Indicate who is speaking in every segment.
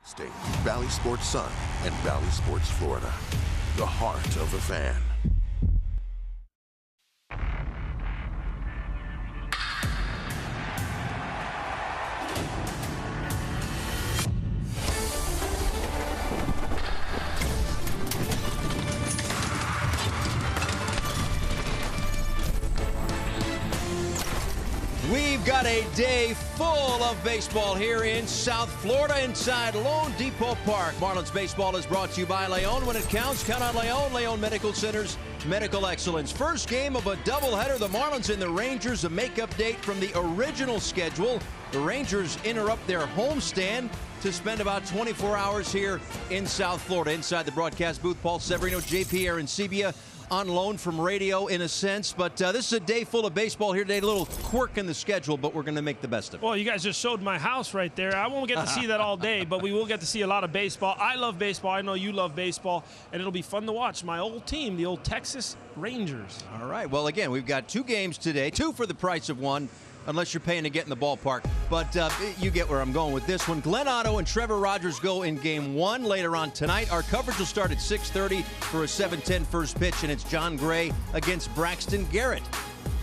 Speaker 1: State, Valley Sports Sun, and Valley Sports Florida. The heart of the fan.
Speaker 2: We've got a day full of baseball here in South Florida inside Lone Depot Park. Marlins baseball is brought to you by Leon. When it counts, count on Leon. Leon Medical Centers, medical excellence. First game of a doubleheader. The Marlins and the Rangers, a make-up date from the original schedule. The Rangers interrupt their homestand to spend about 24 hours here in South Florida. Inside the broadcast booth, Paul Severino, JP Arancibia, on loan from radio in a sense, but this is a day full of baseball here today. A little quirk in the schedule, but we're going to make the best of it.
Speaker 3: Well, you guys just showed my house right there. I won't get to see that all day, but we will get to see a lot of baseball. I love baseball. I know you love baseball, and it'll be fun to watch. My old team, the old Texas Rangers.
Speaker 2: All right. Well, again, we've got two games today, two for the price of one, unless you're paying to get in the ballpark. But you get where I'm going with this one. Glenn Otto and Trevor Rogers go in game one later on tonight. Our coverage will start at 6:30 for a 7:10 first pitch, and it's John Gray against Braxton Garrett,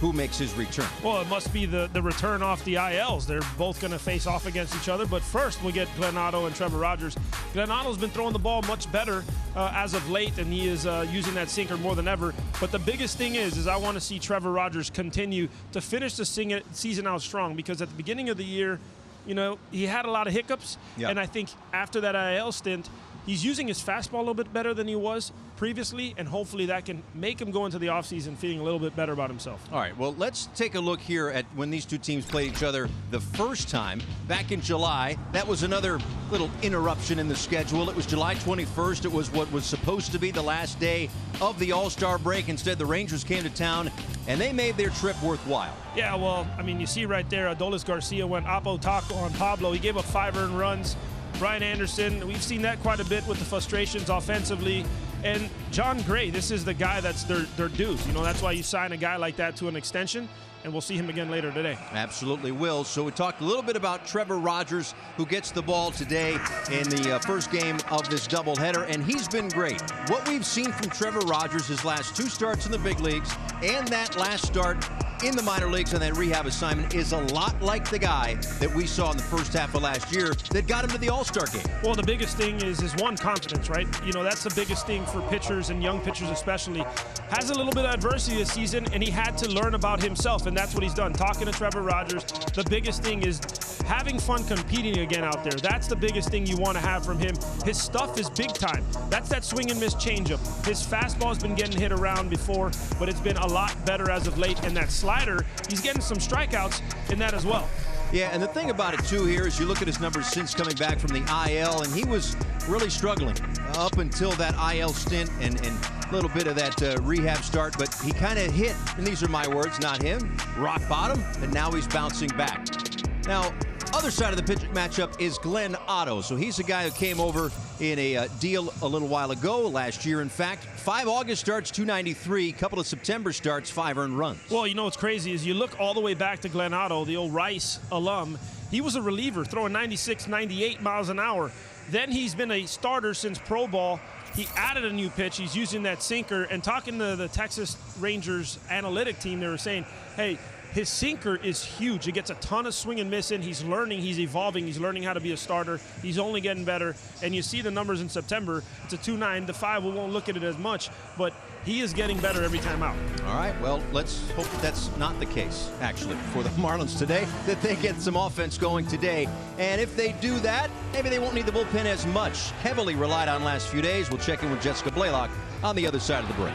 Speaker 2: who makes his return.
Speaker 3: Well, it must be the return off the ILs. They're both going to face off against each other. But first, we get Glenn Otto and Trevor Rogers. Glenn Otto's been throwing the ball much better as of late, and he is using that sinker more than ever. But the biggest thing is I want to see Trevor Rogers continue to finish the season out strong, because at the beginning of the year, you know, he had a lot of hiccups. Yep. And I think after that IL stint, he's using his fastball a little bit better than he was previously, and hopefully that can make him go into the offseason feeling a little bit better about himself.
Speaker 2: All right, well, let's take a look here at when these two teams played each other the first time back in July. That was another little interruption in the schedule. It was July 21st. It was what was supposed to be the last day of the All-Star break. Instead, the Rangers came to town, and they made their trip worthwhile.
Speaker 3: Yeah, well, I mean, you see right there, Adolis Garcia went Apo Taco on Pablo. He gave up 5 earned runs. Brian Anderson, we've seen that quite a bit with the frustrations offensively. And John Gray, this is the guy that's their dues. You know, that's why you sign a guy like that to an extension, and we'll see him again later today.
Speaker 2: Absolutely will. So we talked a little bit about Trevor Rogers, who gets the ball today in the first game of this doubleheader, and he's been great. What we've seen from Trevor Rogers, his last 2 starts in the big leagues and that last start in the minor leagues on that rehab assignment, is a lot like the guy that we saw in the first half of last year that got him to the All-Star game.
Speaker 3: Well, the biggest thing is one, confidence, right? You know, that's the biggest thing for pitchers, and young pitchers especially. Has a little bit of adversity this season, and he had to learn about himself, and that's what he's done. Talking to Trevor Rogers, the biggest thing is having fun competing again out there. That's the biggest thing you want to have from him. His stuff is big time. That's that swing and miss changeup. His fastball's been getting hit around before, but it's been a lot better as of late, and that slider, he's getting some strikeouts in that as well.
Speaker 2: Yeah, and the thing about it, too, here is you look at his numbers since coming back from the IL, and he was really struggling up until that IL stint and a little bit of that rehab start, but he kind of hit, and these are my words, not him, rock bottom, and now he's bouncing back. Now, other side of the pitch matchup is Glenn Otto. So he's a guy who came over in a deal a little while ago, last year, in fact. 5 August starts, 293. Couple of September starts, 5 earned runs.
Speaker 3: Well, you know what's crazy is you look all the way back to Glenn Otto, the old Rice alum. He was a reliever, throwing 96, 98 miles an hour. Then he's been a starter since pro ball. He added a new pitch. He's using that sinker. And talking to the Texas Rangers analytic team, they were saying, hey, his sinker is huge. It gets a ton of swing and miss in. He's learning, he's evolving, he's learning how to be a starter. He's only getting better. And you see the numbers in September. It's a 2.9. The 5, we won't look at it as much, but he is getting better every time out.
Speaker 2: All right, well, let's hope that that's not the case, actually, for the Marlins today, that they get some offense going today. And if they do that, maybe they won't need the bullpen as much. Heavily relied on last few days. We'll check in with Jessica Blaylock on the other side of the break.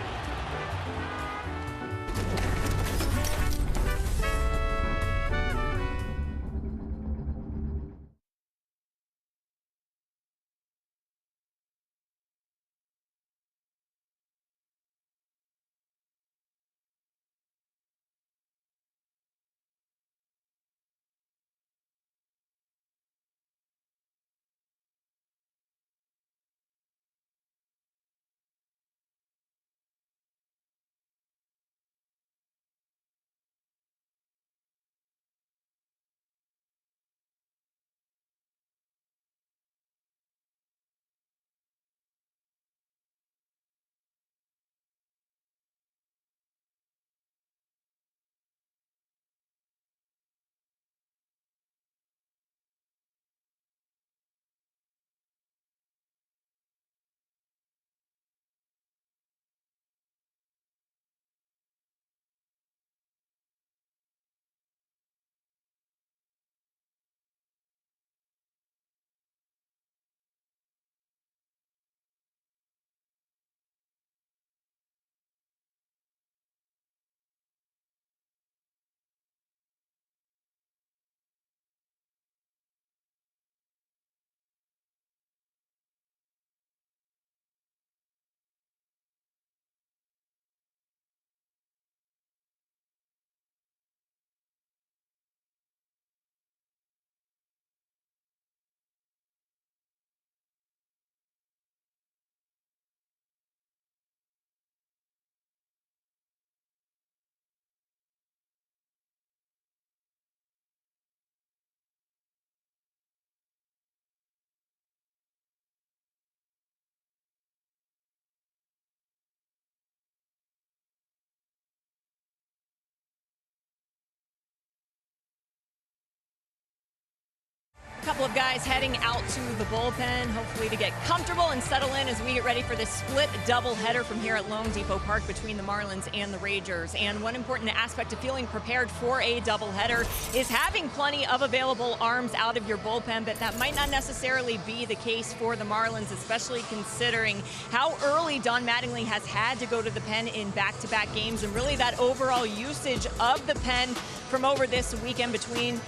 Speaker 4: couple of guys heading out to the bullpen, hopefully to get comfortable and settle in as we get ready for this split doubleheader from here at Lone Depot Park between the Marlins and the Rangers. And one important aspect of feeling prepared for a doubleheader is having plenty of available arms out of your bullpen, but that might not necessarily be the case for the Marlins, especially considering how early Don Mattingly has had to go to the pen in back-to-back games, and really that overall usage of the pen from over this weekend between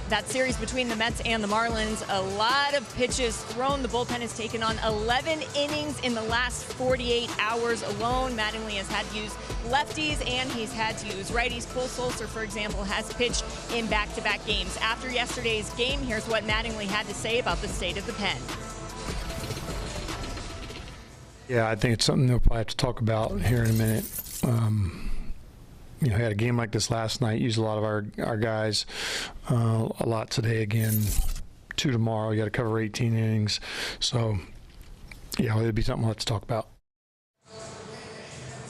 Speaker 4: that series between the Mets and the Marlins. A lot of pitches thrown. The bullpen has taken on 11 innings in the last 48 hours alone. Mattingly has had to use lefties and he's had to use righties. Cole Sulser, for example, has pitched in back-to-back games. After yesterday's game, here's what Mattingly had to say about the state of the pen.
Speaker 5: Yeah, I think it's something they'll probably have to talk about here in a minute. You know, had a game like this last night, used a lot of our guys, a lot today again, 2 tomorrow. You got to cover 18 innings. So, yeah, it'd be something we'll have to talk about.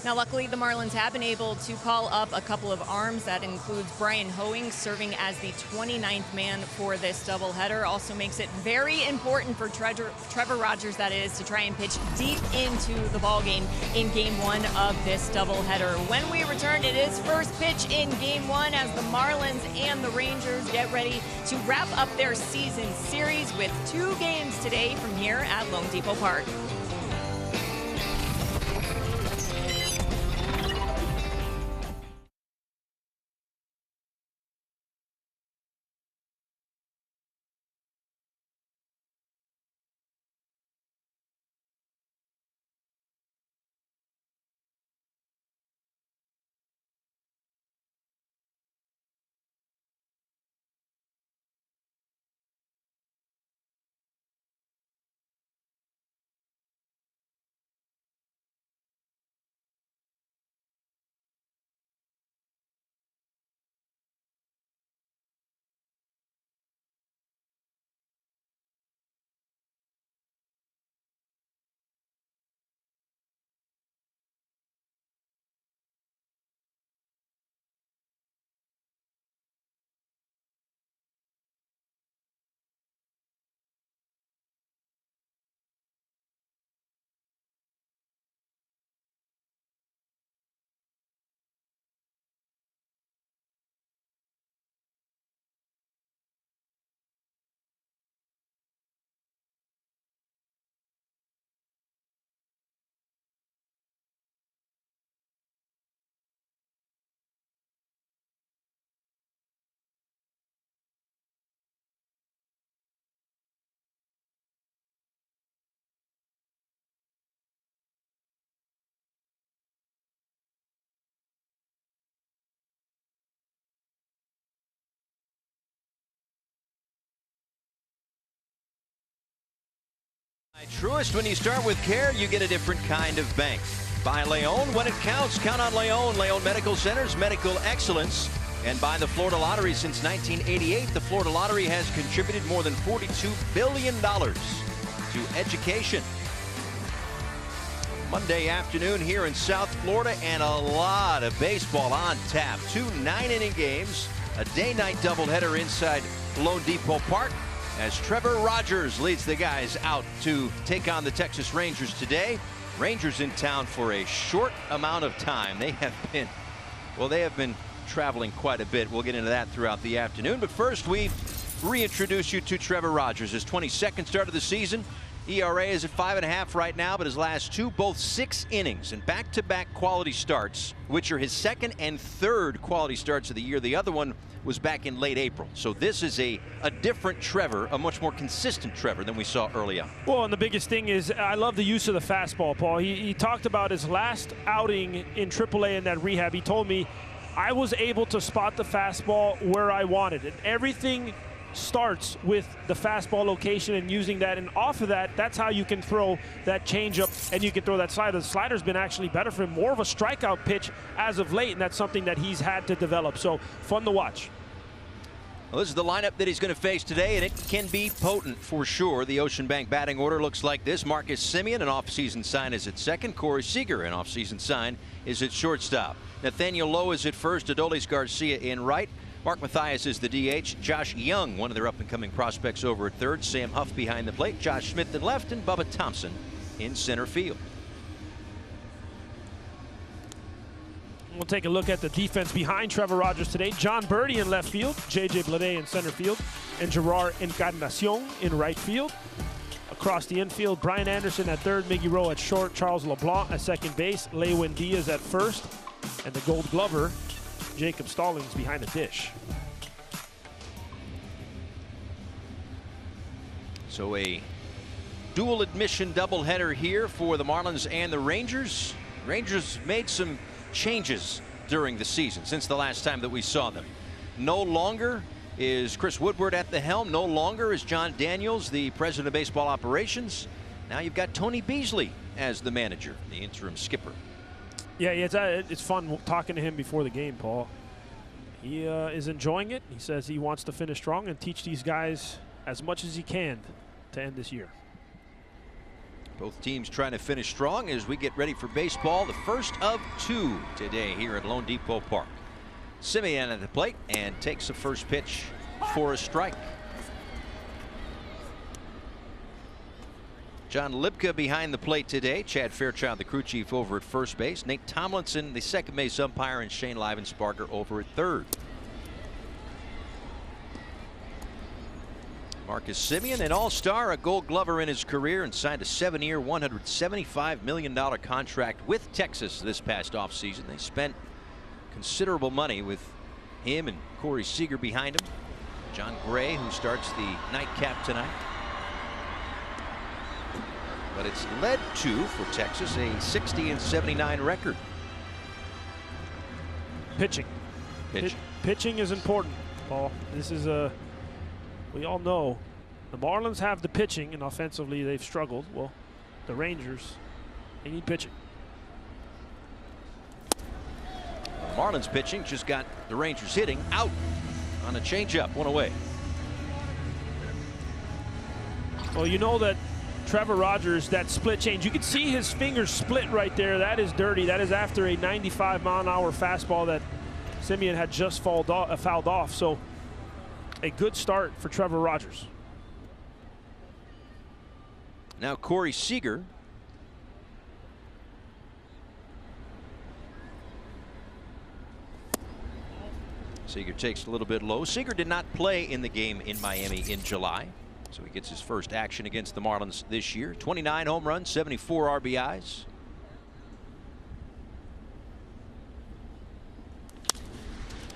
Speaker 4: Now, luckily, the Marlins have been able to call up a couple of arms. That includes Brian Hoeing serving as the 29th man for this doubleheader. Also makes it very important for Trevor Rogers, that is, to try and pitch deep into the ballgame in Game 1 of this doubleheader. When we return, it is first pitch in Game 1 as the Marlins and the Rangers get ready to wrap up their season series with 2 games today from here at Lone Depot Park.
Speaker 2: Truist, when you start with care, you get a different kind of bank. By Leon, when it counts, count on Leon. Leon Medical Centers, medical excellence. And by the Florida Lottery, since 1988, the Florida Lottery has contributed more than $42 billion to education. Monday afternoon here in South Florida, and a lot of baseball on tap. 2 9-inning games, a day-night doubleheader inside Lone Depot Park, as Trevor Rogers leads the guys out to take on the Texas Rangers today. Rangers in town for a short amount of time. They have been traveling quite a bit. We'll get into that throughout the afternoon. But first, we reintroduce you to Trevor Rogers. His 22nd start of the season. ERA is at 5.5 right now, but his last 2, both 6 innings and back-to-back quality starts, which are his second and third quality starts of the year. The other one was back in late April. So this is a different Trevor, a much more consistent Trevor than we saw early on.
Speaker 3: Well, and the biggest thing is I love the use of the fastball, Paul. He talked about his last outing in AAA in that rehab. He told me, I was able to spot the fastball where I wanted it. Everything starts with the fastball location and using that, and off of that, that's how you can throw that changeup and you can throw that slider. The slider's been actually better for him, more of a strikeout pitch as of late, and that's something that he's had to develop. So fun to watch.
Speaker 2: Well, this is the lineup that he's going to face today, and it can be potent for sure. The Ocean Bank batting order looks like this. Marcus Semien, an offseason sign, is at second. Corey Seager, an offseason sign, is at shortstop. Nathaniel Lowe is at first. Adolis Garcia in right. Mark Mathias is the DH. Josh Young, one of their up-and-coming prospects, over at third. Sam Huff behind the plate. Josh Smith in left, and Bubba Thompson in center field.
Speaker 3: We'll take a look at the defense behind Trevor Rogers today. John Birdie in left field, J.J. Bleday in center field, and Gerard Encarnacion in right field. Across the infield, Brian Anderson at third, Miggy Rowe at short, Charles LeBlanc at second base, Lewin Diaz at first, and the Gold Glover, Jacob Stallings, behind the dish.
Speaker 2: So a dual admission doubleheader here for the Marlins and the Rangers. Rangers made some changes during the season since the last time that we saw them. No longer is Chris Woodward at the helm. No longer is John Daniels the president of baseball operations. Now you've got Tony Beasley as the manager, the interim skipper.
Speaker 3: Yeah, it's fun talking to him before the game, Paul. He is enjoying it. He says he wants to finish strong and teach these guys as much as he can to end this year.
Speaker 2: Both teams trying to finish strong as we get ready for baseball. The first of two today here at Lone Depot Park. Simeon at the plate and takes the first pitch for a strike. John Lipka behind the plate today. Chad Fairchild, the crew chief, over at first base. Nate Tomlinson, the second base umpire, and Shane Livensparger over at third. Marcus Simeon, an all-star, a Gold Glover in his career, and signed a 7-year, $175 million contract with Texas this past offseason. They spent considerable money with him and Corey Seager behind him. John Gray, who starts the nightcap tonight. But it's led to, for Texas, a 60-79 record.
Speaker 3: Pitching. Pitching is important, Paul. This is we all know the Marlins have the pitching, and offensively they've struggled. Well, the Rangers, they need pitching.
Speaker 2: Marlins pitching just got the Rangers hitting out on a changeup, one away.
Speaker 3: Well, you know that Trevor Rogers, that split change, you can see his fingers split right there. That is dirty. That is after a 95-mile-an-hour fastball that Simeon had just fouled off. So a good start for Trevor Rogers.
Speaker 2: Now Corey Seager. Seager takes a little bit low. Seager did not play in the game in Miami in July, so he gets his first action against the Marlins this year. 29 home runs, 74 RBIs.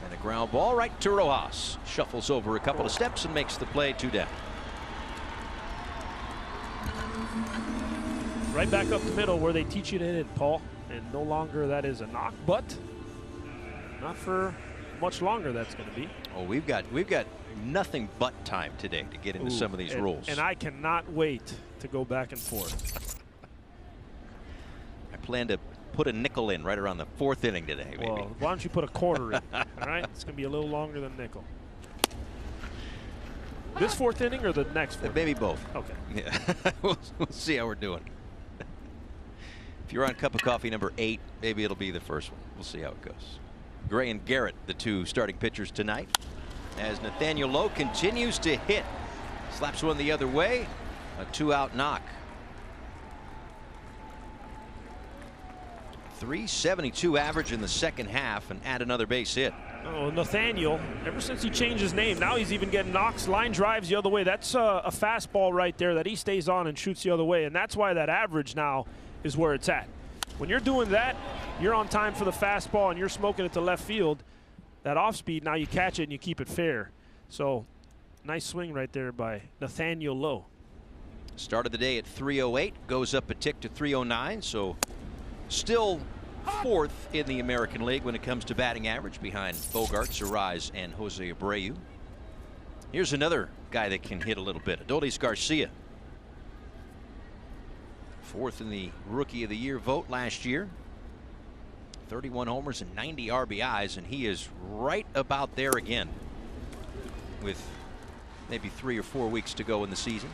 Speaker 2: And a ground ball right to Rojas. Shuffles over a couple of steps and makes the play, 2 down.
Speaker 3: Right back up the middle where they teach you to hit it, Paul. And no longer that is a knock, but not for much longer that's going to be.
Speaker 2: Oh, we've got nothing but time today to get into some of these rules.
Speaker 3: And I cannot wait to go back and forth.
Speaker 2: I plan to put a nickel in right around the 4th inning today, maybe.
Speaker 3: Well, why don't you put a quarter in? All right, it's going to be a little longer than nickel. This 4th inning or the next 4th?
Speaker 2: Maybe both.
Speaker 3: Okay.
Speaker 2: Yeah. we'll see how we're doing. If you're on cup of coffee number 8, maybe it'll be the first one. We'll see how it goes. Gray and Garrett, the two starting pitchers tonight, as Nathaniel Lowe continues to hit. Slaps one the other way. A 2-out knock. .372 average in the second half, and add another base hit.
Speaker 3: Oh, Nathaniel, ever since he changed his name, now he's even getting knocks, line drives the other way. That's a fastball right there that he stays on and shoots the other way, and that's why that average now is where it's at. When you're doing that, you're on time for the fastball and you're smoking it to left field. That off speed, now you catch it and you keep it fair. So nice swing right there by Nathaniel Lowe.
Speaker 2: Started the day at 308, goes up a tick to 309, so still 4th in the American League when it comes to batting average, behind Bogarts, Arise, and Jose Abreu. Here's another guy that can hit a little bit, Adolis Garcia. 4th in the Rookie of the Year vote last year. 31 homers and 90 RBIs, and he is right about there again with maybe 3 or 4 weeks to go in the season.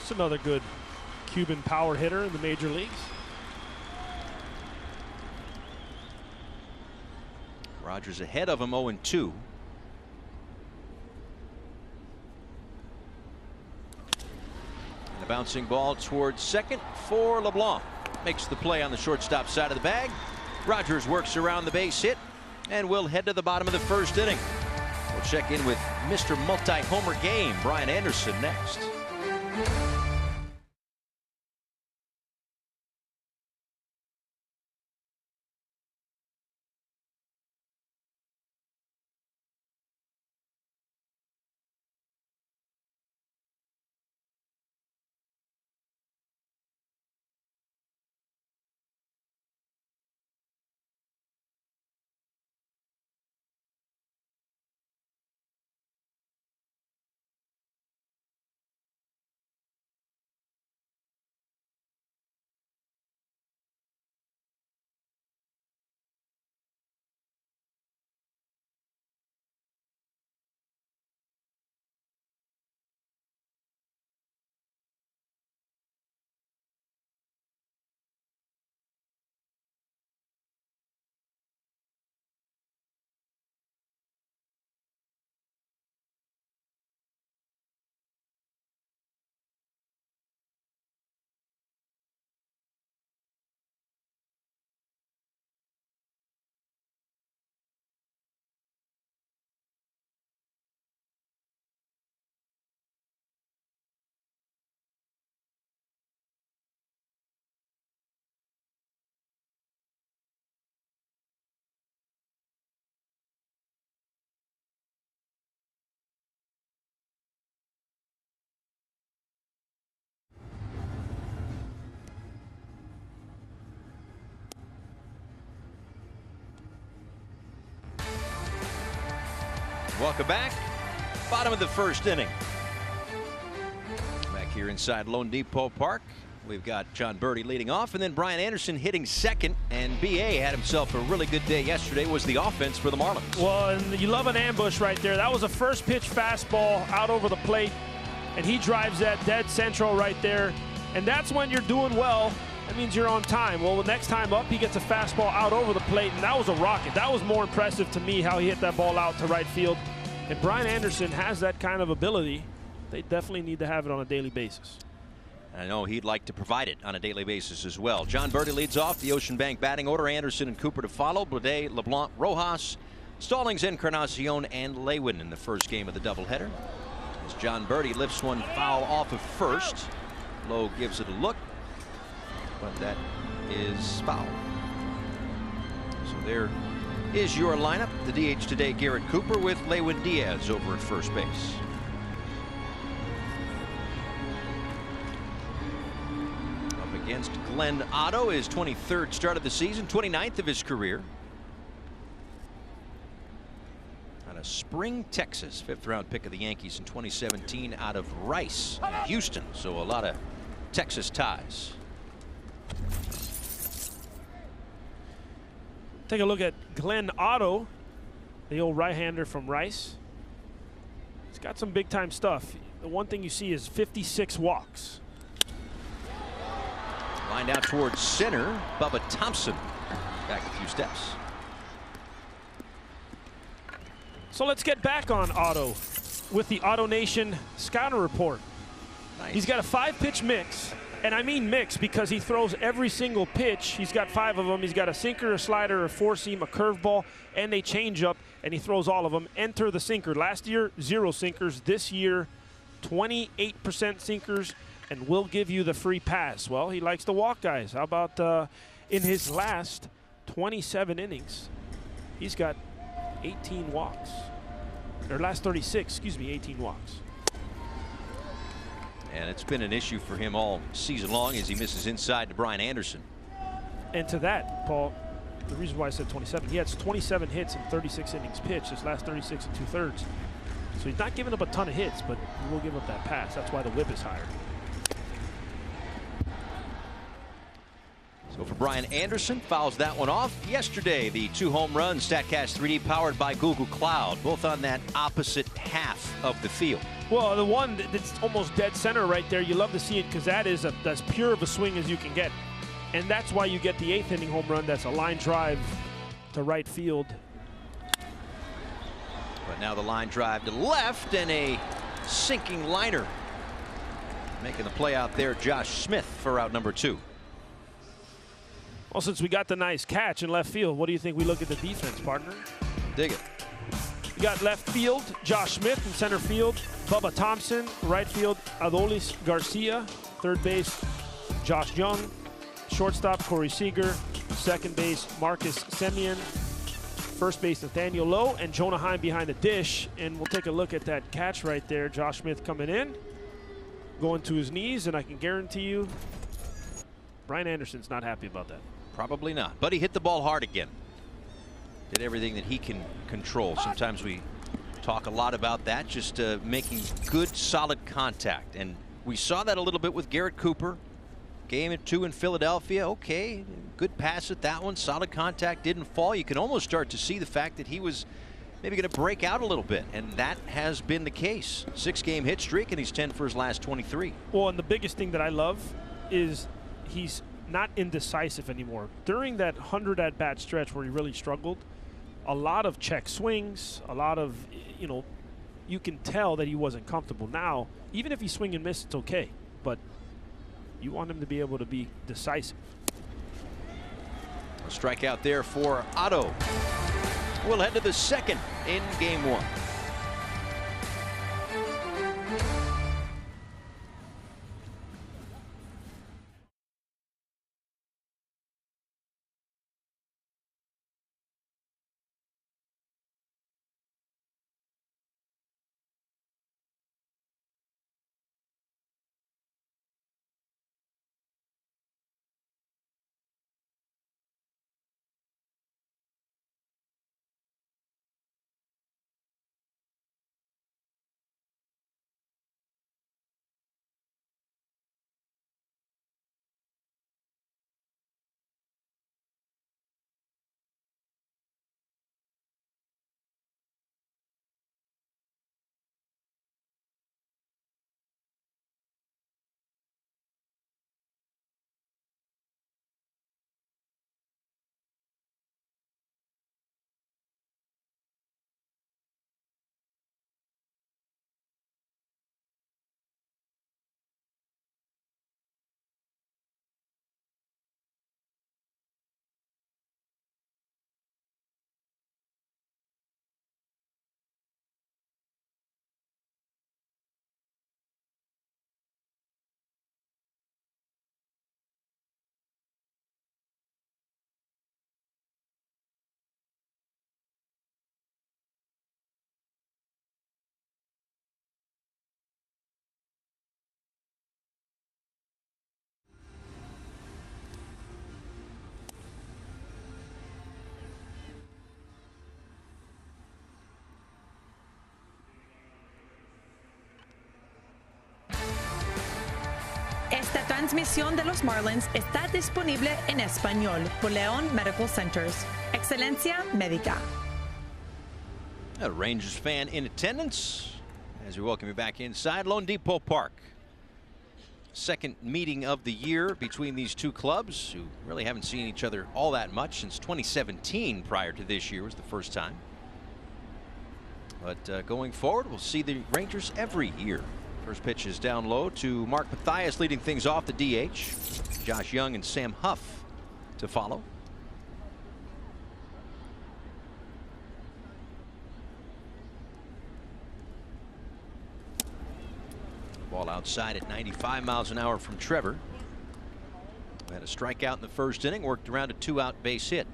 Speaker 3: It's another good Cuban power hitter in the major leagues.
Speaker 2: Rogers ahead of him 0-2. And a bouncing ball towards second for LeBlanc. Makes the play on the shortstop side of the bag. Rogers works around the base hit, and we'll head to the bottom of the first inning. We'll check in with Mr. Multi-Homer Game, Brian Anderson, next. Welcome back. Bottom of the first inning. Back here inside Lone Depot Park, we've got John Birdie leading off, and then Brian Anderson hitting second. And B.A. had himself a really good day yesterday. Was the offense for the Marlins.
Speaker 3: Well, and you love an ambush right there. That was a first pitch fastball out over the plate, and he drives that dead central right there. And that's when you're doing well. That means you're on time. Well, the next time up, he gets a fastball out over the plate, and that was a rocket. That was more impressive to me, how he hit that ball out to right field. And Brian Anderson has that kind of ability. They definitely need to have it on a daily basis.
Speaker 2: I know he'd like to provide it on a daily basis as well. John Birdie leads off the Ocean Bank batting order. Anderson and Cooper to follow. Blade, LeBlanc, Rojas, Stallings, Encarnacion, and Lewin in the first game of the doubleheader. As John Birdie lifts one foul off of first. Lowe gives it a look, but that is foul. So there is your lineup. The DH today, Garrett Cooper, with Lewin Diaz over at first base. Up against Glenn Otto, his 23rd start of the season, 29th of his career. Out of Spring, Texas, 5th round pick of the Yankees in 2017 out of Rice, Houston. So a lot of Texas ties.
Speaker 3: Take a look at Glenn Otto, the old right-hander from Rice. He's got some big-time stuff. The one thing you see is 56 walks.
Speaker 2: Lined out towards center, Bubba Thompson back a few steps.
Speaker 3: So let's get back on Otto with the Auto Nation scouting report.
Speaker 2: Nice.
Speaker 3: He's got a 5-pitch mix. And I mean mix because he throws every single pitch. He's got 5 of them. He's got a sinker, a slider, a four-seam, a curveball, and a changeup, and he throws all of them. Enter the sinker. Last year, 0 sinkers. This year, 28% sinkers, and we'll give you the free pass. Well, he likes to walk guys. How about in his last 27 innings, he's got 18 walks. Or last 36, excuse me, 18 walks.
Speaker 2: And it's been an issue for him all season long as he misses inside to Brian Anderson.
Speaker 3: And to that, Paul, the reason why I said 27, he has 27 hits in 36 innings pitched, his last 36 and 2/3. So he's not giving up a ton of hits, but he will give up that pass. That's why the whip is higher.
Speaker 2: So for Brian Anderson, fouls that one off. Yesterday, the 2 home runs, StatCast 3D powered by Google Cloud, both on that opposite half of the field.
Speaker 3: Well, the one that's almost dead center right there, you love to see it because that is as pure of a swing as you can get. And that's why you get the 8th inning home run. That's a line drive to right field.
Speaker 2: But now the line drive to left and a sinking liner. Making the play out there, Josh Smith for out number 2.
Speaker 3: Well, since we got the nice catch in left field, what do you think we look at the defense, partner?
Speaker 2: Dig it.
Speaker 3: We got left field, Josh Smith. In center field, Bubba Thompson. Right field, Adolis Garcia. Third base, Josh Young. Shortstop, Corey Seager. Second base, Marcus Semien. First base, Nathaniel Lowe. And Jonah Heim behind the dish. And we'll take a look at that catch right there. Josh Smith coming in, going to his knees, and I can guarantee you Brian Anderson's not happy about that.
Speaker 2: Probably not. But he hit the ball hard again. Did everything that he can control. Sometimes we talk a lot about that, just making good, solid contact. And we saw that a little bit with Garrett Cooper. Game 2 in Philadelphia. Okay, good pass at that one. Solid contact, didn't fall. You can almost start to see the fact that he was maybe going to break out a little bit. And that has been the case. 6-game hit streak, and he's 10 for his last 23.
Speaker 3: Well, and the biggest thing that I love is he's not indecisive anymore. During that 100 at-bat stretch where he really struggled, a lot of check swings, a lot of, you can tell that he wasn't comfortable. Now, even if he swing and miss, it's okay. But you want him to be able to be decisive.
Speaker 2: A strikeout there for Otto. We'll head to the second in game 1.
Speaker 6: Esta transmisión de los Marlins está disponible en español por León Medical Centers. Excelencia médica.
Speaker 2: A Rangers fan in attendance as we welcome you back inside Lone Depot Park. Second meeting of the year between these two clubs, who really haven't seen each other all that much since 2017. Prior to this year was the first time. But going forward, we'll see the Rangers every year. First pitch is down low to Mark Mathias, leading things off, the DH. Josh Young and Sam Huff to follow. Ball outside at 95 miles an hour from Trevor. Had a strikeout in the first inning, worked around a 2-out base hit.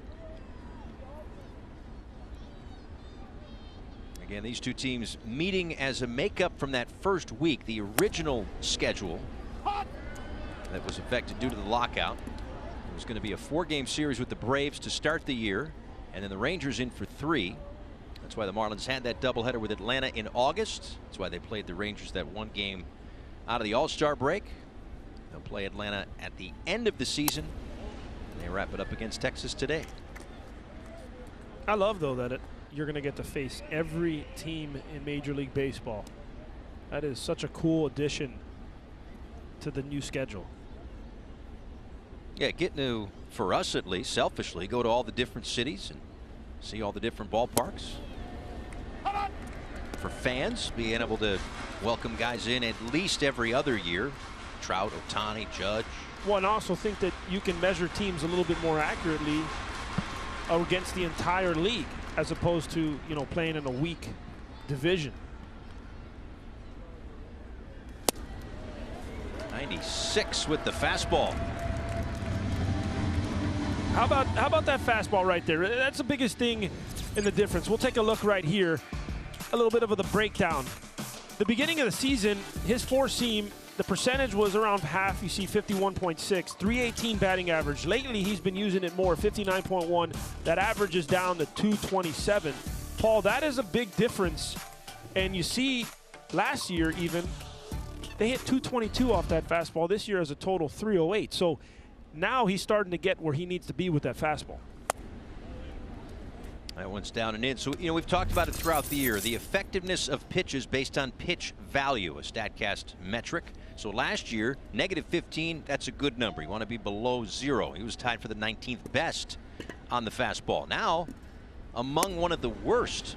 Speaker 2: Again, these two teams meeting as a makeup from that first week, the original schedule that was affected due to the lockout. It was going to be a 4-game series with the Braves to start the year, and then the Rangers in for 3. That's why the Marlins had that doubleheader with Atlanta in August. That's why they played the Rangers that one game out of the All-Star break. They'll play Atlanta at the end of the season, and they wrap it up against Texas today.
Speaker 3: I love, though, that you're going to get to face every team in Major League Baseball. That is such a cool addition to the new schedule.
Speaker 2: Yeah, getting to, for us at least, selfishly, go to all the different cities and see all the different ballparks. for fans, being able to welcome guys in at least every other year. Trout, Ohtani, Judge.
Speaker 3: Well, and I also think that you can measure teams a little bit more accurately against the entire league, as opposed to, you know, playing in a weak division.
Speaker 2: 96 with the fastball.
Speaker 3: How about that fastball right there? That's the biggest thing in the difference. We'll take a look right here. A little bit of the breakdown. The beginning of the season, his four-seam, the percentage was around half. You see 51.6, 318 batting average. Lately, he's been using it more, 59.1. That average is down to 227. Paul, that is a big difference. And you see last year even, they hit 222 off that fastball. This year as a total 308. So now he's starting to get where he needs to be with that fastball.
Speaker 2: That one's down and in. So, you know, we've talked about it throughout the year. The effectiveness of pitches based on pitch value, a StatCast metric. So last year, -15, that's a good number. You want to be below 0. He was tied for the 19th best on the fastball. Now, among one of the worst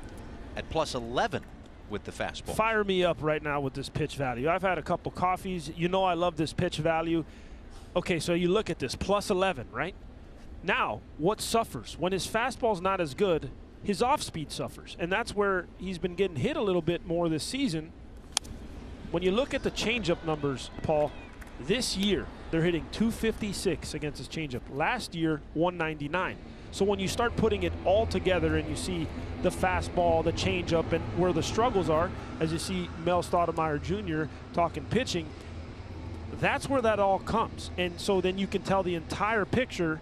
Speaker 2: at +11 with the fastball.
Speaker 3: Fire me up right now with this pitch value. I've had a couple coffees. You know I love this pitch value. Okay, so you look at this, +11, right? Now, what suffers? When his fastball's not as good, his off-speed suffers. And that's where he's been getting hit a little bit more this season. When you look at the changeup numbers, Paul, this year they're hitting 256 against his changeup. Last year, 199. So when you start putting it all together and you see the fastball, the changeup, and where the struggles are, as you see Mel Stoudemire Jr. talking pitching, that's where that all comes. And so then you can tell the entire picture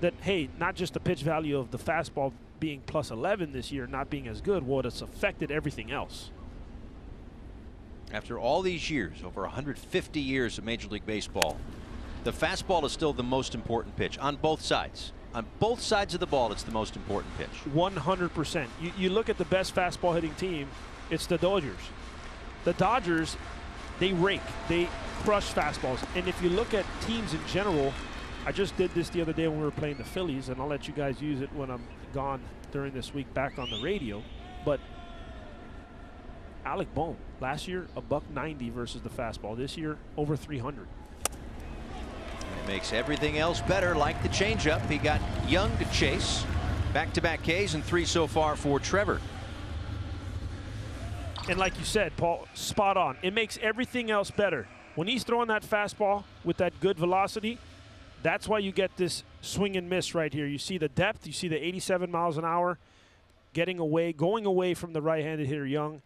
Speaker 3: that, hey, not just the pitch value of the fastball being +11 this year, not being as good, well, it's affected everything else.
Speaker 2: After all these years, over 150 years of Major League Baseball, the fastball is still the most important pitch on both sides. On both sides of the ball, it's the most important pitch.
Speaker 3: 100%. You look at the best fastball hitting team, it's the Dodgers. The Dodgers, they rake, they crush fastballs. And if you look at teams in general, I just did this the other day when we were playing the Phillies, and I'll let you guys use it when I'm gone during this week back on the radio. But Alec Bohm, last year, $190 versus the fastball. This year, over 300.
Speaker 2: It makes everything else better, like the changeup. He got Young to chase. Back-to-back Ks and 3 so far for Trevor.
Speaker 3: And like you said, Paul, spot on. It makes everything else better. When he's throwing that fastball with that good velocity, that's why you get this swing and miss right here. You see the depth, you see the 87 miles an hour going away from the right-handed hitter Young.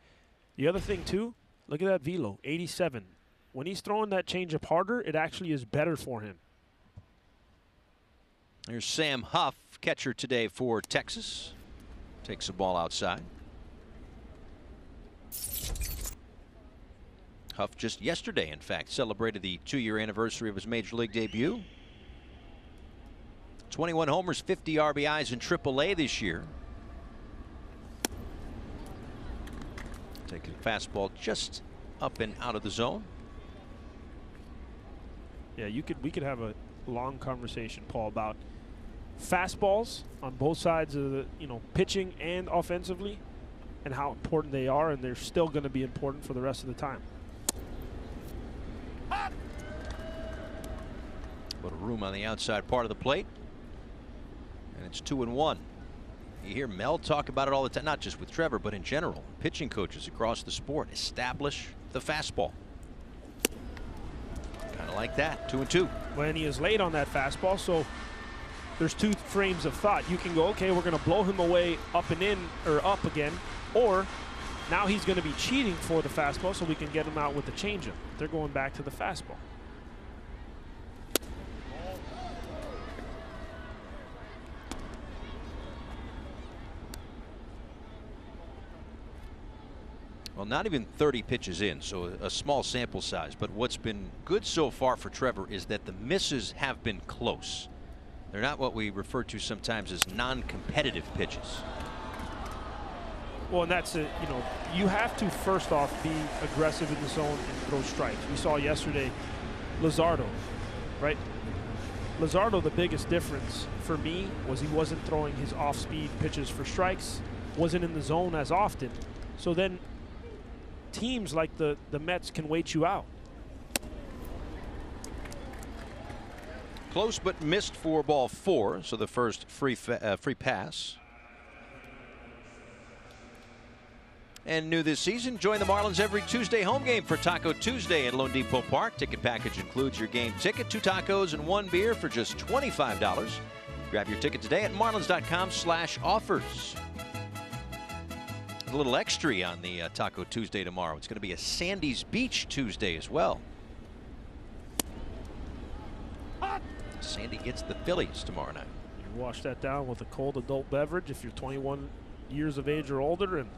Speaker 3: The other thing, too, look at that velo, 87. When he's throwing that changeup harder, it actually is better for him.
Speaker 2: There's Sam Huff, catcher today for Texas. Takes the ball outside. Huff just yesterday, in fact, celebrated the 2-year anniversary of his Major League debut. 21 homers, 50 RBIs in AAA this year. Taking the fastball just up and out of the zone.
Speaker 3: Yeah, we could have a long conversation, Paul, about fastballs on both sides of the, pitching and offensively, and how important they are, and they're still going to be important for the rest of the time.
Speaker 2: Put a room on the outside part of the plate, and it's 2-1. You hear Mel talk about it all the time, not just with Trevor, but in general. Pitching coaches across the sport establish the fastball. Kind of like that, 2-2.
Speaker 3: When he is late on that fastball, so there's two frames of thought. You can go, okay, we're going to blow him away up and in, or up again, or now he's going to be cheating for the fastball so we can get him out with the changeup. They're going back to the fastball.
Speaker 2: Well, not even 30 pitches in, so a small sample size. But what's been good so far for Trevor is that the misses have been close. They're not what we refer to sometimes as non-competitive pitches.
Speaker 3: Well, and that's you have to first off be aggressive in the zone and throw strikes. We saw yesterday Luzardo, right? Luzardo, the biggest difference for me was he wasn't throwing his off-speed pitches for strikes, wasn't in the zone as often. So then teams like the Mets can wait you out.
Speaker 2: Close but missed for ball 4, so the first free pass. And new this season, join the Marlins every Tuesday home game for Taco Tuesday at Lone Depot Park. Ticket package includes your game ticket, 2 tacos, and 1 beer for just $25. Grab your ticket today at marlins.com/offers. A little extra on the Taco Tuesday tomorrow. It's going to be a Sandy's Beach Tuesday as well. Sandy gets the Phillies tomorrow night.
Speaker 3: You wash that down with a cold adult beverage if you're 21 years of age or older, and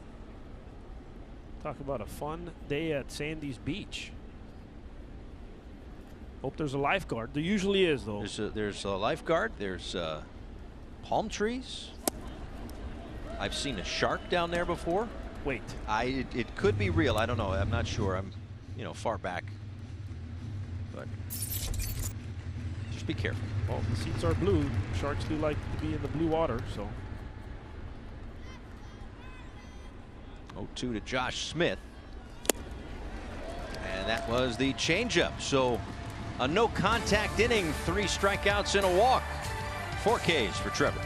Speaker 3: talk about a fun day at Sandy's Beach. Hope there's a lifeguard. There usually is, though.
Speaker 2: There's a lifeguard. There's palm trees. I've seen a shark down there before.
Speaker 3: Wait.
Speaker 2: It could be real. I don't know. I'm not sure. I'm, far back. But just be careful.
Speaker 3: Well, the seats are blue. Sharks do like to be in the blue water, so.
Speaker 2: 0-2 to Josh Smith. And that was the changeup. So a no contact inning, 3 strikeouts and a walk. 4 Ks for Trevor.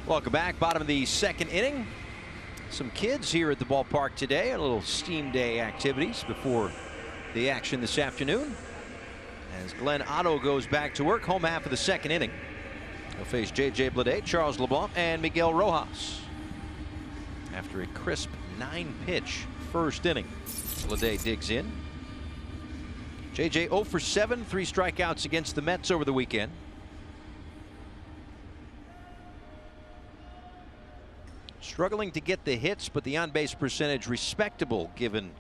Speaker 2: Welcome back. Bottom of the 2nd inning. Some kids here at the ballpark today. A little steam day activities before the action this afternoon. As Glenn Otto goes back to work, home half of the 2nd inning. He'll face J.J. Bleday, Charles LeBlanc, and Miguel Rojas. After a crisp 9-pitch 1st inning, Bleday digs in. J.J. 0 for 7, 3 strikeouts against the Mets over the weekend. Struggling to get the hits, but the on-base percentage respectable given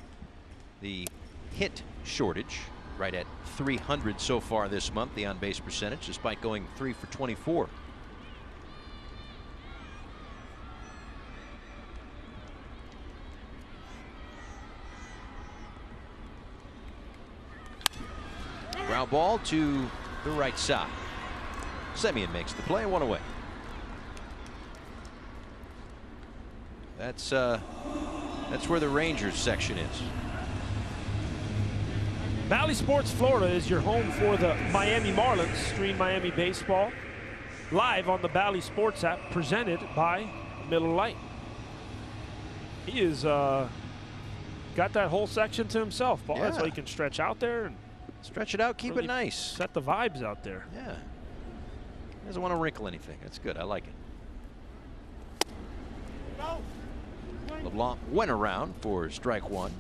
Speaker 2: the hit shortage. Right at 300 so far this month, the on-base percentage, despite going 3 for 24. Ground ball to the right side. Semien makes the play, 1 away. That's where the Rangers section is.
Speaker 3: Bally Sports Florida is your home for the Miami Marlins. Stream Miami baseball live on the Bally Sports app, presented by Miller Lite. He is got that whole section to himself, Paul. Yeah. That's why he can stretch out there and
Speaker 2: stretch it out, keep really it nice.
Speaker 3: Set the vibes out there.
Speaker 2: Yeah. He doesn't want to wrinkle anything. That's good. I like it. No. LeBlanc went around for strike 1.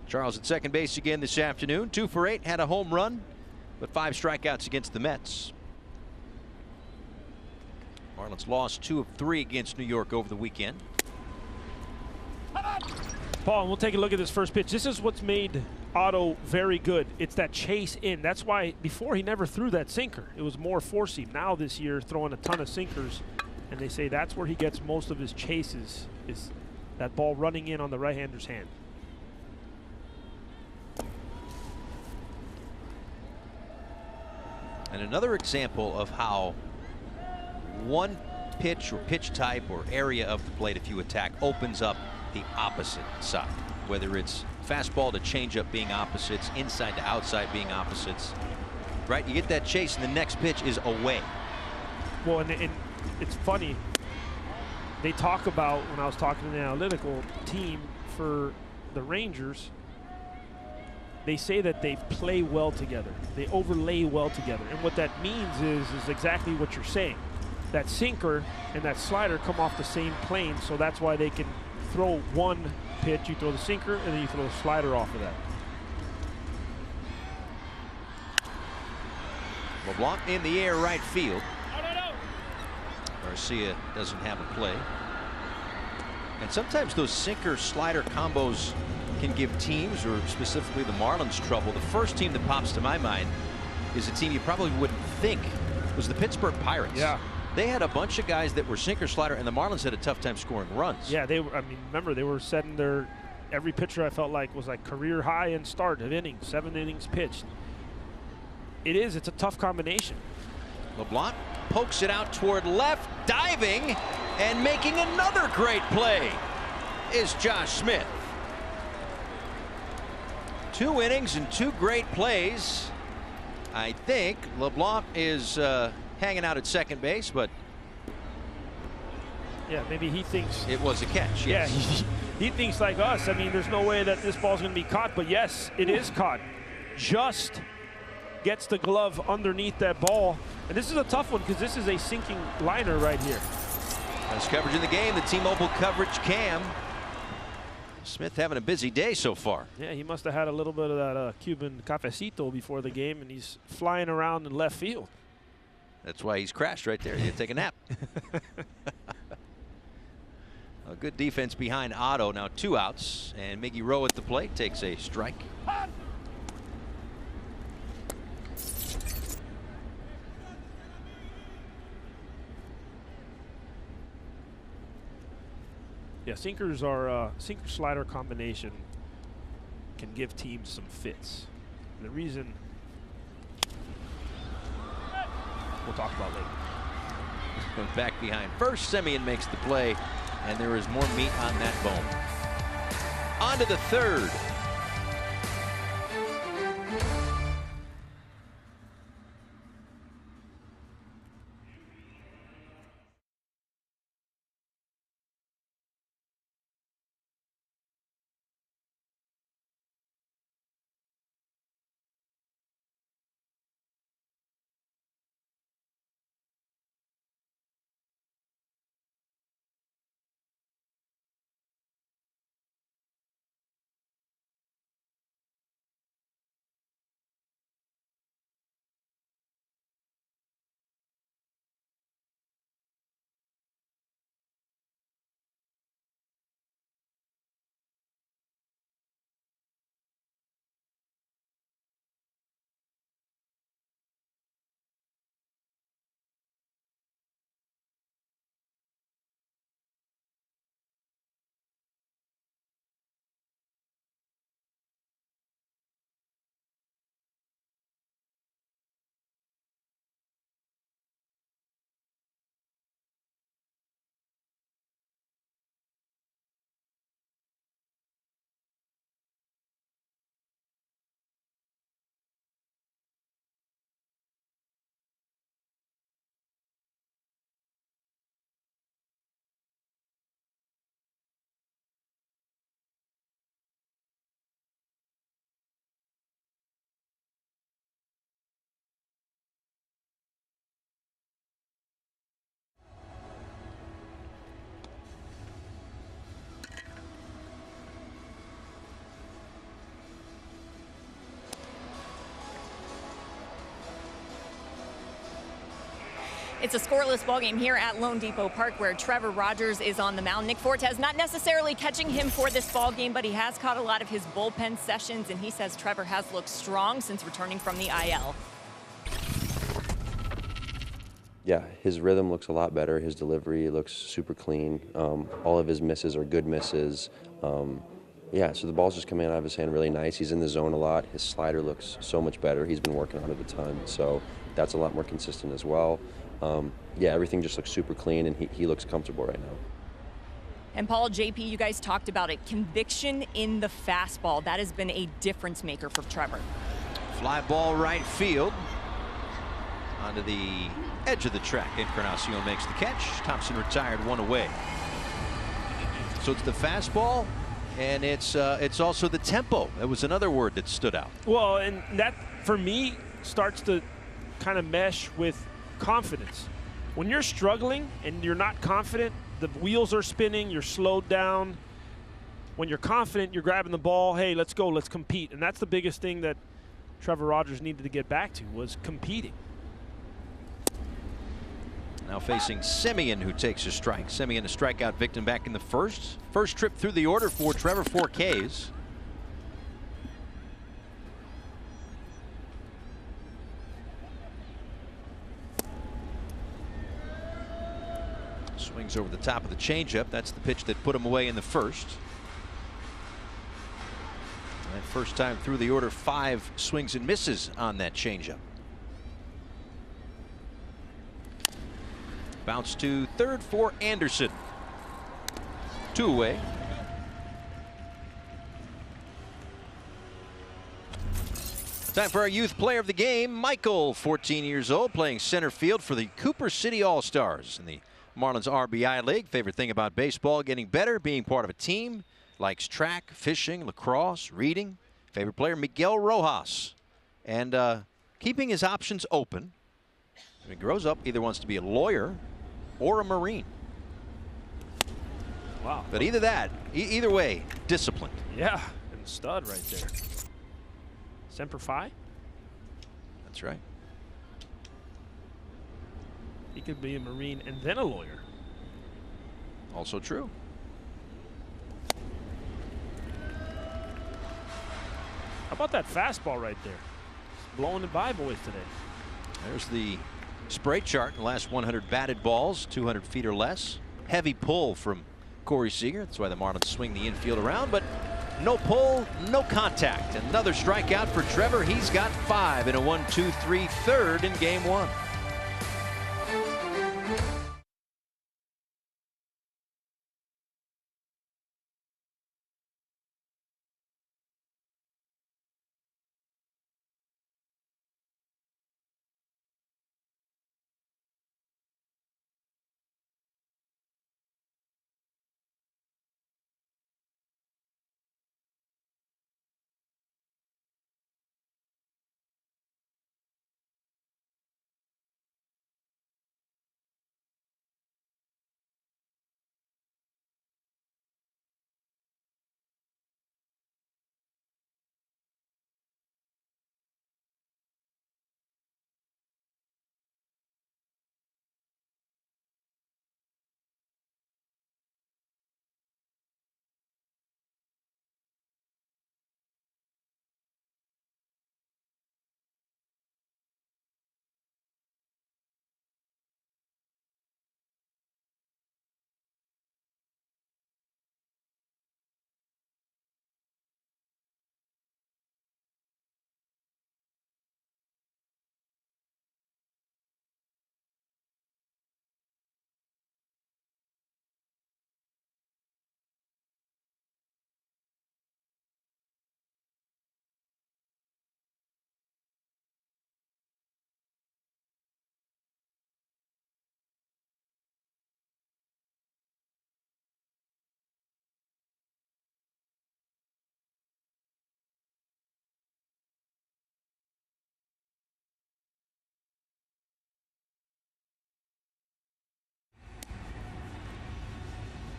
Speaker 2: Charles at second base again this afternoon. 2 for 8, had a home run, but 5 strikeouts against the Mets. Marlins lost 2 of 3 against New York over the weekend.
Speaker 3: Paul, and we'll take a look at this first pitch. This is what's made Otto very good. It's that chase in. That's why before he never threw that sinker. It was more four seam. Now this year throwing a ton of sinkers, and they say that's where he gets most of his chases, is that ball running in on the right-hander's hand.
Speaker 2: And another example of how one pitch or pitch type or area of the plate, if you attack, opens up the opposite side. Whether it's fastball to changeup being opposites, inside to outside being opposites. Right? You get that chase and the next pitch is away.
Speaker 3: Well, and it's funny. They talk about, when I was talking to the analytical team for the Rangers, they say that they play well together. They overlay well together. And what that means is exactly what you're saying. That sinker and that slider come off the same plane, so that's why they can throw one pitch, you throw the sinker, and then you throw the slider off of that.
Speaker 2: LeBlanc in the air, right field. Garcia doesn't have a play. And sometimes those sinker slider combos can give teams, or specifically the Marlins, trouble. The first team that pops to my mind is a team you probably wouldn't think was the Pittsburgh Pirates.
Speaker 3: Yeah.
Speaker 2: They had a bunch of guys that were sinker slider, and the Marlins had a tough time scoring runs.
Speaker 3: Yeah, they were, I mean, remember, they were setting their, every pitcher I felt like was like career high in start of innings, 7 innings pitched. It's a tough combination.
Speaker 2: LeBlanc pokes it out toward left, diving, and making another great play is Josh Smith. 2 innings and 2 great plays. I think LeBlanc is hanging out at second base, but
Speaker 3: yeah, maybe he thinks
Speaker 2: it was a catch.
Speaker 3: Yeah,
Speaker 2: Yes.
Speaker 3: he thinks like us. I mean, there's no way that this ball's going to be caught, but yes, it is caught. Just gets the glove underneath that ball, and this is a tough one because this is a sinking liner right here.
Speaker 2: Best coverage in the game, the T-Mobile coverage cam. Smith having a busy day so far.
Speaker 3: Yeah, he must have had a little bit of that Cuban cafecito before the game, and he's flying around in left field.
Speaker 2: That's why he's crashed right there. He had to take a nap. A good defense behind Otto. Now 2 outs, and Miggy Rowe at the plate takes a strike.
Speaker 3: Yeah, sinkers are sinker slider combination can give teams some fits. And the reason we'll talk about later.
Speaker 2: Back behind first, Semien makes the play, and there is more meat on that bone. On to the third.
Speaker 4: It's a scoreless ballgame here at Lone Depot Park where Trevor Rogers is on the mound. Nick Fortes not necessarily catching him for this ballgame, but he has caught a lot of his bullpen sessions, and he says Trevor has looked strong since returning from the IL.
Speaker 7: Yeah, his rhythm looks a lot better. His delivery looks super clean. All of his misses are good misses. Yeah, so the ball's just coming out of his hand really nice. He's in the zone a lot. His slider looks so much better. He's been working on it a ton, so that's a lot more consistent as well. Yeah, everything just looks super clean, and he looks comfortable right now.
Speaker 4: And Paul, JP, you guys talked about it. Conviction in the fastball. That has been a difference maker for Trevor.
Speaker 2: Fly ball right field. Onto the edge of the track. Encarnacion makes the catch. Thompson retired, 1 away. So it's the fastball, and it's also the tempo. That was another word that stood out.
Speaker 3: Well, and that, for me, starts to kind of mesh with confidence. When you're struggling and you're not confident, the wheels are spinning, you're slowed down. When you're confident, you're grabbing the ball, hey, let's go, let's compete. And that's the biggest thing that Trevor Rogers needed to get back to, was competing.
Speaker 2: Now facing Simeon, who takes a strike. Simeon, a strikeout victim back in the first. First trip through the order for Trevor, 4 Ks. Swings over the top of the changeup. That's the pitch that put him away in the first. And first time through the order, 5 swings and misses on that changeup. Bounce to third for Anderson. 2 away. Time for our youth player of the game, Michael, 14 years old, playing center field for the Cooper City All-Stars in the Marlins RBI League. Favorite thing about baseball, getting better, being part of a team. Likes track, fishing, lacrosse, reading. Favorite player, Miguel Rojas. And keeping his options open. When he grows up, either wants to be a lawyer or a Marine.
Speaker 3: Wow.
Speaker 2: But either way, disciplined.
Speaker 3: Yeah, and stud right there. Semper Fi?
Speaker 2: That's right.
Speaker 3: He could be a Marine and then a lawyer.
Speaker 2: Also true.
Speaker 3: How about that fastball right there? Blowing it by boys today.
Speaker 2: There's the spray chart in the last 100 batted balls, 200 feet or less. Heavy pull from Corey Seager. That's why the Marlins swing the infield around, but no pull, no contact. Another strikeout for Trevor. He's got 5 in a 1-2-3 third in game 1.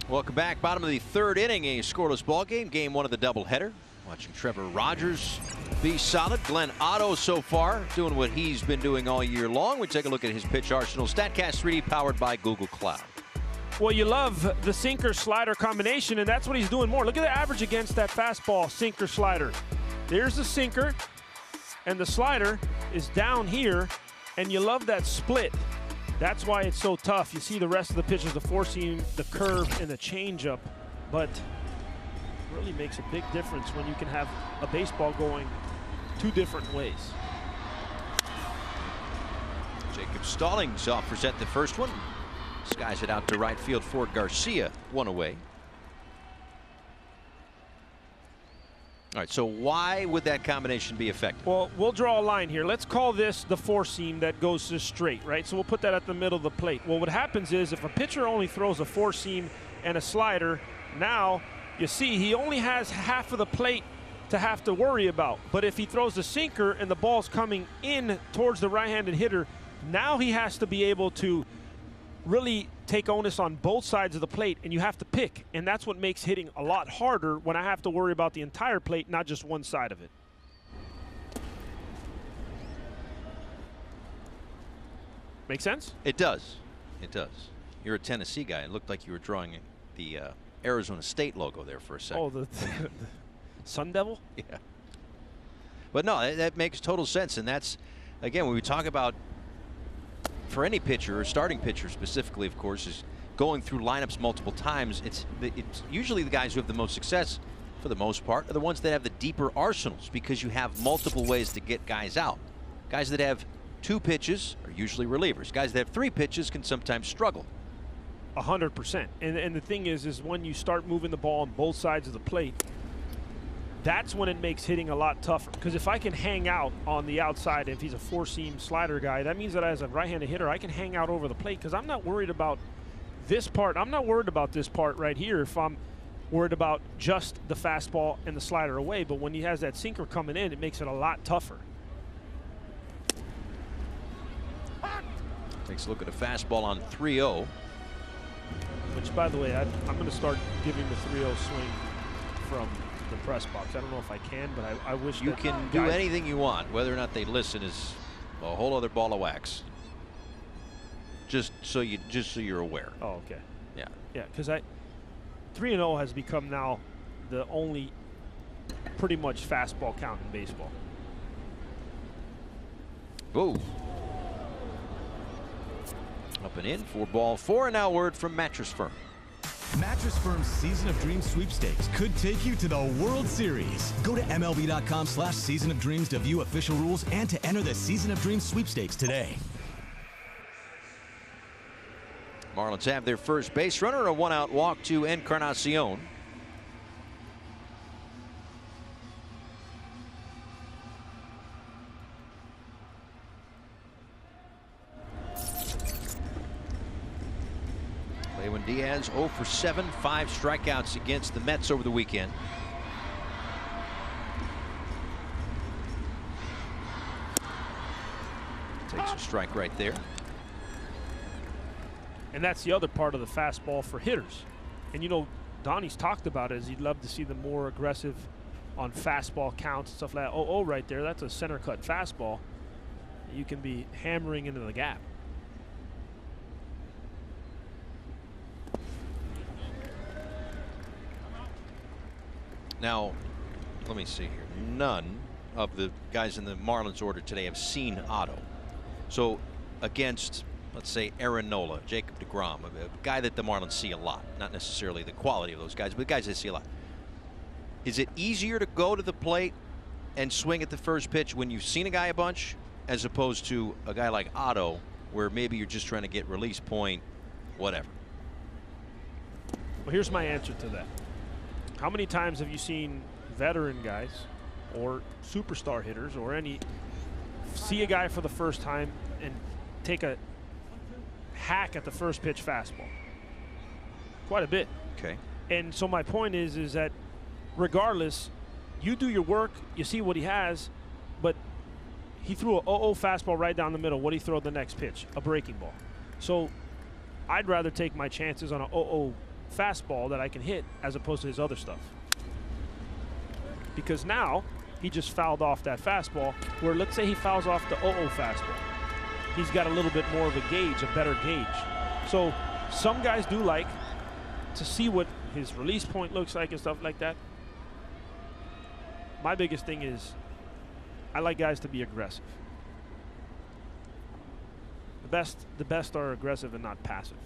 Speaker 2: Welcome back. Bottom of the third inning, a scoreless ball game. Game 1 of the doubleheader. Watching Trevor Rogers be solid. Glenn Otto so far doing what he's been doing all year long. We take a look at his pitch arsenal. StatCast 3D powered by Google Cloud.
Speaker 3: Well, you love the sinker-slider combination, and that's what he's doing more. Look at the average against that fastball, sinker-slider. There's the sinker, and the slider is down here, and you love that split. That's why it's so tough. You see the rest of the pitches, the four-seam, the curve, and the changeup, but it really makes a big difference when you can have a baseball going two different ways.
Speaker 2: Jacob Stallings offers at the first one. Skies it out to right field for Garcia, one away. All right, so why would that combination be effective?
Speaker 3: Well, we'll draw a line here. Let's call this the four seam that goes to straight, right? So we'll put that at the middle of the plate. Well, what happens is if a pitcher only throws a four seam and a slider, now you see he only has half of the plate to have to worry about. But if he throws the sinker and the ball's coming in towards the right-handed hitter, now he has to be able to really take onus on both sides of the plate, and you have to pick, and that's what makes hitting a lot harder when I have to worry about the entire plate, not just one side of it. Make sense?
Speaker 2: It does. It does. You're a Tennessee guy. It looked like you were drawing the Arizona State logo there for a second.
Speaker 3: Oh, the Sun Devil?
Speaker 2: Yeah. But no, that makes total sense, and that's, again, when we talk about for any pitcher, or starting pitcher specifically, of course, is going through lineups multiple times. It's usually the guys who have the most success, for the most part, are the ones that have the deeper arsenals, because you have multiple ways to get guys out. Guys that have 2 pitches are usually relievers. Guys that have 3 pitches can sometimes struggle.
Speaker 3: 100%. And the thing is when you start moving the ball on both sides of the plate, that's when it makes hitting a lot tougher. Because if I can hang out on the outside, if he's a four-seam slider guy, that means that as a right-handed hitter, I can hang out over the plate because I'm not worried about this part. I'm not worried about this part right here if I'm worried about just the fastball and the slider away. But when he has that sinker coming in, it makes it a lot tougher.
Speaker 2: Takes a look at a fastball on 3-0.
Speaker 3: Which, by the way, I'm going to start giving the 3-0 swing from the press box. I don't know if I can, but I wish
Speaker 2: you can do anything you want. Whether or not they listen is a whole other ball of wax. Just so you're aware.
Speaker 3: Oh, okay.
Speaker 2: Yeah.
Speaker 3: Yeah, because 3-0 has become now the only pretty much fastball count in baseball.
Speaker 2: Whoa. Up and in for ball 4, and now word from Mattress Firm.
Speaker 8: Mattress Firm's Season of Dreams sweepstakes could take you to the World Series. Go to MLB.com/Season of Dreams to view official rules and to enter the Season of Dreams sweepstakes today.
Speaker 2: Marlins have their first base runner, a 1-out walk to Encarnacion. Lewin Diaz 0 for 7, 5 strikeouts against the Mets over the weekend. Takes a strike right there.
Speaker 3: And that's the other part of the fastball for hitters. And you know, Donnie's talked about it, is he'd love to see them more aggressive on fastball counts and stuff like that. Oh, right there, that's a center cut fastball. You can be hammering into the gap.
Speaker 2: Now, let me see here. None of the guys in the Marlins order today have seen Otto. So against, let's say, Aaron Nola, Jacob deGrom, a guy that the Marlins see a lot, not necessarily the quality of those guys, but guys they see a lot. Is it easier to go to the plate and swing at the first pitch when you've seen a guy a bunch, as opposed to a guy like Otto, where maybe you're just trying to get release point, whatever?
Speaker 3: Well, here's my answer to that. How many times have you seen veteran guys or superstar hitters or any see a guy for the first time and take a hack at the first pitch fastball? Quite a bit.
Speaker 2: Okay.
Speaker 3: And so my point is that regardless, you do your work, you see what he has, but he threw a 0-0 fastball right down the middle. What did he throw the next pitch? A breaking ball. So I'd rather take my chances on a 0-0 fastball that I can hit as opposed to his other stuff. Because now he just fouled off that fastball. Where let's say he fouls off the 0-0 fastball, he's got a little bit more of a gauge, a better gauge. So some guys do like to see what his release point looks like and stuff like that. My biggest thing is I like guys to be aggressive. The best are aggressive and not passive.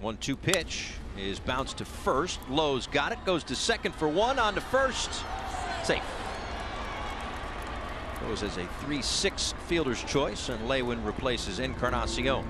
Speaker 2: 1-2 pitch is bounced to first. Lowe's got it, goes to second for one, on to first. Safe. Goes as a 3-6 fielder's choice, and Lewin replaces Encarnacion.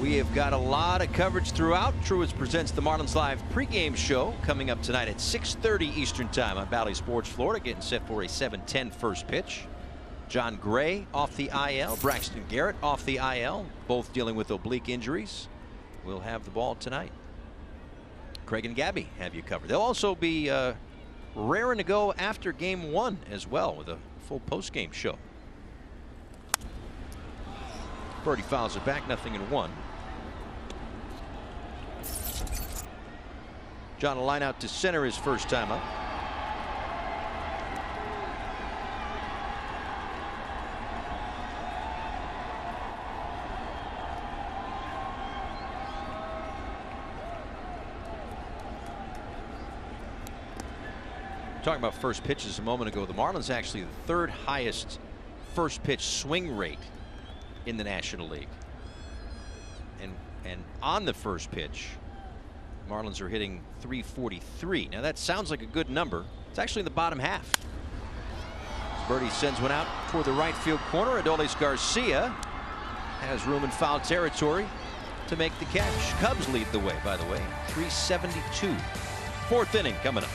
Speaker 2: We have got a lot of coverage throughout. Truist presents the Marlins Live pregame show coming up tonight at 6:30 Eastern Time on Bally Sports Florida, getting set for a 7:10 first pitch. John Gray off the IL, Braxton Garrett off the IL, both dealing with oblique injuries. We'll have the ball tonight. Craig and Gabby have you covered. They'll also be raring to go after game one as well, with a full post-game show. Birdie fouls it back, 0-1. John will line out to center his first time up. Talking about first pitches a moment ago, the Marlins actually the third highest first pitch swing rate in the National League. And on the first pitch, Marlins are hitting 343. Now that sounds like a good number. It's actually in the bottom half. Birdie sends one out toward the right field corner. Adolis Garcia has room in foul territory to make the catch. Cubs lead the way, by the way, 372. Fourth inning coming up.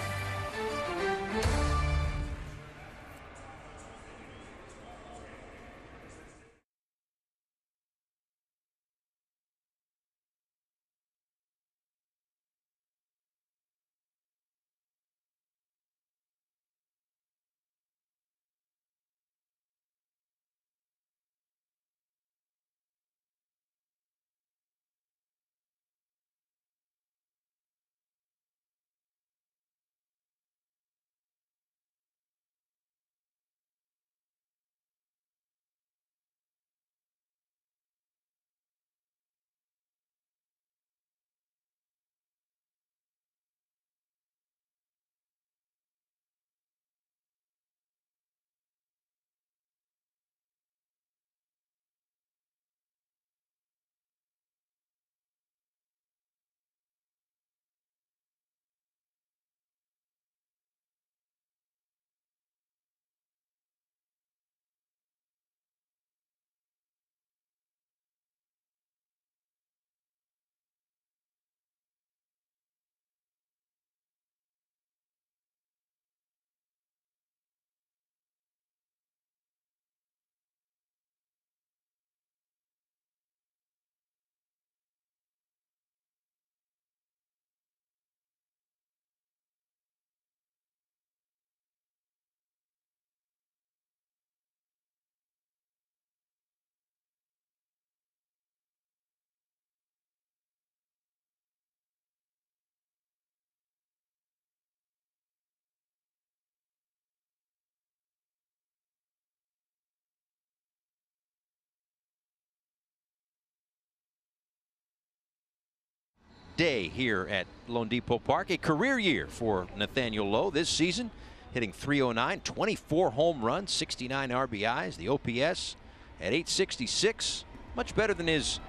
Speaker 2: Day here at Lone Depot Park. A career year for Nathaniel Lowe this season, hitting .309, 24 home runs, 69 RBIs. The OPS at .866, much better than his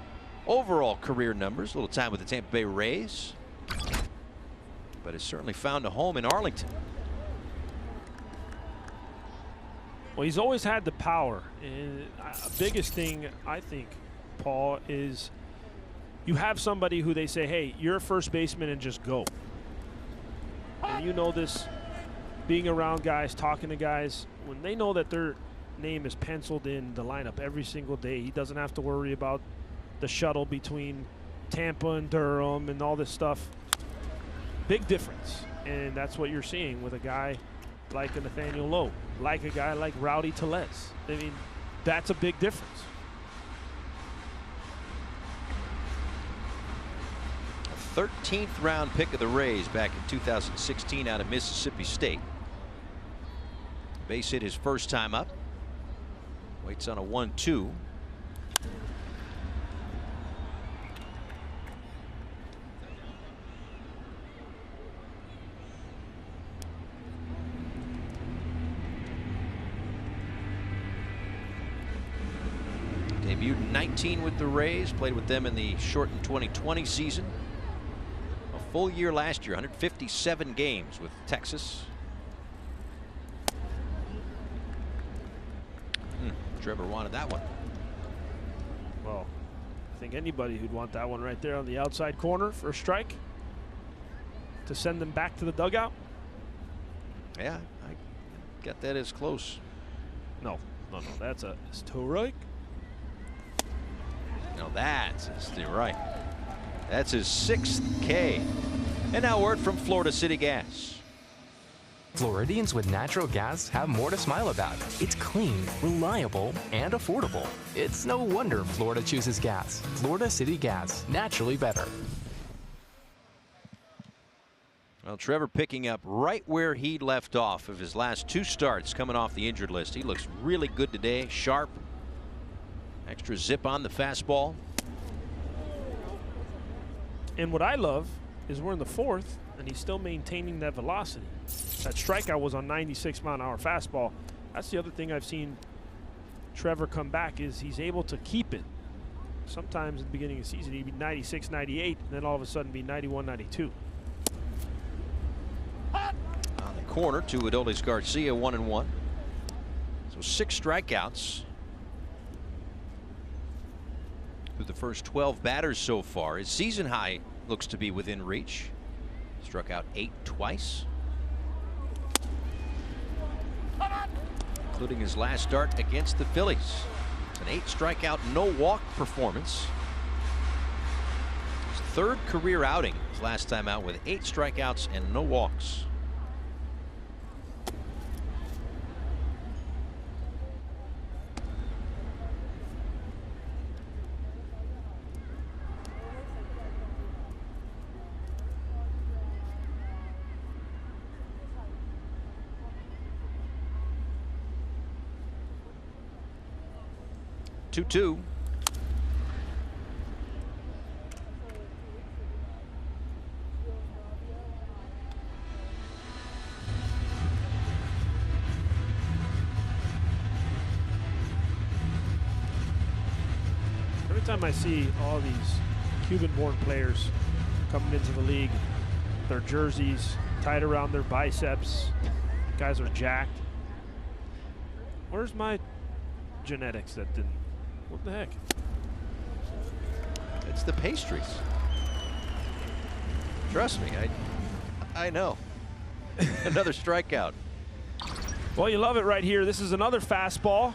Speaker 2: overall career numbers. A little time with the Tampa Bay Rays, but has certainly found a home in Arlington.
Speaker 3: Well, he's always had the power, and biggest thing I think, Paul, is you have somebody who they say, hey, you're a first baseman and just go. And you know this, being around guys, talking to guys, when they know that their name is penciled in the lineup every single day, he doesn't have to worry about the shuttle between Tampa and Durham and all this stuff. Big difference. And that's what you're seeing with a guy like a Nathaniel Lowe, like a guy like Rowdy Tellez. I mean, that's a big difference.
Speaker 2: A 13th round pick of the Rays back in 2016 out of Mississippi State. Base hit his first time up. Waits on a 1-2. Debuted in 19 with the Rays, played with them in the shortened 2020 season. A full year last year, 157 games with Texas. Trevor wanted that one.
Speaker 3: Well, I think anybody who'd want that one right there on the outside corner for a strike to send them back to the dugout.
Speaker 2: Yeah, I got that as close.
Speaker 3: No, that's a strike.
Speaker 2: No, that's right. That's his 6th K. And now word from Florida City Gas.
Speaker 9: Floridians with natural gas have more to smile about. It's clean, reliable, and affordable. It's no wonder Florida chooses gas. Florida City Gas, naturally better.
Speaker 2: Well, Trevor picking up right where he left off of his last 2 starts coming off the injured list. He looks really good today, sharp. Extra zip on the fastball.
Speaker 3: And what I love is we're in the 4th and he's still maintaining that velocity. That strikeout was on 96-mile-an-hour fastball. That's the other thing I've seen Trevor come back is he's able to keep it. Sometimes at the beginning of the season he'd be 96, 98, and then all of a sudden be 91, 92.
Speaker 2: On the corner to Adolis Garcia, 1-1. So 6 strikeouts through the first 12 batters so far. His season high looks to be within reach. Struck out 8 twice, including his last start against the Phillies. It's an 8 strikeout, no walk performance. His 3rd career outing, his last time out with 8 strikeouts and no walks. Two.
Speaker 3: Every time I see all these Cuban-born players coming into the league, their jerseys tied around their biceps, guys are jacked. Where's my genetics that didn't? What the heck?
Speaker 2: It's the pastries. Trust me, I know. Another strikeout.
Speaker 3: Well, you love it right here. This is another fastball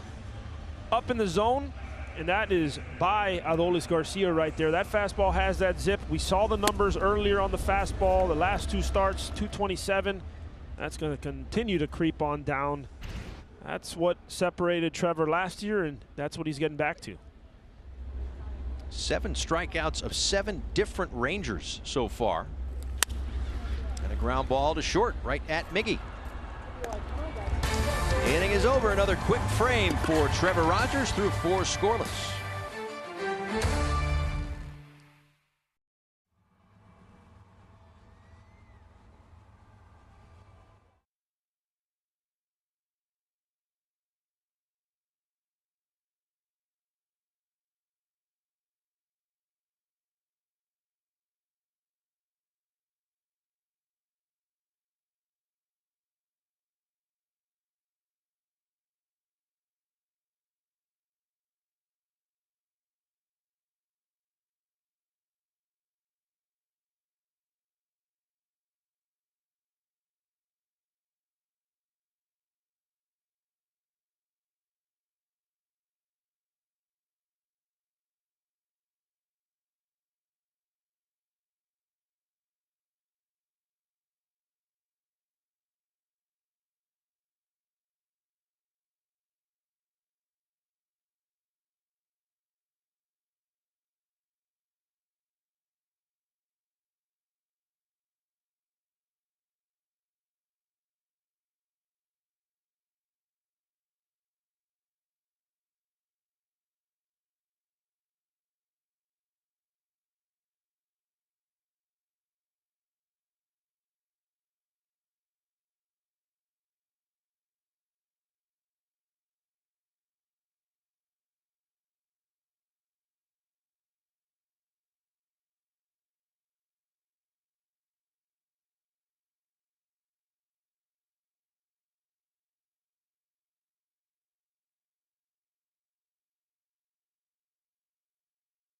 Speaker 3: up in the zone, and that is by Adolis Garcia right there. That fastball has that zip. We saw the numbers earlier on the fastball. The last 2 starts, 227. That's going to continue to creep on down. That's what separated Trevor last year, and that's what he's getting back to.
Speaker 2: 7 strikeouts of 7 different Rangers so far. And a ground ball to short right at Miggy. Inning is over. Another quick frame for Trevor Rogers through 4 scoreless.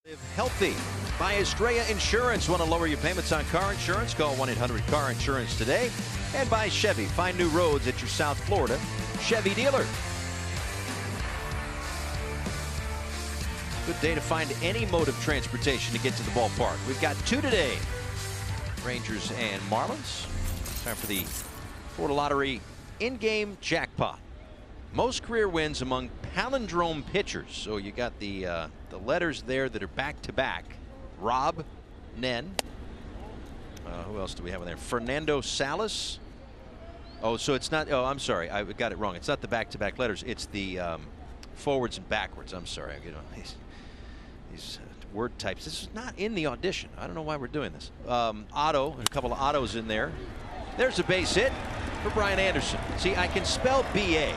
Speaker 2: Live healthy. By Estrella Insurance. Want to lower your payments on car insurance? Call 1-800-CAR-INSURANCE today. And by Chevy. Find new roads at your South Florida Chevy dealer. Good day to find any mode of transportation to get to the ballpark. We've got 2 today. Rangers and Marlins. Time for the Florida Lottery in-game jackpot. Most career wins among palindrome pitchers. So you got the letters there that are back-to-back. Rob, Nen. Who else do we have in there? Fernando Salas. Oh, so it's not. Oh, I'm sorry. I got it wrong. It's not the back-to-back letters. It's the forwards and backwards. I'm sorry. You know, these word types. This is not in the audition. I don't know why we're doing this. Otto, a couple of Ottos in there. There's a base hit for Brian Anderson. See, I can spell B-A.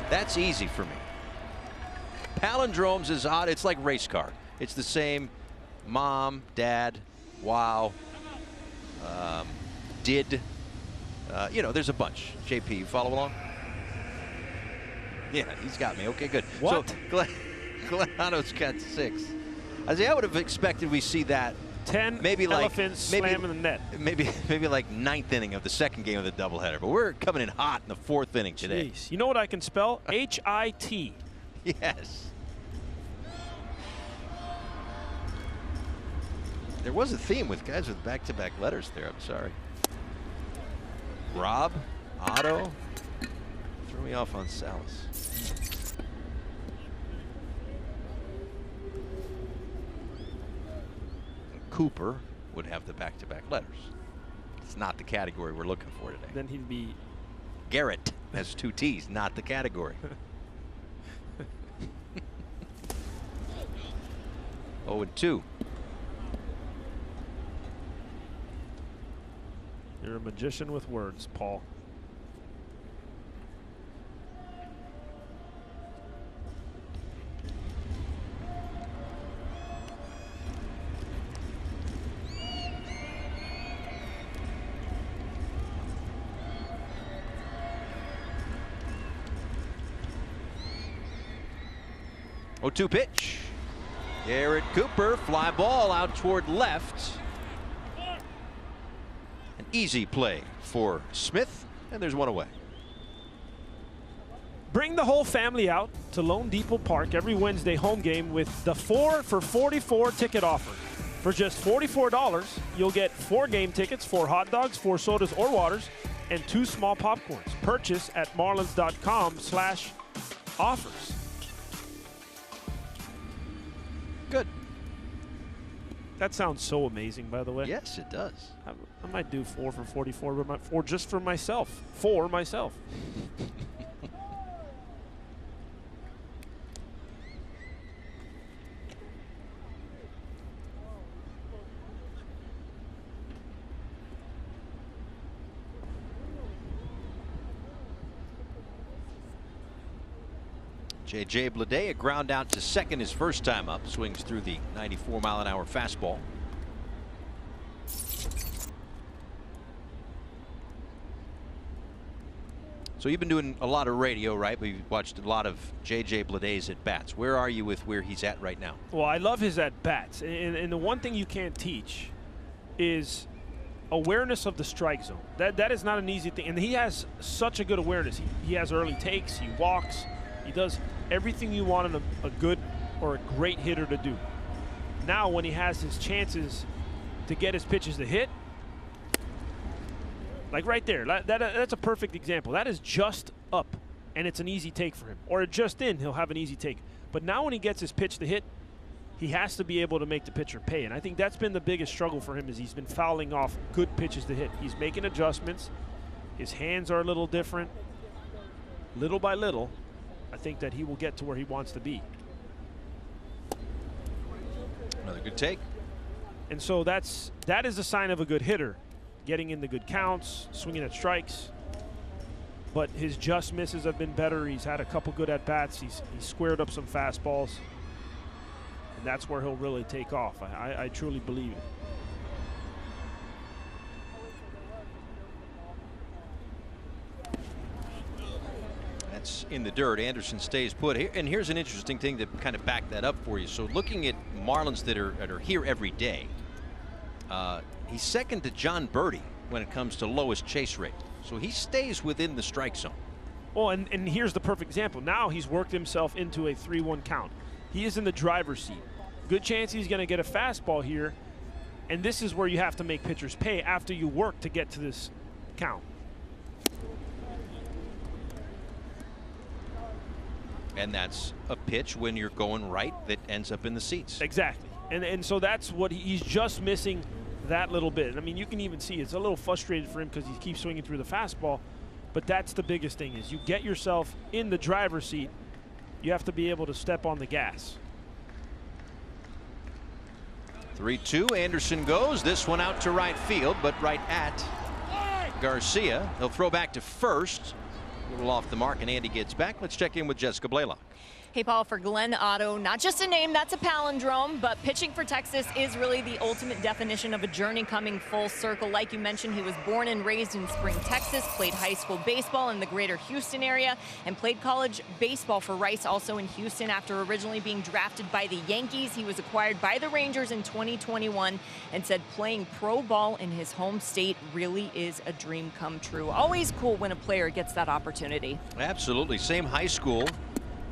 Speaker 2: That's easy for me. Palindromes is odd. It's like race car. It's the same. Mom, dad, wow, did. You know, there's a bunch. JP, you follow along? Yeah, he's got me. Okay, good.
Speaker 3: What?
Speaker 2: So Glenn Otto's got 6. I would have expected we see that
Speaker 3: 10
Speaker 2: maybe
Speaker 3: elephants
Speaker 2: like
Speaker 3: slam in the net.
Speaker 2: Maybe like 9th inning of the second game of the doubleheader. But we're coming in hot in the 4th inning today.
Speaker 3: Jeez. You know what I can spell? H-I-T.
Speaker 2: Yes. There was a theme with guys with back-to-back letters there. I'm sorry. Rob, Otto, threw me off on Salas. Cooper would have the back-to-back letters. It's not the category we're looking for today.
Speaker 3: Then he'd be
Speaker 2: Garrett has 2 T's, not the category. 0-2.
Speaker 3: You're a magician with words, Paul.
Speaker 2: Oh-2 pitch. Garrett Cooper, fly ball out toward left. An easy play for Smith, and there's one away.
Speaker 3: Bring the whole family out to Lone Depot Park every Wednesday home game with the 4 for $44 ticket offer. For just $44, you'll get 4 game tickets, 4 hot dogs, 4 sodas or waters, and 2 small popcorns. Purchase at marlins.com/offers.
Speaker 2: Good.
Speaker 3: That sounds so amazing, by the way.
Speaker 2: Yes, it does.
Speaker 3: I might do 4 for $44, but 4 just for myself. For myself.
Speaker 2: J.J. Bleday, a ground out to second his first time up. Swings through the 94-mile-an-hour fastball. So you've been doing a lot of radio, right? But you've watched a lot of J.J. Bleday's at-bats. Where are you with where he's at right now?
Speaker 3: Well, I love his at-bats. And the one thing you can't teach is awareness of the strike zone. That is not an easy thing. And he has such a good awareness. He has early takes. He walks. He does everything you want in a good or a great hitter to do. Now, when he has his chances to get his pitches to hit, like right there, that's a perfect example. That is just up, and it's an easy take for him. Or just in, he'll have an easy take. But now when he gets his pitch to hit, he has to be able to make the pitcher pay. And I think that's been the biggest struggle for him, is he's been fouling off good pitches to hit. He's making adjustments. His hands are a little different. Little by little, I think that he will get to where he wants to be.
Speaker 2: Another good take.
Speaker 3: And so that is a sign of a good hitter. Getting in the good counts, swinging at strikes. But his just misses have been better. He's had a couple good at-bats. He's squared up some fastballs. And that's where he'll really take off. I truly believe it.
Speaker 2: That's in the dirt. Anderson stays put here, and here's an interesting thing to kind of back that up for you. So looking at Marlins that are here every day, he's second to John Birdie when it comes to lowest chase rate. So he stays within the strike zone.
Speaker 3: Well, and here's the perfect example. Now he's worked himself into a 3-1 count. He is in the driver's seat. Good chance he's going to get a fastball here, and this is where you have to make pitchers pay after you work to get to this count.
Speaker 2: And that's a pitch when you're going right that ends up in the seats.
Speaker 3: Exactly. And so that's what he's just missing, that little bit. I mean, you can even see it's a little frustrated for him because he keeps swinging through the fastball. But that's the biggest thing, is you get yourself in the driver's seat. You have to be able to step on the gas.
Speaker 2: 3-2. Anderson goes. This one out to right field, but right at Garcia. He'll throw back to first. A little off the mark, and Andy gets back. Let's check in with Jessica Blaylock.
Speaker 4: Hey, Paul, for Glenn Otto, not just a name, that's a palindrome, but pitching for Texas is really the ultimate definition of a journey coming full circle. Like you mentioned, he was born and raised in Spring, Texas, played high school baseball in the greater Houston area, and played college baseball for Rice also in Houston. After originally being drafted by the Yankees, he was acquired by the Rangers in 2021 and said playing pro ball in his home state really is a dream come true. Always cool when a player gets that opportunity.
Speaker 2: Absolutely. Same high school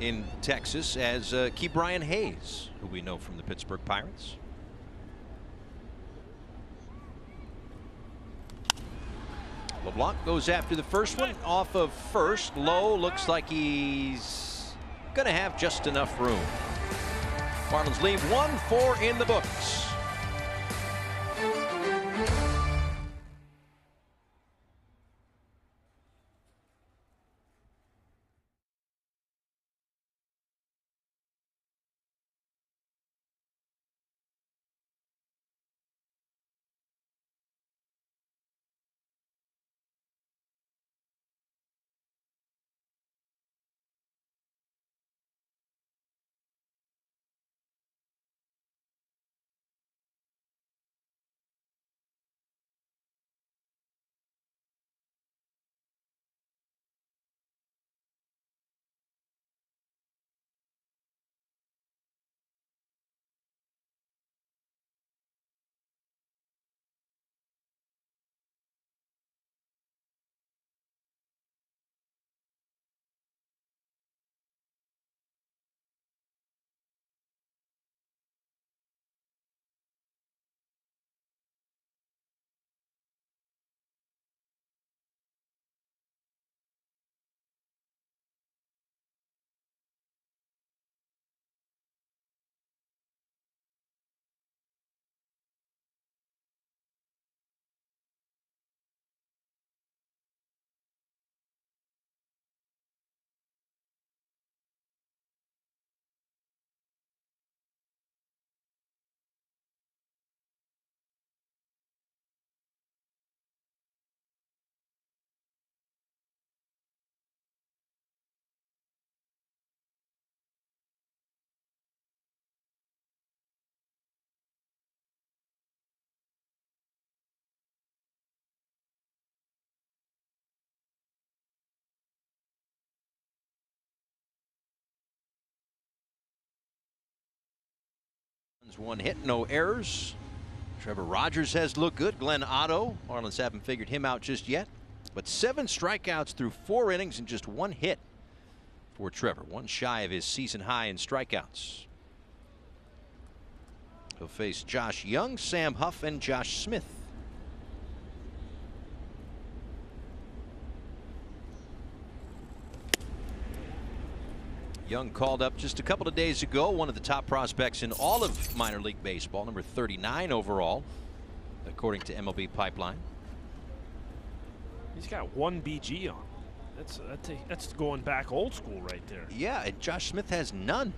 Speaker 2: in Texas as Key Brian Hayes, who we know from the Pittsburgh Pirates. LeBlanc goes after the first one, off of first. Low, looks like he's gonna have just enough room. Marlins leave 1-4 in the books. One hit, no errors. Trevor Rogers has looked good. Glenn Otto, Marlins haven't figured him out just yet. But 7 strikeouts through 4 innings and just 1 hit for Trevor. 1 shy of his season high in strikeouts. He'll face Josh Young, Sam Huff, and Josh Smith. Young called up just a couple of days ago, one of the top prospects in all of minor league baseball, number 39 overall, according to MLB Pipeline.
Speaker 3: He's got 1 BG on. That's going back old school right there.
Speaker 2: Yeah, and Josh Smith has none.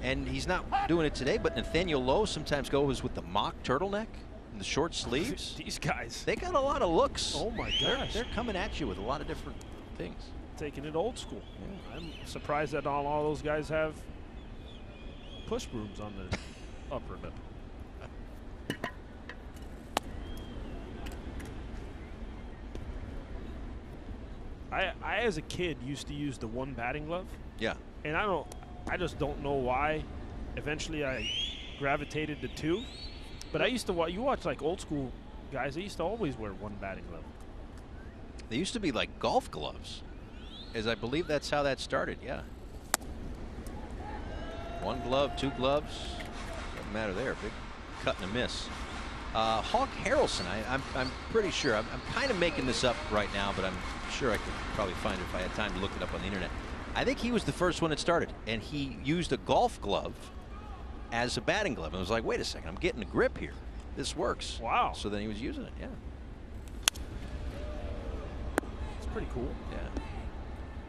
Speaker 2: And he's not doing it today, but Nathaniel Lowe sometimes goes with the mock turtleneck and the short sleeves.
Speaker 3: These guys,
Speaker 2: they got a lot of looks.
Speaker 3: Oh my gosh.
Speaker 2: They're coming at you with a lot of different things.
Speaker 3: Taking it old school. Yeah. I'm surprised that all those guys have push brooms on the upper lip. I I as a kid used to use the one batting glove.
Speaker 2: Yeah.
Speaker 3: And I just don't know why. Eventually I gravitated to two. But I used to you watch like old school guys, they used to always wear one batting glove.
Speaker 2: They used to be like golf gloves, as I believe that's how that started. Yeah. One glove, two gloves, doesn't matter there. Big cut and a miss. Hawk Harrelson, I'm pretty sure. I'm kind of making this up right now, but I'm sure I could probably find it if I had time to look it up on the internet. I think he was the first one that started, and he used a golf glove as a batting glove. And I was like, wait a second, I'm getting a grip here. This works.
Speaker 3: Wow.
Speaker 2: So then he was using it, yeah.
Speaker 3: It's pretty cool.
Speaker 2: Yeah.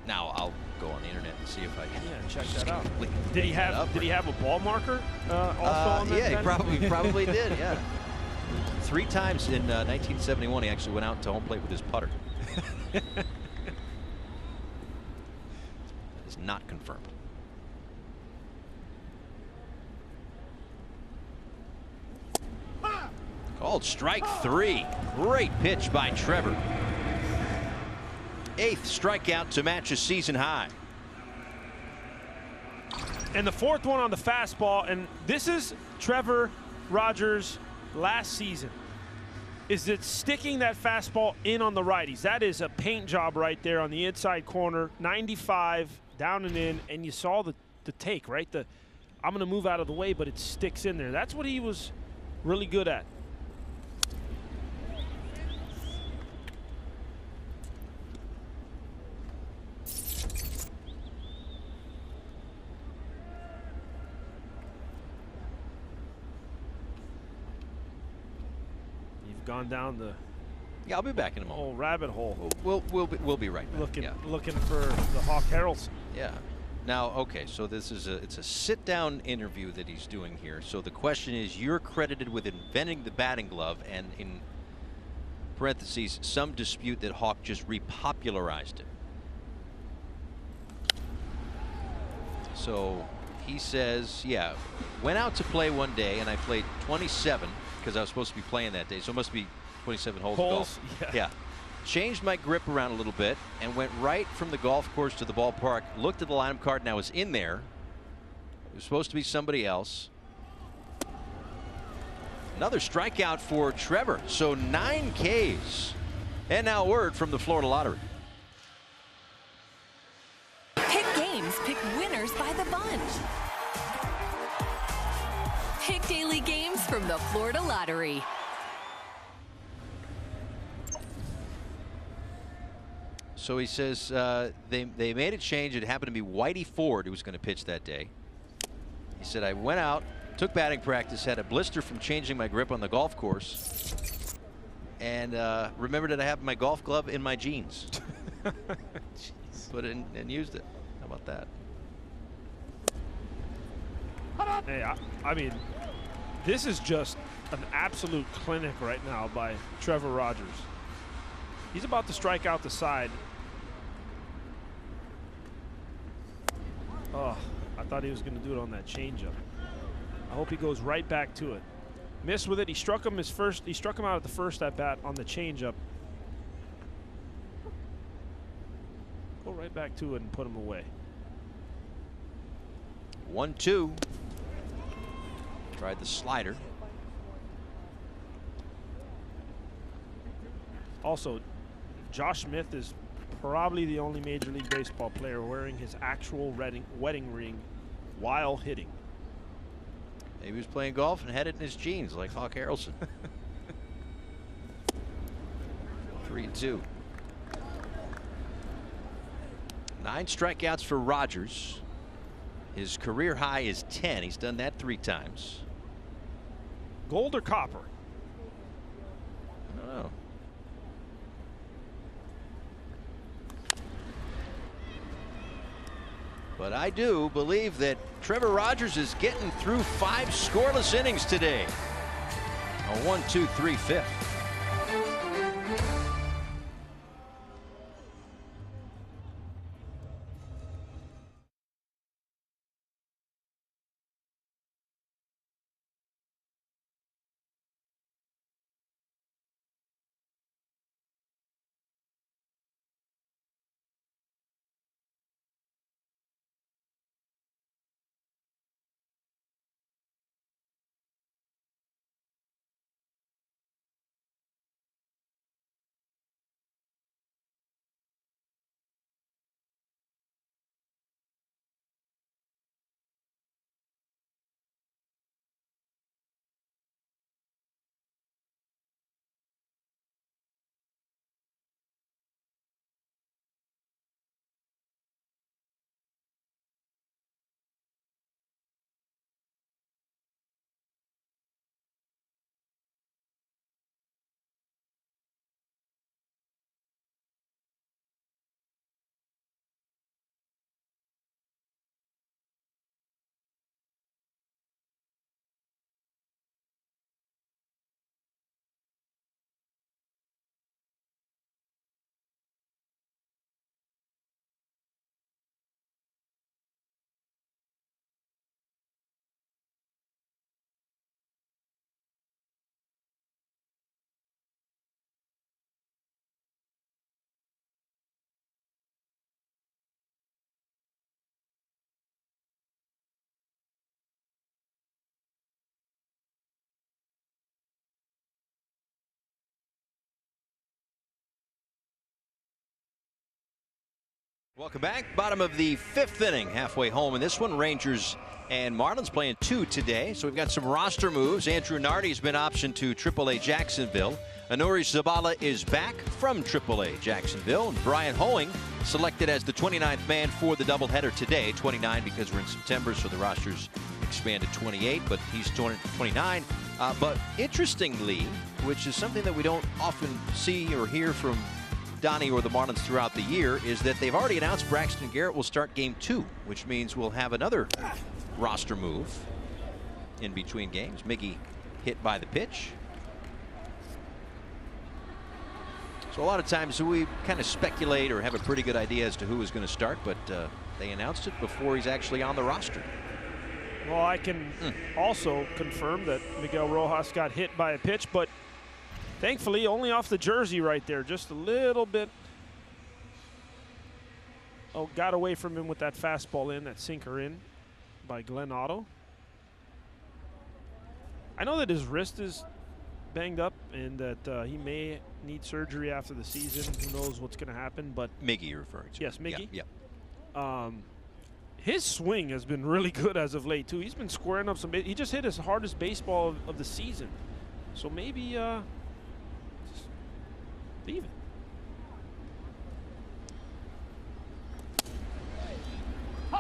Speaker 2: Now I'll go on the internet and see if I can.
Speaker 3: Yeah, check that out.
Speaker 2: Did
Speaker 3: he have a ball marker also on that?
Speaker 2: Yeah, he probably did, yeah. 3 times in 1971 he actually went out to home plate with his putter. It's not confirmed. Called strike 3. Great pitch by Trevor. 8th strikeout to match a season high.
Speaker 3: And the 4th one on the fastball, and this is Trevor Rogers last season. Is it sticking that fastball in on the righties? That is a paint job right there on the inside corner. 95 down and in, and you saw the take, right? I'm going to move out of the way, but it sticks in there. That's what he was really good at. Gone down the
Speaker 2: I'll be back in a moment.
Speaker 3: Whole rabbit hole.
Speaker 2: We'll be right back.
Speaker 3: Looking for the Hawk Harrelson.
Speaker 2: Yeah. Now, okay, so this is it's a sit-down interview that he's doing here. So the question is, you're credited with inventing the batting glove, and in parentheses, some dispute that Hawk just repopularized it. So he says, yeah, went out to play one day, and I played 27. Because I was supposed to be playing that day, so it must be 27 holes of golf. Yeah. Changed my grip around a little bit and went right from the golf course to the ballpark. Looked at the lineup card and I was in there. It was supposed to be somebody else. Another strikeout for Trevor. So 9 Ks. And now word from the Florida Lottery.
Speaker 10: Pick games, pick winners by the bunch. Pick daily games from the Florida Lottery.
Speaker 2: So he says they made a change. It happened to be Whitey Ford who was going to pitch that day. He said, I went out, took batting practice, had a blister from changing my grip on the golf course, and remembered that I have my golf glove in my jeans. Put it in and used it. How about that?
Speaker 3: Hey, I mean, this is just an absolute clinic right now by Trevor Rogers. He's about to strike out the side. Oh, I thought he was going to do it on that changeup. I hope he goes right back to it. Missed with it. He struck him He struck him out at the first at bat on the changeup. Go right back to it and put him away.
Speaker 2: 1-2. Tried the slider.
Speaker 3: Also, Josh Smith is probably the only Major League Baseball player wearing his actual wedding ring while hitting.
Speaker 2: Maybe he was playing golf and had it in his jeans like Hawk Harrelson. 3-2. 9 strikeouts for Rogers. His career high is 10. He's done that 3 times.
Speaker 3: Gold or copper?
Speaker 2: I don't know. But I do believe that Trevor Rogers is getting through 5 scoreless innings today. A 1-2-3 fifth. Welcome back. Bottom of the 5th inning, halfway home in this one. Rangers and Marlins playing 2 today. So we've got some roster moves. Andrew Nardi's been optioned to AAA Jacksonville. Anuri Zabala is back from AAA Jacksonville. And Brian Hoeing selected as the 29th man for the doubleheader today. 29 because we're in September, so the roster's expanded 28, but he's 29. But interestingly, which is something that we don't often see or hear from Donnie or the Marlins throughout the year, is that they've already announced Braxton Garrett will start game 2, which means we'll have another roster move in between games. Miggy hit by the pitch. So a lot of times we kind of speculate or have a pretty good idea as to who is going to start, but they announced it before he's actually on the roster.
Speaker 3: Well, I can also confirm that Miguel Rojas got hit by a pitch, but thankfully only off the jersey right there, just a little bit. Oh, got away from him with that fastball in, that sinker in by Glenn Otto. I know that his wrist is banged up and that he may need surgery after the season. Who knows what's going to happen, but
Speaker 2: Miggy you're referring to.
Speaker 3: Yes, Miggy.
Speaker 2: Yeah.
Speaker 3: His swing has been really good as of late too. He's been squaring up some. He just hit his hardest baseball of the season, so maybe just leave it.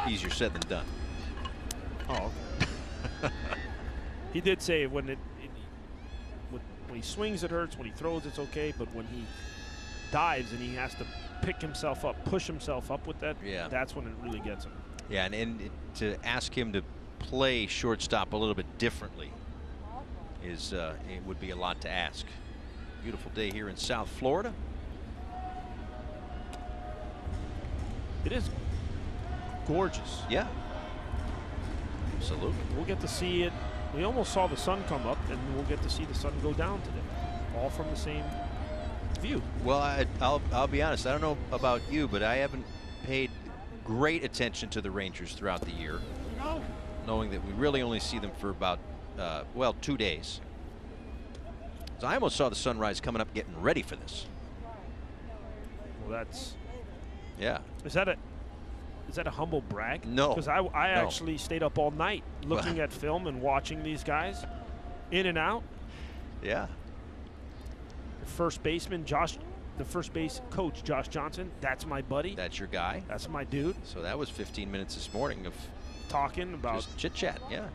Speaker 2: Easier said than done.
Speaker 3: Oh, okay. He did say when when he swings it hurts, when he throws it's okay, but when he dives and he has to pick himself up, push himself up with that, that's when it really gets him.
Speaker 2: Yeah, and to ask him to play shortstop a little bit differently is it would be a lot to ask. Beautiful day here in South Florida.
Speaker 3: It is gorgeous.
Speaker 2: Yeah, absolutely.
Speaker 3: We'll get to see it. We almost saw the sun come up, and we'll get to see the sun go down today, all from the same view.
Speaker 2: Well, I'll be honest. I don't know about you, but I haven't paid great attention to the Rangers throughout the year, knowing that we really only see them for about 2 days. So I almost saw the sunrise coming up, getting ready for this.
Speaker 3: Well, that's Is that a humble brag?
Speaker 2: No,
Speaker 3: because I actually stayed up all night looking at film and watching these guys in and out.
Speaker 2: Yeah.
Speaker 3: The first baseman the first base coach Josh Johnson. That's my buddy.
Speaker 2: That's your guy.
Speaker 3: That's my dude.
Speaker 2: So that was 15 minutes this morning of
Speaker 3: talking about
Speaker 2: just chit chat. Yeah.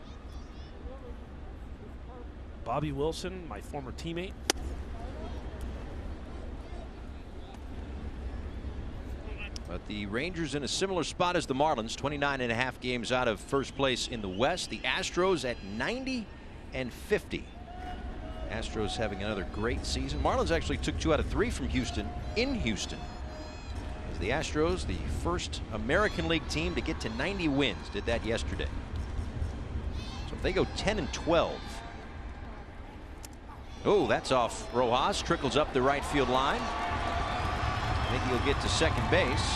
Speaker 3: Bobby Wilson, my former teammate.
Speaker 2: But the Rangers in a similar spot as the Marlins, 29.5 games out of first place in the West. The Astros at 90 and 50. Astros having another great season. Marlins actually took 2 out of 3 from Houston in Houston. As the Astros, the first American League team to get to 90 wins, did that yesterday. So if they go 10 and 12. Oh, that's off Rojas, trickles up the right field line. I think he'll get to second base.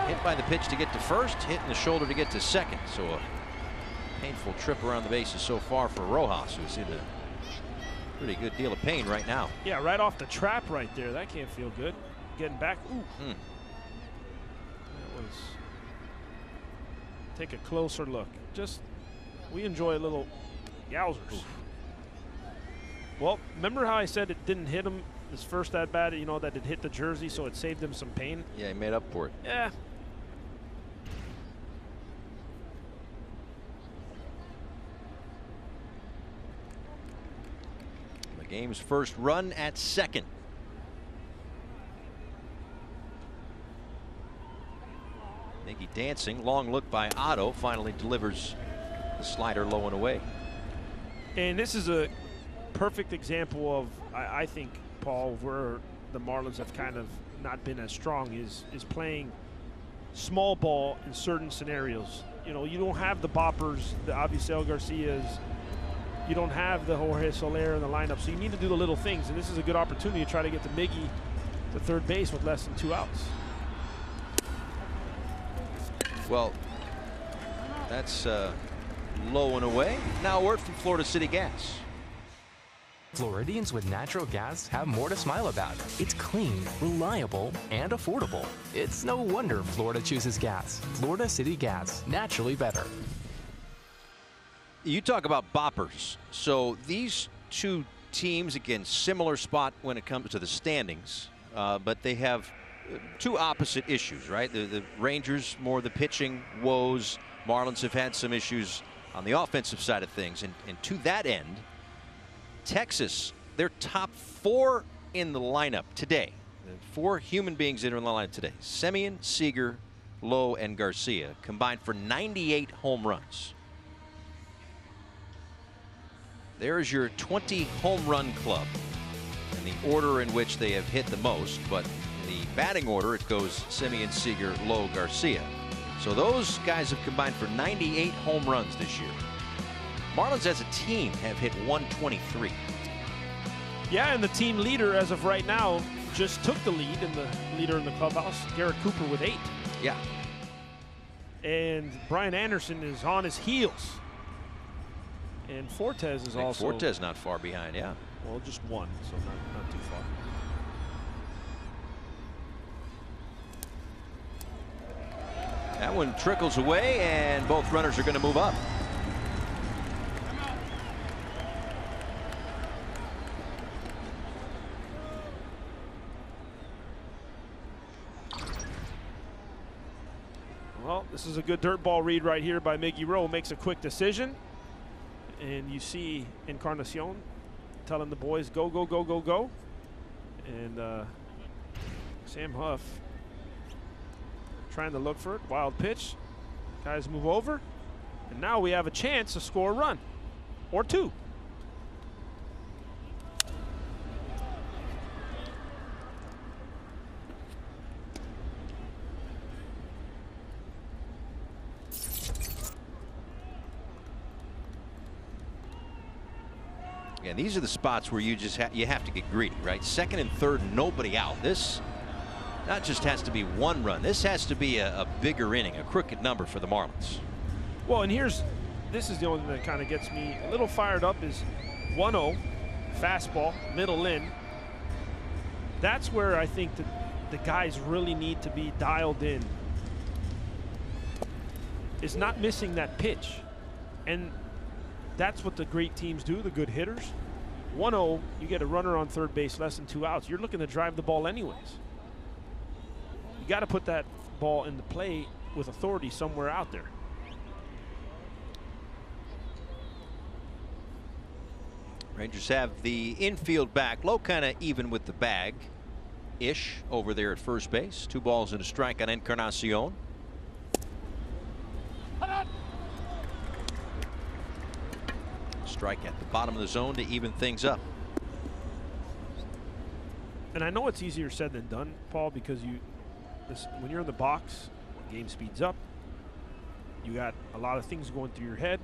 Speaker 2: Hit by the pitch to get to first, hit in the shoulder to get to second. So a painful trip around the bases so far for Rojas, who's in a pretty good deal of pain right now.
Speaker 3: Yeah, right off the trap right there. That can't feel good. Getting back. Ooh. That was. Take a closer look. Just, we enjoy a little yowzers. Oof. Well, remember how I said it didn't hit him his first at bat, you know, that it hit the jersey, so it saved him some pain?
Speaker 2: Yeah, he made up for it.
Speaker 3: Yeah.
Speaker 2: The game's first run at second. Miggy dancing, long look by Otto, finally delivers the slider low and away.
Speaker 3: And this is a perfect example of, I think, Paul, where the Marlins have kind of not been as strong is playing small ball in certain scenarios. You know, you don't have the boppers, the Avisail Garcias, you don't have the Jorge Soler in the lineup, so you need to do the little things, and this is a good opportunity to try to get to Miggy to third base with less than 2 outs.
Speaker 2: Well, that's low and away. Now a word from Florida City Gas.
Speaker 9: Floridians with natural gas have more to smile about. It's clean, reliable, and affordable. It's no wonder Florida chooses gas. Florida City Gas, naturally better.
Speaker 2: You talk about boppers. So these two teams, again, similar spot when it comes to the standings, but they have two opposite issues, right? The Rangers, more the pitching woes. Marlins have had some issues on the offensive side of things. And to that end, Texas, their top 4 in the lineup today. The 4 human beings that are in the lineup today. Semien, Seager, Lowe, and Garcia combined for 98 home runs. There's your 20 home run club in the order in which they have hit the most, but in the batting order it goes Semien, Seager, Lowe, Garcia. So those guys have combined for 98 home runs this year. Marlins as a team have hit 123.
Speaker 3: Yeah, and the team leader as of right now just took the lead, and the leader in the clubhouse, Garrett Cooper, with 8.
Speaker 2: Yeah.
Speaker 3: And Brian Anderson is on his heels. And Fortes is also.
Speaker 2: Fortes not far behind, yeah.
Speaker 3: Well, just 1, so not too far.
Speaker 2: That one trickles away, and both runners are going to move up.
Speaker 3: Well, this is a good dirt ball read right here by Miggy Rowe. Makes a quick decision. And you see Encarnacion telling the boys, go, go, go, go, go. And Sam Huff trying to look for it. Wild pitch. Guys move over. And now we have a chance to score a run. Or 2.
Speaker 2: Yeah, these are the spots where you just you have to get greedy, right? Second and third, nobody out. This not just has to be 1 run. This has to be a bigger inning, a crooked number for the Marlins.
Speaker 3: Well, and this is the only thing that kind of gets me a little fired up is 1-0, fastball, middle in. That's where I think the guys really need to be dialed in. Is not missing that pitch. And that's what the great teams do, the good hitters. 1-0, you get a runner on third base, less than 2 outs. You're looking to drive the ball anyways. You got to put that ball in the play with authority somewhere out there.
Speaker 2: Rangers have the infield back. Low kind of even with the bag-ish over there at first base. 2 balls and a strike on Encarnacion. Strike at the bottom of the zone to even things up.
Speaker 3: And I know it's easier said than done, Paul, because when you're in the box, the game speeds up. You got a lot of things going through your head.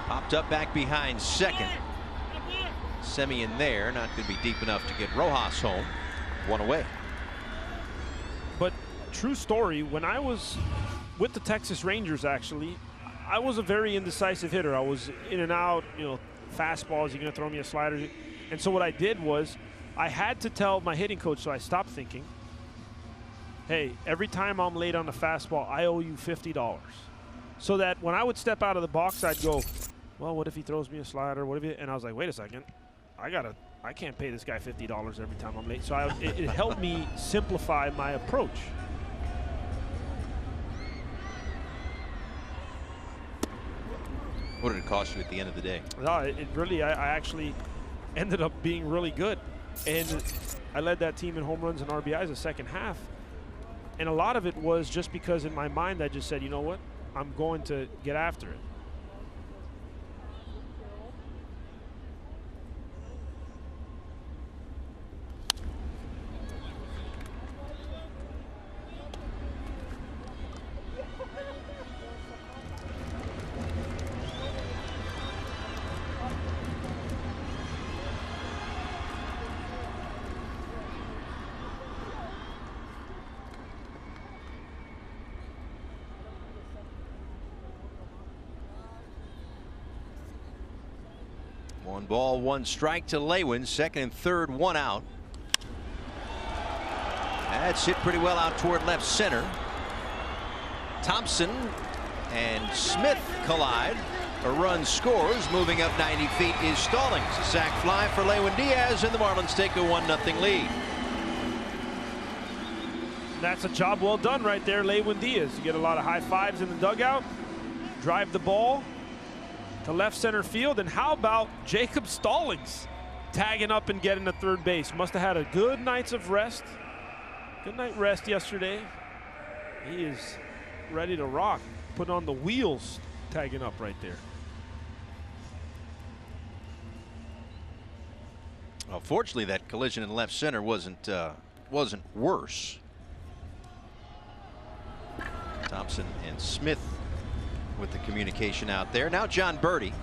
Speaker 2: Popped up back behind second. Semien there, not going to be deep enough to get Rojas home. 1 away.
Speaker 3: But true story, when I was with the Texas Rangers, actually, I was a very indecisive hitter. I was in and out, fastballs, you're going to throw me a slider. And so what I did was I had to tell my hitting coach, so I stopped thinking, hey, every time I'm late on the fastball, I owe you $50. So that when I would step out of the box, I'd go, well, what if he throws me a slider? What if he, and I was like, wait a second, I can't pay this guy $50 every time I'm late. So it helped me simplify my approach.
Speaker 2: What did it cost you at the end of the day?
Speaker 3: No, it really, I actually ended up being really good. And I led that team in home runs and RBIs the second half. And a lot of it was just because in my mind I just said, you know what, I'm going to get after it.
Speaker 2: 1 ball, 1 strike to Lewin. Second and third, 1 out. That's hit pretty well out toward left center. Thompson and Smith collide. A run scores. Moving up 90 feet is Stallings. A sac fly for Lewin Diaz, and the Marlins take a 1-0 lead.
Speaker 3: That's a job well done right there, Lewin Diaz. You get a lot of high fives in the dugout. Drive the ball to left center field. And how about Jacob Stallings tagging up and getting to third base? Must have had a good night's of rest. Good night rest yesterday. He is ready to rock. Put on the wheels, tagging up right there.
Speaker 2: Well, fortunately, that collision in left center wasn't worse. Thompson and Smith with the communication out there. Now John Birdie.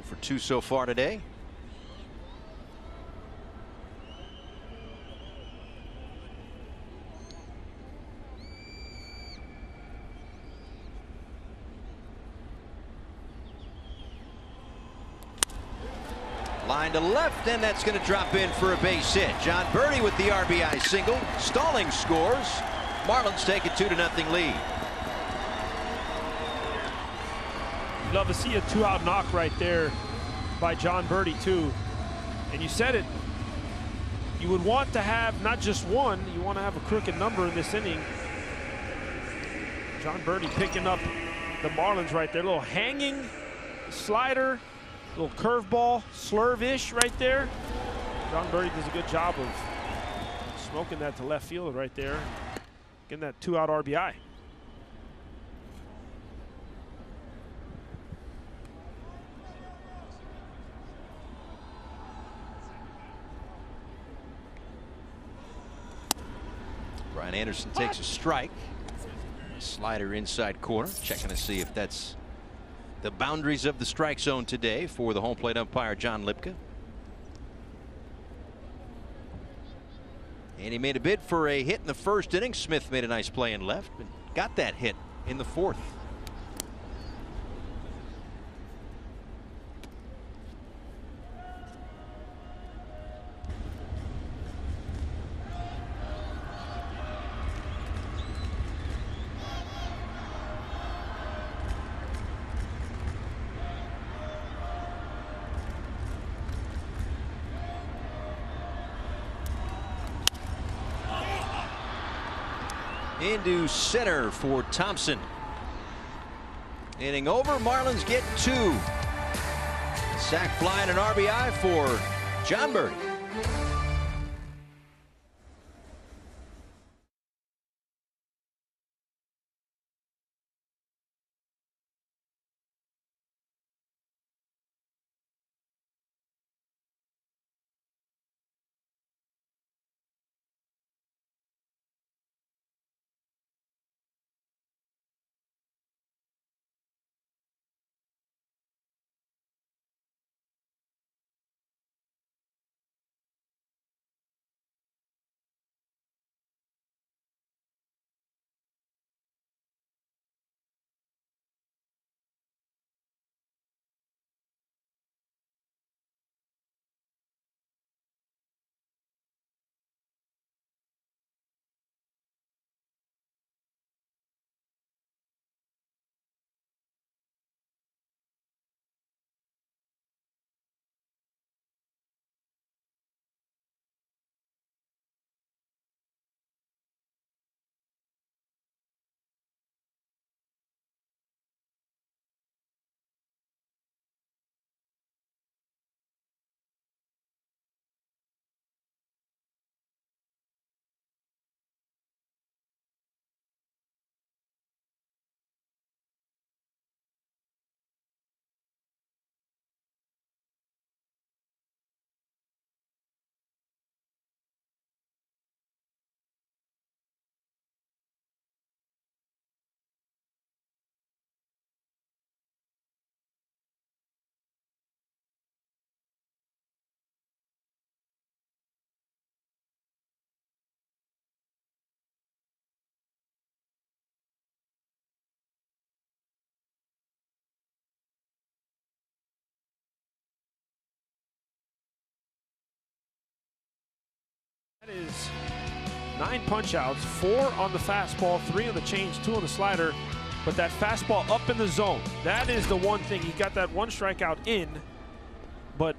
Speaker 2: For 2 so far today. Line to left, and that's going to drop in for a base hit. John Birdie with the RBI single. Stallings scores. Marlins take a 2-0 lead.
Speaker 3: Love to see a 2-out knock right there by John Birdie too. And you said it, you would want to have not just one, you want to have a crooked number in this inning. John Birdie picking up the Marlins right there. A little hanging slider, little curveball, slurve-ish right there. John Birdie does a good job of smoking that to left field right there, getting that 2-out RBI.
Speaker 2: Brian Anderson takes a strike. Slider inside corner, checking to see if that's the boundaries of the strike zone today for the home plate umpire John Lipka. And he made a bid for a hit in the first inning. Smith made a nice play in left, but got that hit in the fourth. Into center for Thompson. Inning over. Marlins get 2. Sac fly and an RBI for John Birdie.
Speaker 3: That is 9 punch-outs, 4 on the fastball, 3 on the change, 2 on the slider. But that fastball up in the zone, that is the one thing. He got that 1 strikeout in, but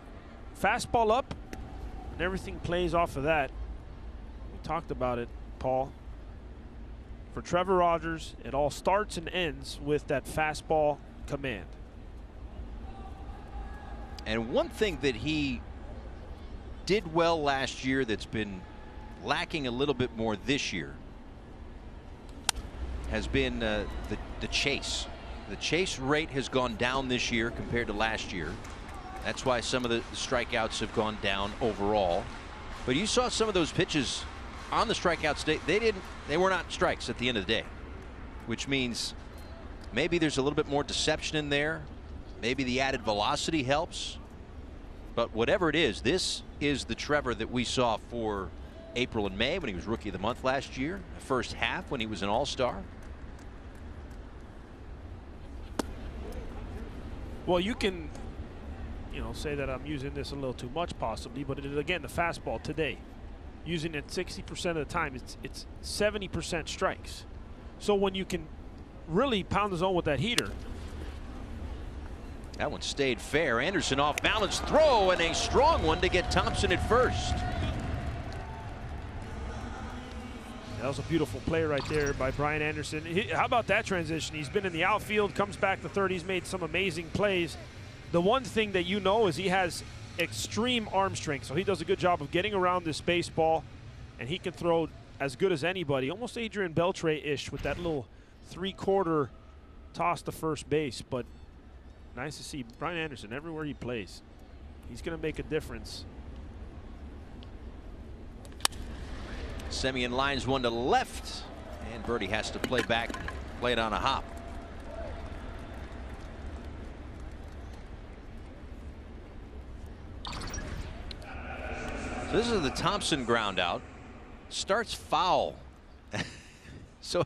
Speaker 3: fastball up, and everything plays off of that. We talked about it, Paul. For Trevor Rogers, it all starts and ends with that fastball command.
Speaker 2: And one thing that he did well last year that's been lacking a little bit more this year has been the chase. The chase rate has gone down this year compared to last year. That's why some of the strikeouts have gone down overall. But you saw some of those pitches on the strikeouts. They were not strikes at the end of the day, which means maybe there's a little bit more deception in there. Maybe the added velocity helps. But whatever it is, this is the Trevor that we saw for April and May when he was Rookie of the Month last year, the first half when he was an All-Star.
Speaker 3: Well, you can, say that I'm using this a little too much possibly, but again, the fastball today, using it 60% of the time, it's 70% strikes. So when you can really pound the zone with that heater.
Speaker 2: That one stayed fair. Anderson off balance throw, and a strong one to get Thompson at first.
Speaker 3: That was a beautiful play right there by Brian Anderson. How about that transition? He's been in the outfield, comes back to third. He's made some amazing plays. The one thing that is he has extreme arm strength, so he does a good job of getting around this baseball, and he can throw as good as anybody, almost Adrian Beltre-ish with that little 3/4 toss to first base. But nice to see Brian Anderson everywhere he plays. He's going to make a difference.
Speaker 2: Semien lines one to left, and Birdie has to play back and play it on a hop. So this is the Thompson ground out. Starts foul. so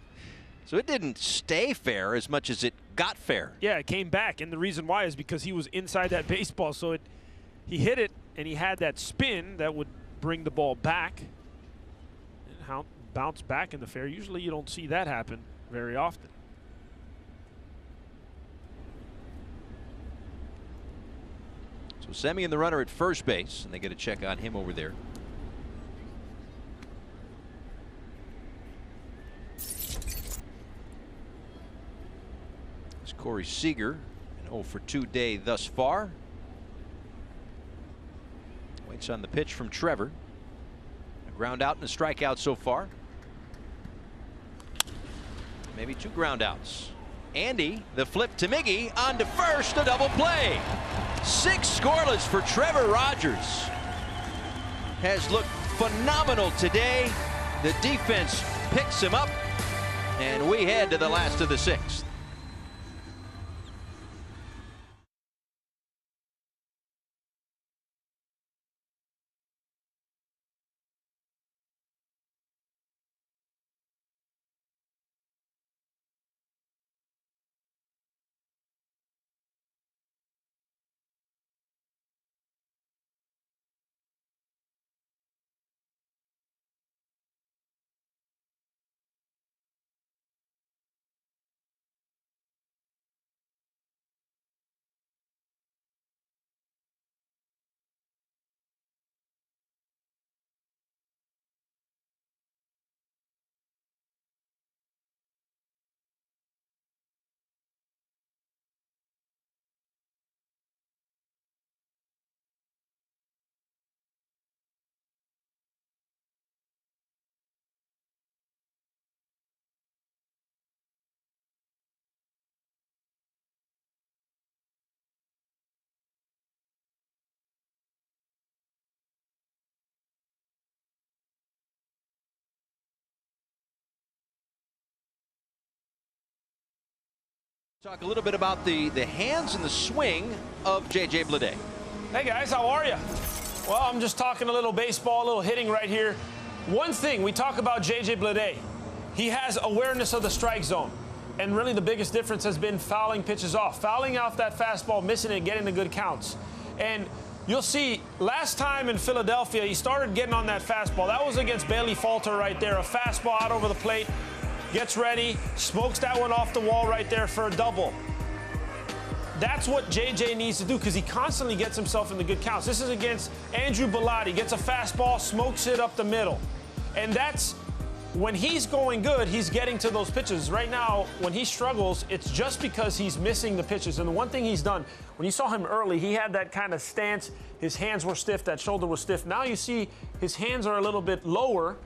Speaker 2: it didn't stay fair as much as it got fair.
Speaker 3: Yeah, it came back, and the reason why is because he was inside that baseball, so he hit it, and he had that spin that would bring the ball back. Bounce back in the fair. Usually you don't see that happen very often.
Speaker 2: So Semien the runner at first base, and they get a check on him over there. It's Corey Seager, an 0-for-2 day thus far. Waits on the pitch from Trevor. A ground out and a strikeout so far. Maybe 2 ground outs. Andy, the flip to Miggy, on to first, a double play. 6 scoreless for Trevor Rogers. Has looked phenomenal today. The defense picks him up, and we head to the last of the 6th. Talk a little bit about the hands and the swing of J.J. Bleday.
Speaker 3: Hey guys, how are you? Well, I'm just talking a little baseball, a little hitting right here. One thing, we talk about J.J. Bleday. He has awareness of the strike zone. And really the biggest difference has been fouling pitches off. Fouling off that fastball, missing it, getting the good counts. And you'll see last time in Philadelphia, he started getting on that fastball. That was against Bailey Falter right there. A fastball out over the plate, gets ready, smokes that one off the wall right there for a double. That's what JJ needs to do because he constantly gets himself into good counts. This is against Andrew Bellotti. Gets a fastball, smokes it up the middle. And that's when he's going good, he's getting to those pitches. Right now, when he struggles, it's just because he's missing the pitches. And the one thing he's done, when you saw him early, he had that kind of stance. His hands were stiff, that shoulder was stiff. Now you see his hands are a little bit lower,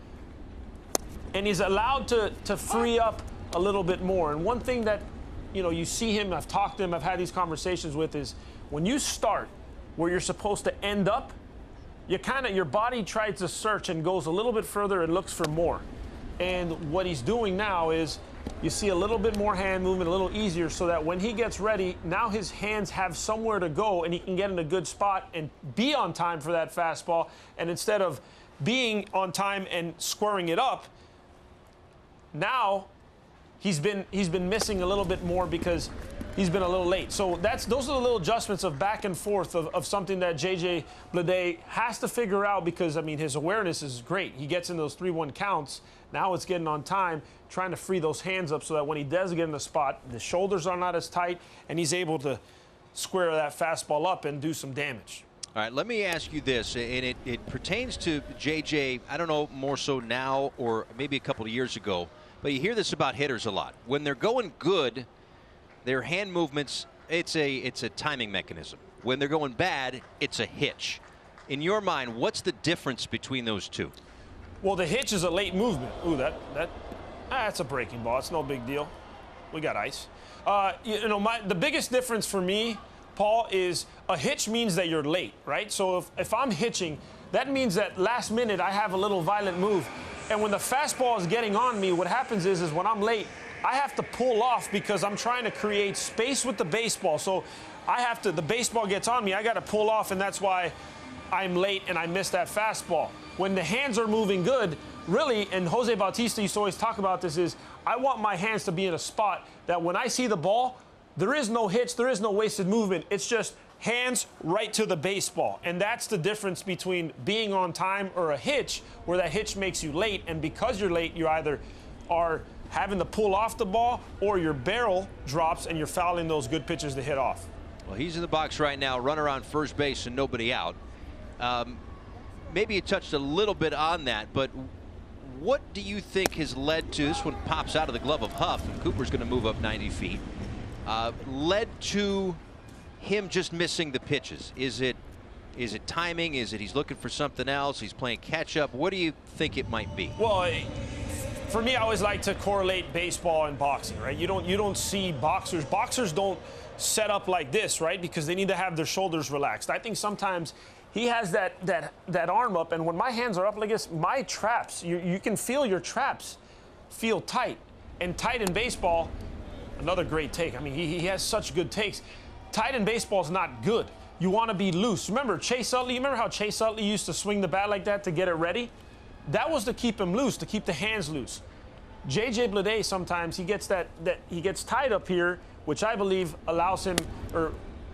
Speaker 3: and he's allowed to free up a little bit more. And one thing that you see him, I've talked to him, I've had these conversations with, is when you start where you're supposed to end up, your body tries to search and goes a little bit further and looks for more. And what he's doing now is you see a little bit more hand movement, a little easier, so that when he gets ready, now his hands have somewhere to go and he can get in a good spot and be on time for that fastball. And instead of being on time and squaring it up, now he's been missing a little bit more because he's been a little late. So those are the little adjustments of back and forth of something that JJ Bleday has to figure out because, I mean, his awareness is great. He gets in those 3-1 counts. Now it's getting on time, trying to free those hands up so that when he does get in the spot, the shoulders are not as tight, and he's able to square that fastball up and do some damage.
Speaker 2: All right, let me ask you this, and it pertains to JJ, I don't know more so now or maybe a couple of years ago, but you hear this about hitters a lot. When they're going good, their hand movements, it's a timing mechanism. When they're going bad, it's a hitch. In your mind, what's the difference between those two?
Speaker 3: Well, the hitch is a late movement. Ooh, that's a breaking ball. It's no big deal. We got ice. The biggest difference for me, Paul, is a hitch means that you're late, right? So if I'm hitching, that means that last minute I have a little violent move. And when the fastball is getting on me, what happens is when I'm late, I have to pull off because I'm trying to create space with the baseball. So the baseball gets on me, I got to pull off, and that's why I'm late and I miss that fastball. When the hands are moving good, really, and Jose Bautista used to always talk about this, is I want my hands to be in a spot that when I see the ball, there is no hitch, there is no wasted movement. It's just hands right to the baseball. And that's the difference between being on time or a hitch, where that hitch makes you late. And because you're late, you either are having to pull off the ball or your barrel drops and you're fouling those good pitches to hit off.
Speaker 2: Well, he's in the box right now, runner on first base and nobody out. Maybe you touched a little bit on that, but what do you think has led to, this one pops out of the glove of Huff, and Cooper's going to move up 90 feet, led to him just missing the pitches? Is it timing? Is it he's looking for something else? He's playing catch up? What do you think it might be?
Speaker 3: Well, for me, I always like to correlate baseball and boxing, right? You don't see boxers. Boxers don't set up like this, right? Because they need to have their shoulders relaxed. I think sometimes he has that arm up, and when my hands are up like this, my traps, you can feel your traps feel tight. And tight in baseball, another great take. I mean, he has such good takes. Tight in baseball is not good. You want to be loose. Remember Chase Utley? You remember how Chase Utley used to swing the bat like that to get it ready? That was to keep him loose, to keep the hands loose. JJ Bleday, sometimes he gets he gets tied up here, which I believe allows him, or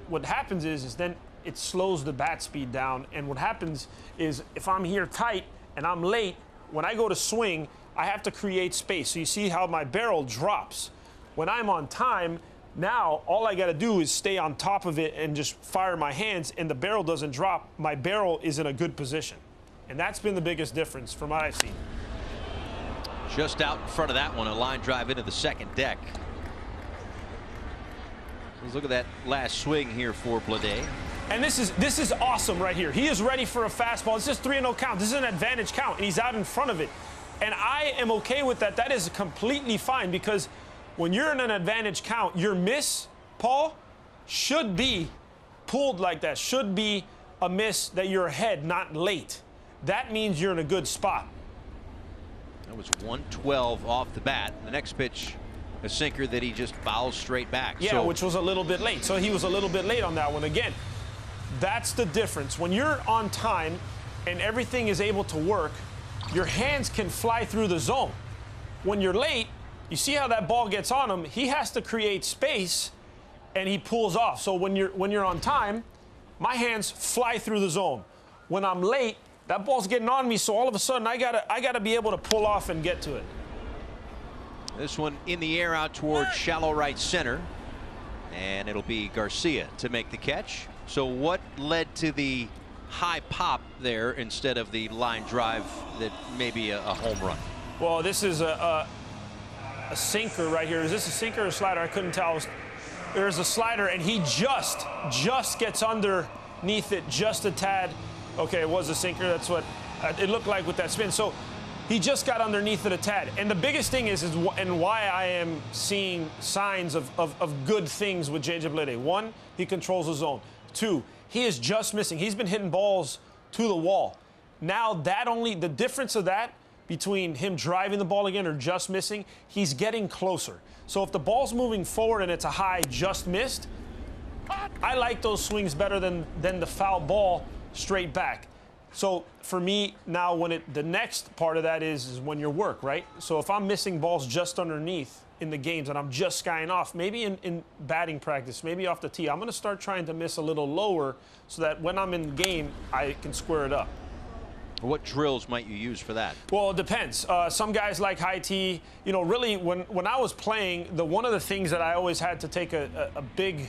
Speaker 3: what happens is then it slows the bat speed down. And what happens is if I'm here tight and I'm late, when I go to swing, I have to create space. So you see how my barrel drops. When I'm on time, now all I got to do is stay on top of it and just fire my hands, and the barrel doesn't drop. My barrel is in a good position. And that's been the biggest difference from what I've seen.
Speaker 2: Just out in front of that one, a line drive into the second deck. Let's look at that last swing here for Bleday.
Speaker 3: And this is awesome right here. He is ready for a fastball. It's just 3-0 count. This is an advantage count, and he's out in front of it. And I am okay with that. That is completely fine, because when you're in an advantage count, your miss, Paul, should be pulled like that. Should be a miss that you're ahead, not late. That means you're in a good spot.
Speaker 2: That was 112 off the bat. The next pitch, a sinker that he just fouls straight back.
Speaker 3: Yeah, which was a little bit late. So he was a little bit late on that one. Again, that's the difference. When you're on time and everything is able to work, your hands can fly through the zone. When you're late, you see how that ball gets on him. He has to create space, and he pulls off. So when you're on time, my hands fly through the zone. When I'm late, that ball's getting on me, so all of a sudden I gotta be able to pull off and get to it.
Speaker 2: This one in the air out towards shallow right center. And it'll be Garcia to make the catch. So what led to the high pop there instead of the line drive that may be a home run?
Speaker 3: Well, this is a sinker right here. Is this a sinker or a slider? I couldn't tell. There's a slider, and he just gets underneath it just a tad. Okay, it was a sinker. That's what it looked like with that spin. So he just got underneath it a tad. And the biggest thing is and why I am seeing signs of good things with J.J. Bleday. One, he controls the zone. Two, he is just missing. He's been hitting balls to the wall. Now the difference of that between him driving the ball again or just missing, he's getting closer. So if the ball's moving forward and it's a high just missed, I like those swings better than the foul ball straight back. So for me now, the next part of that is when your work, right? So if I'm missing balls just underneath in the games and I'm just skying off, maybe in batting practice, maybe off the tee, I'm going to start trying to miss a little lower so that when I'm in the game, I can square it up.
Speaker 2: What drills might you use for that?
Speaker 3: Well, it depends. Some guys like high tee. You know, really, when I was playing, one of the things that I always had to take a big,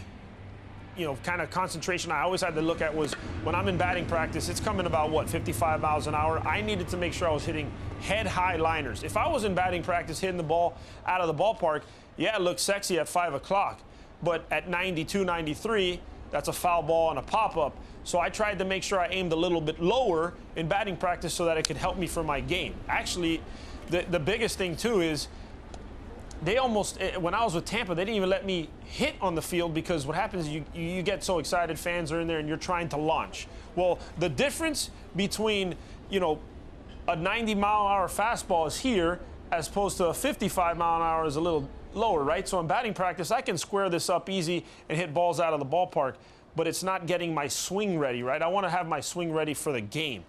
Speaker 3: kind of concentration I always had to look at was when I'm in batting practice, it's coming about, 55 miles an hour. I needed to make sure I was hitting head-high liners. If I was in batting practice hitting the ball out of the ballpark, yeah, it looked sexy at 5 o'clock. But at 92, 93, that's a foul ball and a pop-up. So I tried to make sure I aimed a little bit lower in batting practice so that it could help me for my game. Actually, the biggest thing, too, is they almost, when I was with Tampa, they didn't even let me hit on the field because what happens is you get so excited, fans are in there, and you're trying to launch. Well, the difference between, a 90-mile-an-hour fastball is here as opposed to a 55-mile-an-hour is a little lower, right? So in batting practice, I can square this up easy and hit balls out of the ballpark, but it's not getting my swing ready, right? I want to have my swing ready for the game.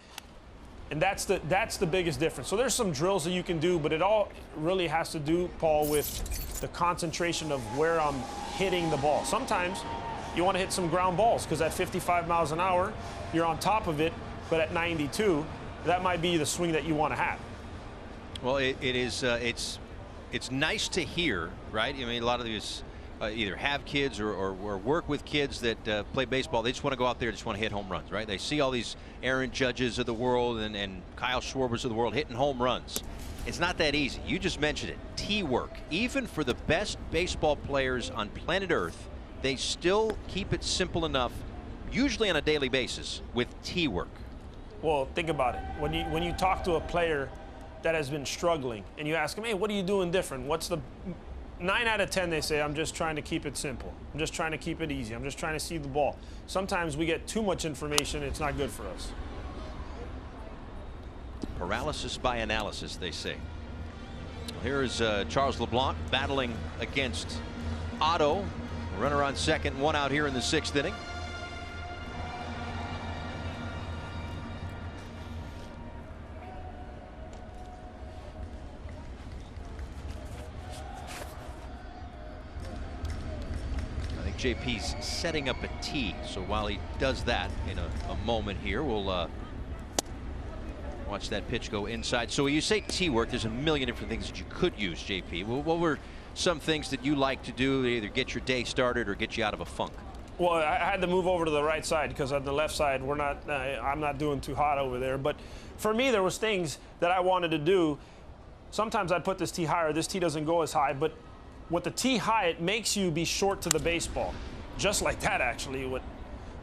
Speaker 3: And that's the biggest difference. So there's some drills that you can do, but it all really has to do, Paul, with the concentration of where I'm hitting the ball. Sometimes you want to hit some ground balls because at 55 miles an hour, you're on top of it, but at 92, that might be the swing that you want to have.
Speaker 2: Well, it's nice to hear, right? I mean, a lot of these either have kids or work with kids that play baseball. They just want to go out there, just want to hit home runs, right? They see all these Aaron Judges of the world and Kyle Schwarbers of the world hitting home runs. It's not that easy. You just mentioned it. Tee work. Even for the best baseball players on planet Earth, they still keep it simple enough, usually on a daily basis, with tee work.
Speaker 3: Well, think about it. When you talk to a player that has been struggling and you ask them, hey, what are you doing different? What's the 9 out of 10, they say, I'm just trying to keep it simple. I'm just trying to keep it easy. I'm just trying to see the ball. Sometimes we get too much information. It's not good for us.
Speaker 2: Paralysis by analysis, they say. Well, here is Charles LeBlanc battling against Otto. Runner on second, one out here in the 6th inning. JP's setting up a tee, so while he does that in a moment here, we'll watch that pitch go inside. So when you say tee work, there's a million different things that you could use, JP. What were some things that you like to do to either get your day started or get you out of a funk?
Speaker 3: Well, I had to move over to the right side because on the left side, I'm not doing too hot over there. But for me, there was things that I wanted to do. Sometimes I'd put this tee higher. This tee doesn't go as high, but with the tee high, it makes you be short to the baseball. Just like that, actually, what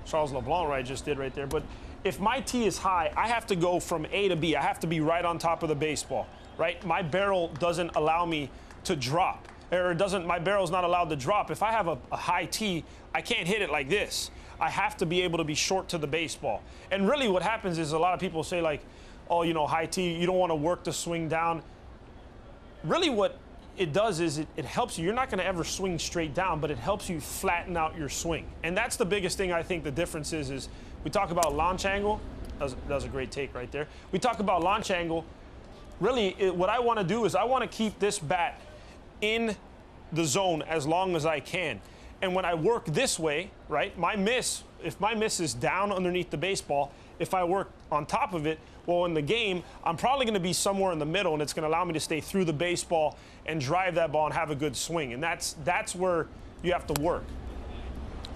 Speaker 3: Charles LeBlanc just did right there. But if my tee is high, I have to go from A to B. I have to be right on top of the baseball, right? My barrel doesn't allow me to drop. My barrel's not allowed to drop. If I have a high tee, I can't hit it like this. I have to be able to be short to the baseball. And really what happens is a lot of people say like, oh, high tee, you don't want to work the swing down. Really what it does is it helps you. You're not going to ever swing straight down, but it helps you flatten out your swing. And that's the biggest thing I think the difference is we talk about launch angle. That was a great take right there. We talk about launch angle. Really, what I want to do is I want to keep this bat in the zone as long as I can. And when I work this way, right, if my miss is down underneath the baseball, if I work on top of it, well, in the game, I'm probably going to be somewhere in the middle, and it's going to allow me to stay through the baseball and drive that ball and have a good swing. And that's where you have to work.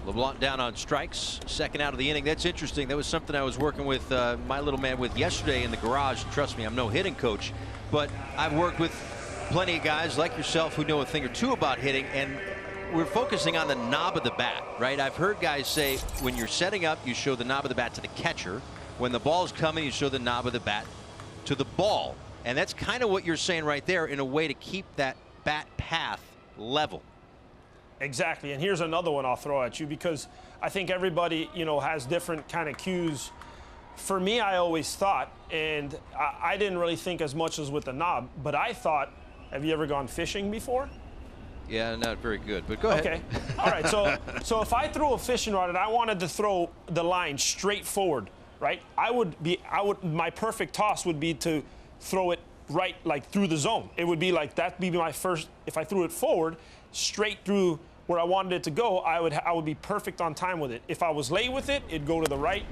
Speaker 2: LeBlanc down on strikes, second out of the inning. That's interesting. That was something I was working with my little man with yesterday in the garage. Trust me, I'm no hitting coach, but I've worked with plenty of guys like yourself who know a thing or two about hitting, and we're focusing on the knob of the bat, right? I've heard guys say when you're setting up, you show the knob of the bat to the catcher. When the ball's coming, you show the knob of the bat to the ball. And that's kind of what you're saying right there, in a way to keep that bat path level.
Speaker 3: Exactly. And here's another one I'll throw at you, because I think everybody, has different kind of cues. For me, I always thought, and I didn't really think as much as with the knob, but I thought, have you ever gone fishing before?
Speaker 2: Yeah, not very good, but go ahead.
Speaker 3: Okay. All right. So if I threw a fishing rod and I wanted to throw the line straight forward, right? My perfect toss would be to throw it right, like through the zone. It would be like, that'd be my first. If I threw it forward, straight through where I wanted it to go, I would be perfect on time with it. If I was late with it, it'd go to the right.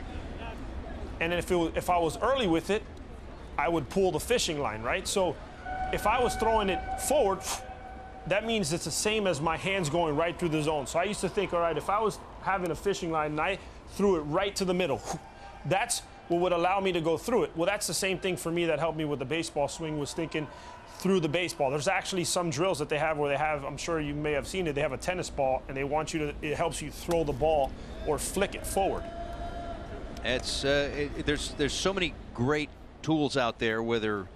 Speaker 3: And then if I was early with it, I would pull the fishing line, right? So if I was throwing it forward, that means it's the same as my hands going right through the zone. So I used to think, all right, if I was having a fishing line and I threw it right to the middle, that's what would allow me to go through it. Well, that's the same thing for me that helped me with the baseball swing, was thinking through the baseball. There's actually some drills that they have where they have, I'm sure you may have seen it, they have a tennis ball and they want you to, it helps you throw the ball or flick it forward.
Speaker 2: It's there's so many great tools out there, whether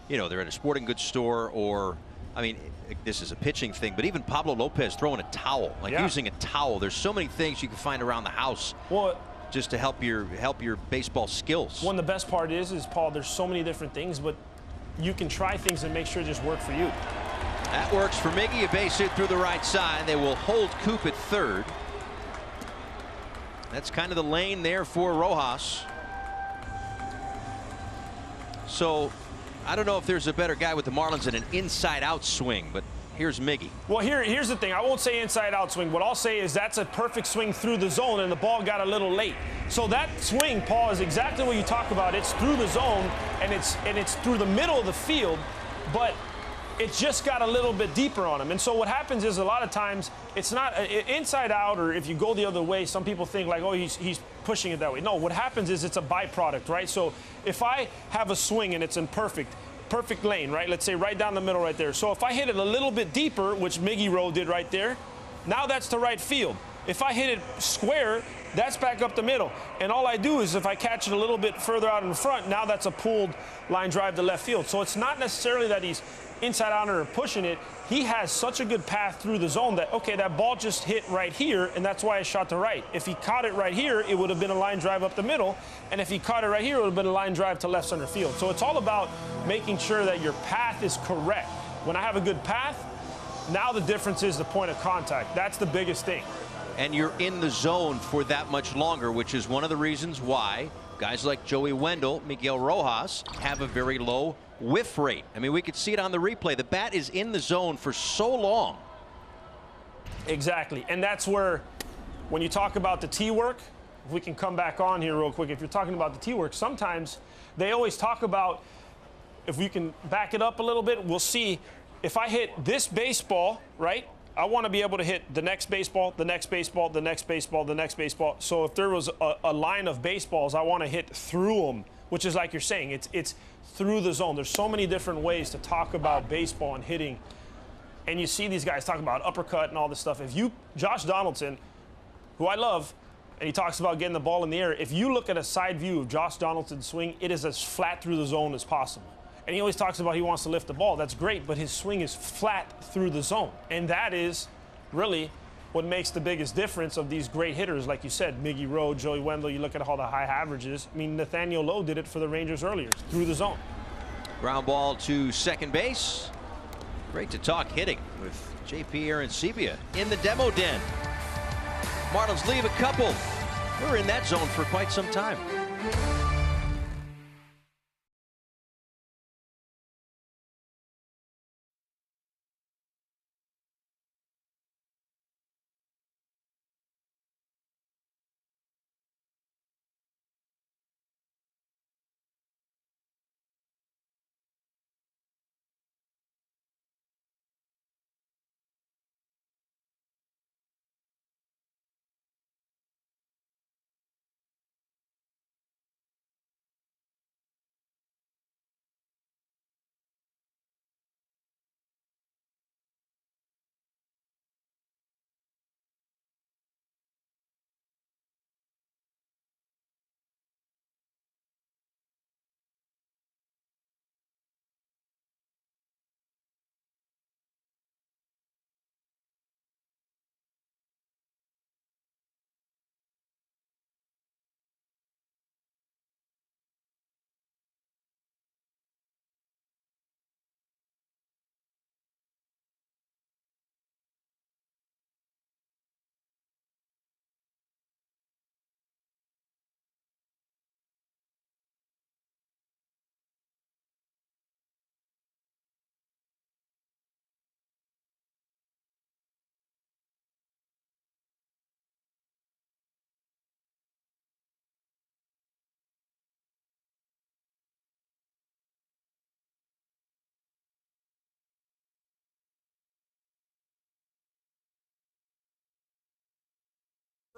Speaker 2: they're at a sporting goods store or, I mean, this is a pitching thing, but even Pablo Lopez throwing a towel, using a towel. There's so many things you can find around the house.
Speaker 3: Well,
Speaker 2: just to help your baseball skills.
Speaker 3: One of the best part is Paul, there's so many different things, but you can try things and make sure it just work for you.
Speaker 2: That works for Miggy. A base hit through the right side. They will hold Coop at third. That's kind of the lane there for Rojas. So I don't know if there's a better guy with the Marlins in an inside-out swing, but here's Miggy.
Speaker 3: Well, here's the thing. I won't say inside-out swing. What I'll say is that's a perfect swing through the zone, and the ball got a little late. So that swing, Paul, is exactly what you talk about. It's through the zone, and it's through the middle of the field, but it just got a little bit deeper on him. And so what happens is a lot of times it's not inside out, or if you go the other way, some people think like, oh, he's pushing it that way. No, what happens is it's a byproduct, right? So if I have a swing and it's in perfect lane, right? Let's say right down the middle right there. So if I hit it a little bit deeper, which Miggy Rowe did right there, now that's to right field. If I hit it square, that's back up the middle. And all I do is if I catch it a little bit further out in front, now that's a pulled line drive to left field. So it's not necessarily that he's inside out or pushing it. He has such a good path through the zone that, okay, that ball just hit right here, and that's why I shot to right. If he caught it right here, it would have been a line drive up the middle. And if he caught it right here, it would have been a line drive to left center field. So it's all about making sure that your path is correct. When I have a good path, now the difference is the point of contact. That's the biggest thing.
Speaker 2: And you're in the zone for that much longer, which is one of the reasons why guys like Joey Wendell, Miguel Rojas have a very low whiff rate. I mean, we could see it on the replay. The bat is in the zone for so long.
Speaker 3: Exactly. And that's where, when you talk about the tee work, if we can come back on here real quick, if you're talking about the tee work, sometimes they always talk about, if we can back it up a little bit, we'll see if I hit this baseball, right? I want to be able to hit the next baseball, the next baseball, the next baseball, the next baseball. So if there was a line of baseballs, I want to hit through them, which is like you're saying, it's through the zone. There's so many different ways to talk about baseball and hitting. And you see these guys talking about uppercut and all this stuff. Josh Donaldson, who I love, and he talks about getting the ball in the air. If you look at a side view of Josh Donaldson's swing, it is as flat through the zone as possible. And he always talks about he wants to lift the ball. That's great, but his swing is flat through the zone. And that is really what makes the biggest difference of these great hitters. Like you said, Miggy Rowe, Joey Wendell, you look at all the high averages. I mean, Nathaniel Lowe did it for the Rangers earlier, through the zone.
Speaker 2: Ground ball to second base. Great to talk hitting with JP Arancibia in the demo den. Marlins leave a couple. We're in that zone for quite some time.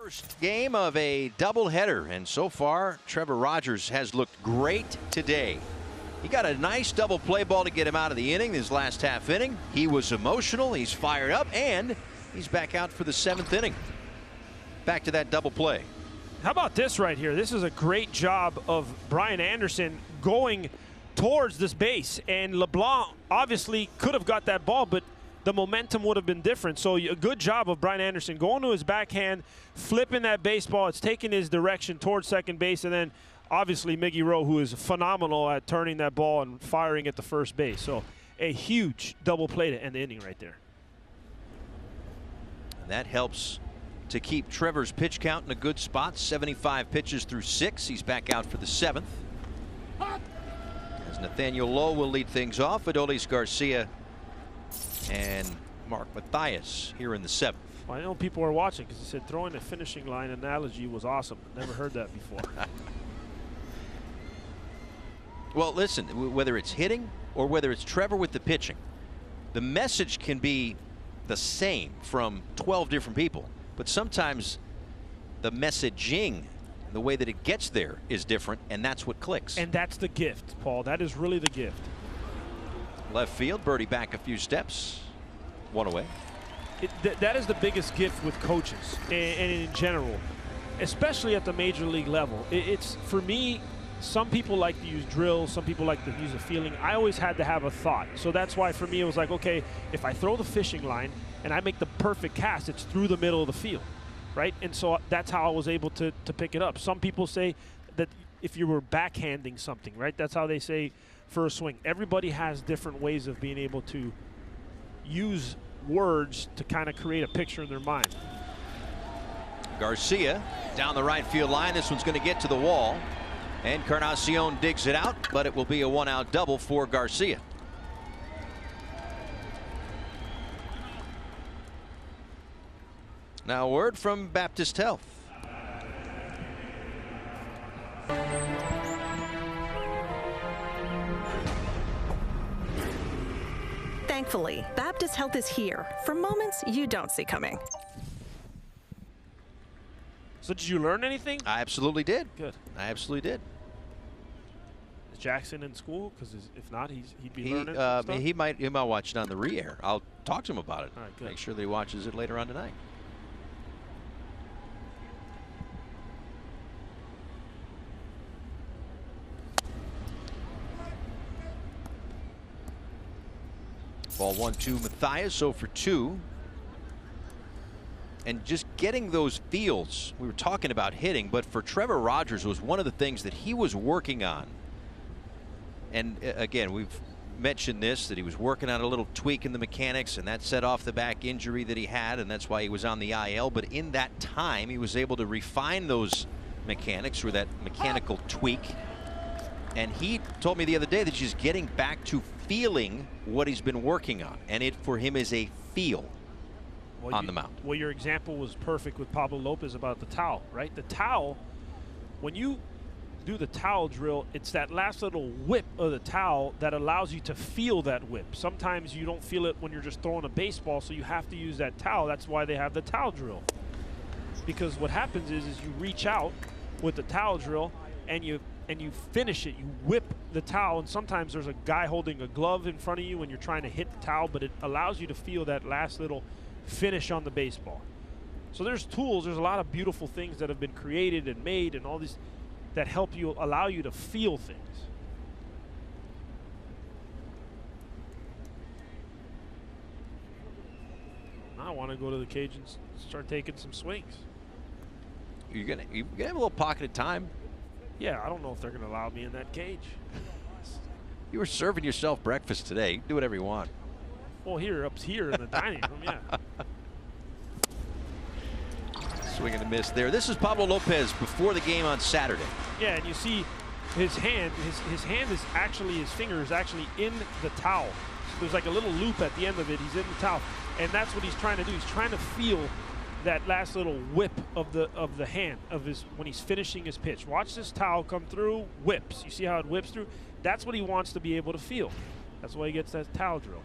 Speaker 2: First game of a doubleheader, and so far Trevor Rogers has looked great today. He got a nice double play ball to get him out of the inning, his last half inning. He was emotional, he's fired up, and he's back out for the 7th inning. Back to that double play.
Speaker 3: How about this right here? This is a great job of Brian Anderson going towards this base, and LeBlanc obviously could have got that ball, but the momentum would have been different. So a good job of Brian Anderson going to his backhand, flipping that baseball. It's taking his direction towards second base, and then obviously Miggy Rowe, who is phenomenal at turning that ball and firing at the first base. So a huge double play to end the inning right there.
Speaker 2: And that helps to keep Trevor's pitch count in a good spot. 75 pitches through 6. He's back out for the 7th. As Nathaniel Lowe will lead things off, Adolis Garcia and Mark Mathias here in the 7th.
Speaker 3: Well, I know people are watching because he said throwing the finishing line analogy was awesome. Never heard that before.
Speaker 2: Well, listen, whether it's hitting or whether it's Trevor with the pitching, the message can be the same from 12 different people, but sometimes the messaging, the way that it gets there, is different, and that's what clicks.
Speaker 3: And that's the gift, Paul. That is really the gift.
Speaker 2: Left field, Birdie back a few steps, 1 away.
Speaker 3: That is the biggest gift with coaches and in general, especially at the major league level. It's, for me, some people like to use drills, some people like to use a feeling. I always had to have a thought. So that's why for me it was like, okay, if I throw the fishing line and I make the perfect cast, it's through the middle of the field, right? And so that's how I was able to pick it up. Some people say that if you were backhanding something, right? That's how they say for a swing. Everybody has different ways of being able to use words to kind of create a picture in their mind.
Speaker 2: Garcia down the right field line. This one's going to get to the wall. And Encarnacion digs it out, but it will be a 1-out double for Garcia. Now a word from Baptist Health.
Speaker 11: Thankfully, Baptist Health is here for moments you don't see coming.
Speaker 3: So did you learn anything?
Speaker 2: I absolutely did.
Speaker 3: Good.
Speaker 2: I absolutely did.
Speaker 3: Is Jackson in school? Because if not, he'd be learning stuff?
Speaker 2: He might watch it on the re-air. I'll talk to him about it.
Speaker 3: All right, good.
Speaker 2: Make sure that he watches it later on tonight. Ball 1-2, Mathias 0 for 2. And just getting those feels, we were talking about hitting, but for Trevor Rogers was one of the things that he was working on. And again, we've mentioned this, that he was working on a little tweak in the mechanics, and that set off the back injury that he had, and that's why he was on the IL. But in that time, he was able to refine those mechanics, or that mechanical tweak. And he told me the other day that he's getting back to feeling what he's been working on, and it for him is a feel on the mound.
Speaker 3: Well, your example was perfect with Pablo Lopez about the towel, right? The towel, when you do the towel drill, it's that last little whip of the towel that allows you to feel that whip. Sometimes you don't feel it when you're just throwing a baseball, so you have to use that towel. That's why they have the towel drill. Because what happens is you reach out with the towel drill and you finish it. You whip the towel, and sometimes there's a guy holding a glove in front of you when you're trying to hit the towel, but it allows you to feel that last little finish on the baseball. So there's tools, there's a lot of beautiful things that have been created and made and all these that help you, allow you to feel things. Now I want to go to the cage and start taking some swings.
Speaker 2: You're gonna have a little pocket of time.
Speaker 3: Yeah, I don't know if they're going to allow me in that cage.
Speaker 2: You were serving yourself breakfast today. You can do whatever you want.
Speaker 3: Well, up here in the dining room, yeah.
Speaker 2: Swing and a miss there. This is Pablo Lopez before the game on Saturday.
Speaker 3: Yeah, and you see his hand, his hand is actually, his finger is actually in the towel. So there's like a little loop at the end of it. He's in the towel, and that's what he's trying to do. He's trying to feel that last little whip of the hand of his when he's finishing his pitch. Watch this towel come through, whips. You see how it whips through? That's what he wants to be able to feel. That's why he gets that towel drill.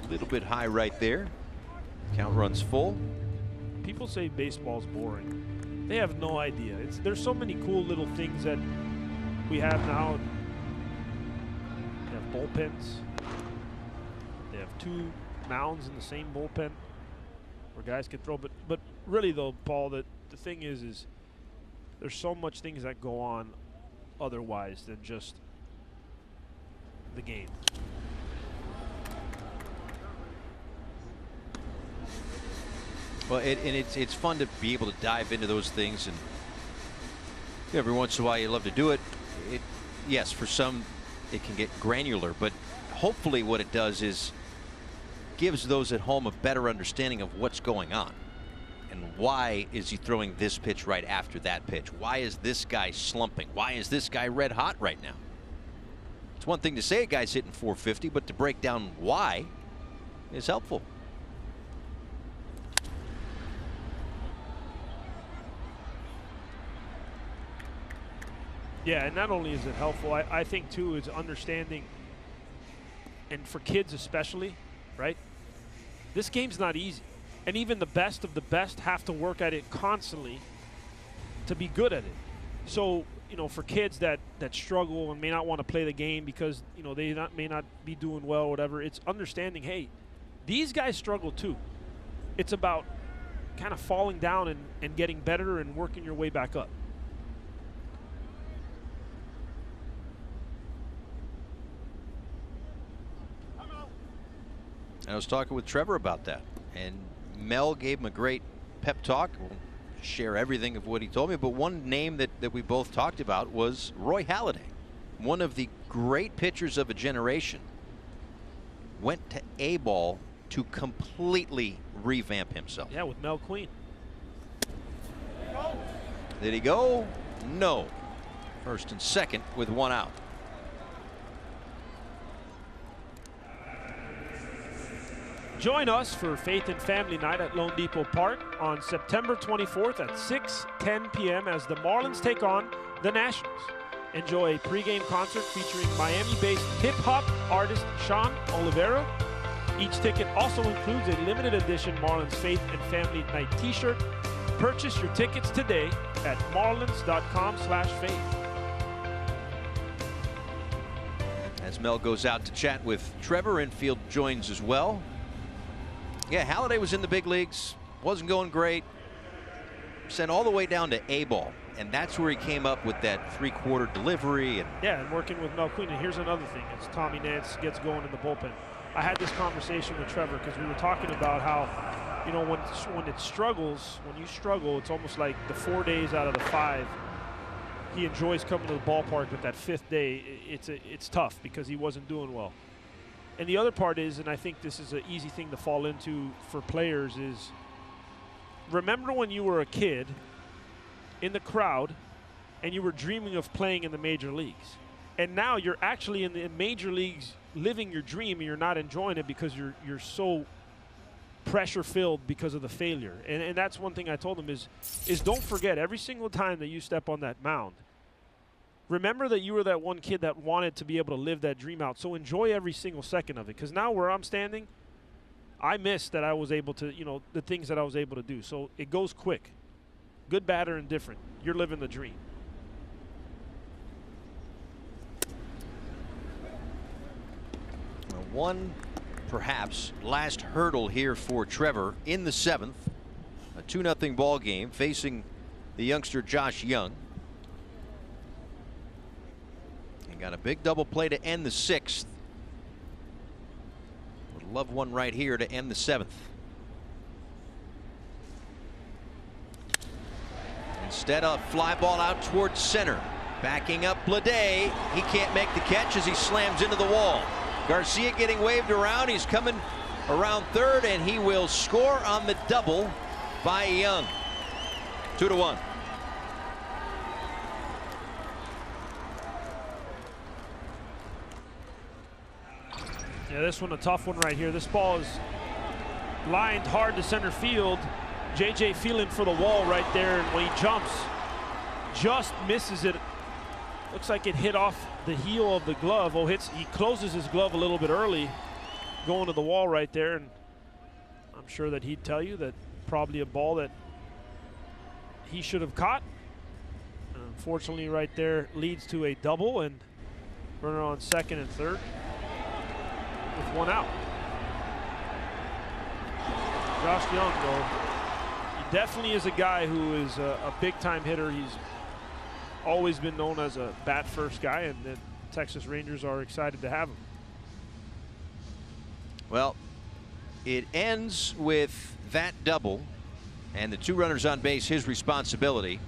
Speaker 2: A little bit high right there. Count runs full.
Speaker 3: People say baseball's boring. They have no idea. There's so many cool little things that we have now. They have bullpens. They have 2 mounds in the same bullpen where guys can throw. But really though, Paul, the thing is there's so much things that go on otherwise than just the game.
Speaker 2: Well, it's fun to be able to dive into those things, and every once in a while you love to do it. Yes, for some it can get granular, but hopefully what it does is gives those at home a better understanding of what's going on and why is he throwing this pitch right after that pitch. Why is this guy slumping? Why is this guy red hot right now? It's one thing to say a guy's hitting 450, but to break down why is helpful.
Speaker 3: Yeah, and not only is it helpful, I think too is understanding, and for kids especially, right? This game's not easy. And even the best of the best have to work at it constantly to be good at it. So, you know, for kids that struggle and may not want to play the game because, you know, they may not be doing well or whatever, it's understanding, hey, these guys struggle too. It's about kind of falling down and getting better and working your way back up.
Speaker 2: I was talking with Trevor about that, and Mel gave him a great pep talk. We'll share everything of what he told me, but one name that we both talked about was Roy Halladay, one of the great pitchers of a generation. Went to A-ball to completely revamp himself.
Speaker 3: Yeah, with Mel Queen.
Speaker 2: Did he go? No. First and second with 1 out.
Speaker 3: Join us for Faith and Family Night at Lone Depot Park on September 24th at 6:10 p.m. as the Marlins take on the Nationals. Enjoy a pregame concert featuring Miami-based hip-hop artist Sean Oliveira. Each ticket also includes a limited edition Marlins Faith and Family Night t-shirt. Purchase your tickets today at marlins.com/faith.
Speaker 2: As Mel goes out to chat with Trevor, infield joins as well. Yeah, Halladay was in the big leagues, wasn't going great, sent all the way down to A-ball, and that's where he came up with that 3/4 delivery.
Speaker 3: And working with Mel Queen. And here's another thing, as Tommy Nance gets going in the bullpen. I had this conversation with Trevor because we were talking about how, you know, when you struggle, it's almost like the 4 days out of the 5, he enjoys coming to the ballpark, but that 5th day, it's tough because he wasn't doing well. And the other part is, and I think this is an easy thing to fall into for players, is remember when you were a kid in the crowd and you were dreaming of playing in the major leagues. And now you're actually in the major leagues living your dream and you're not enjoying it because you're so pressure filled because of the failure. And that's one thing I told him is don't forget, every single time that you step on that mound, remember that you were that one kid that wanted to be able to live that dream out. So enjoy every single second of it. Because now where I'm standing, I miss that I was able to, you know, the things that I was able to do. So it goes quick. Good, bad, or indifferent. You're living the dream.
Speaker 2: One, perhaps, last hurdle here for Trevor in the 7th. A 2-0 ball game facing the youngster Josh Young. Got a big double play to end the 6th. Would love one right here to end the 7th. Instead, a fly ball out towards center. Backing up Bleday. He can't make the catch as he slams into the wall. Garcia getting waved around. He's coming around third, and he will score on the double by Young. 2-1.
Speaker 3: Yeah, this one a tough one right here. This ball is lined hard to center field. JJ feeling for the wall right there, and when he jumps, just misses it. Looks like it hit off the heel of the glove. He closes his glove a little bit early, going to the wall right there, and I'm sure that he'd tell you that probably a ball that he should have caught. Unfortunately, right there leads to a double, and runner on second and third with one out. Josh Young, though, he definitely is a guy who is a big-time hitter. He's always been known as a bat-first guy, and the Texas Rangers are excited to have him.
Speaker 2: Well, it ends with that double, and the 2 runners on base, his responsibility.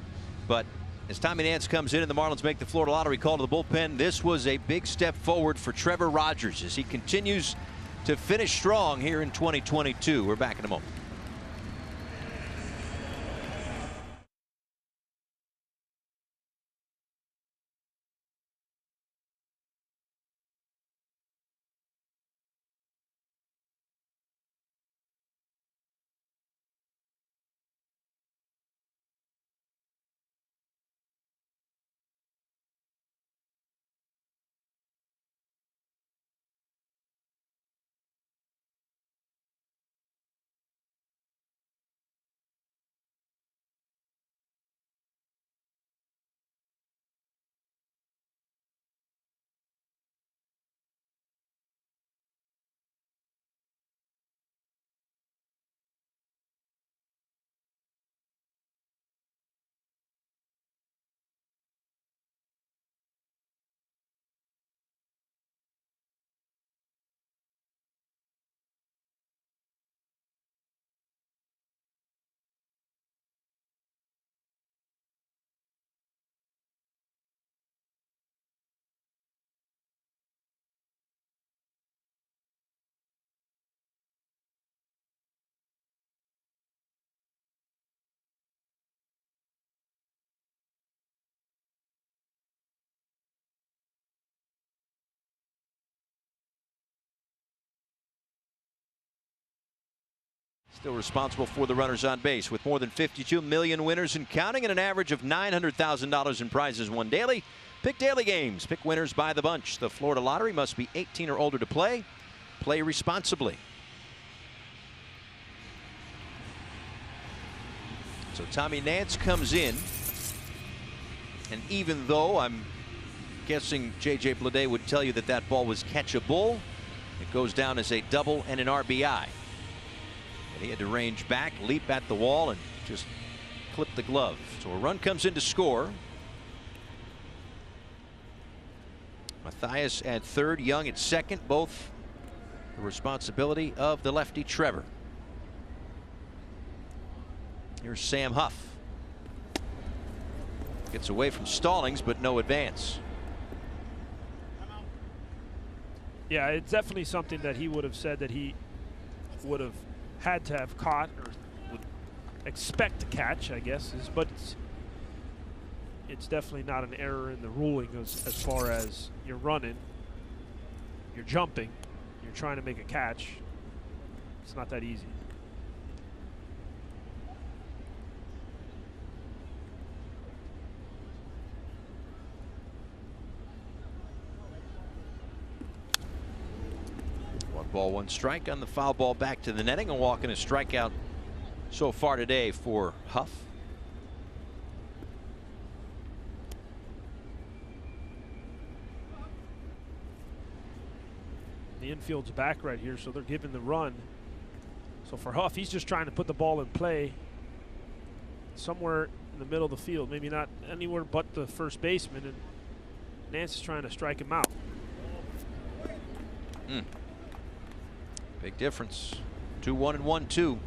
Speaker 2: But as Tommy Nance comes in and the Marlins make the Florida Lottery call to the bullpen, this was a big step forward for Trevor Rogers as he continues to finish strong here in 2022. We're back in a moment. Still responsible for the runners on base with more than 52 million winners and counting, and an average of $900,000 in prizes won daily. Pick daily games. Pick winners by the bunch. The Florida Lottery must be 18 or older to play. Play responsibly. So Tommy Nance comes in, and even though I'm guessing J.J. Bleday would tell you that that ball was catchable, it goes down as a double and an RBI. He had to range back, leap at the wall, and just clip the glove. So a run comes in to score. Matthias at third, Young at second, both the responsibility of the lefty Trevor. Here's Sam Huff. Gets away from Stallings, but no advance.
Speaker 3: Yeah, it's definitely something that he would have said that he would have had to have caught or would expect to catch, I guess, but it's definitely not an error in the ruling as far as you're running, you're jumping, you're trying to make a catch. It's not that easy.
Speaker 2: Ball, 1 strike on the foul ball back to the netting. A walk and a strikeout so far today for Huff.
Speaker 3: The infield's back right here, so they're giving the run. So for Huff, he's just trying to put the ball in play somewhere in the middle of the field, maybe not anywhere but the first baseman, and Nance is trying to strike him out.
Speaker 2: Big difference. 2-1 and 1-2.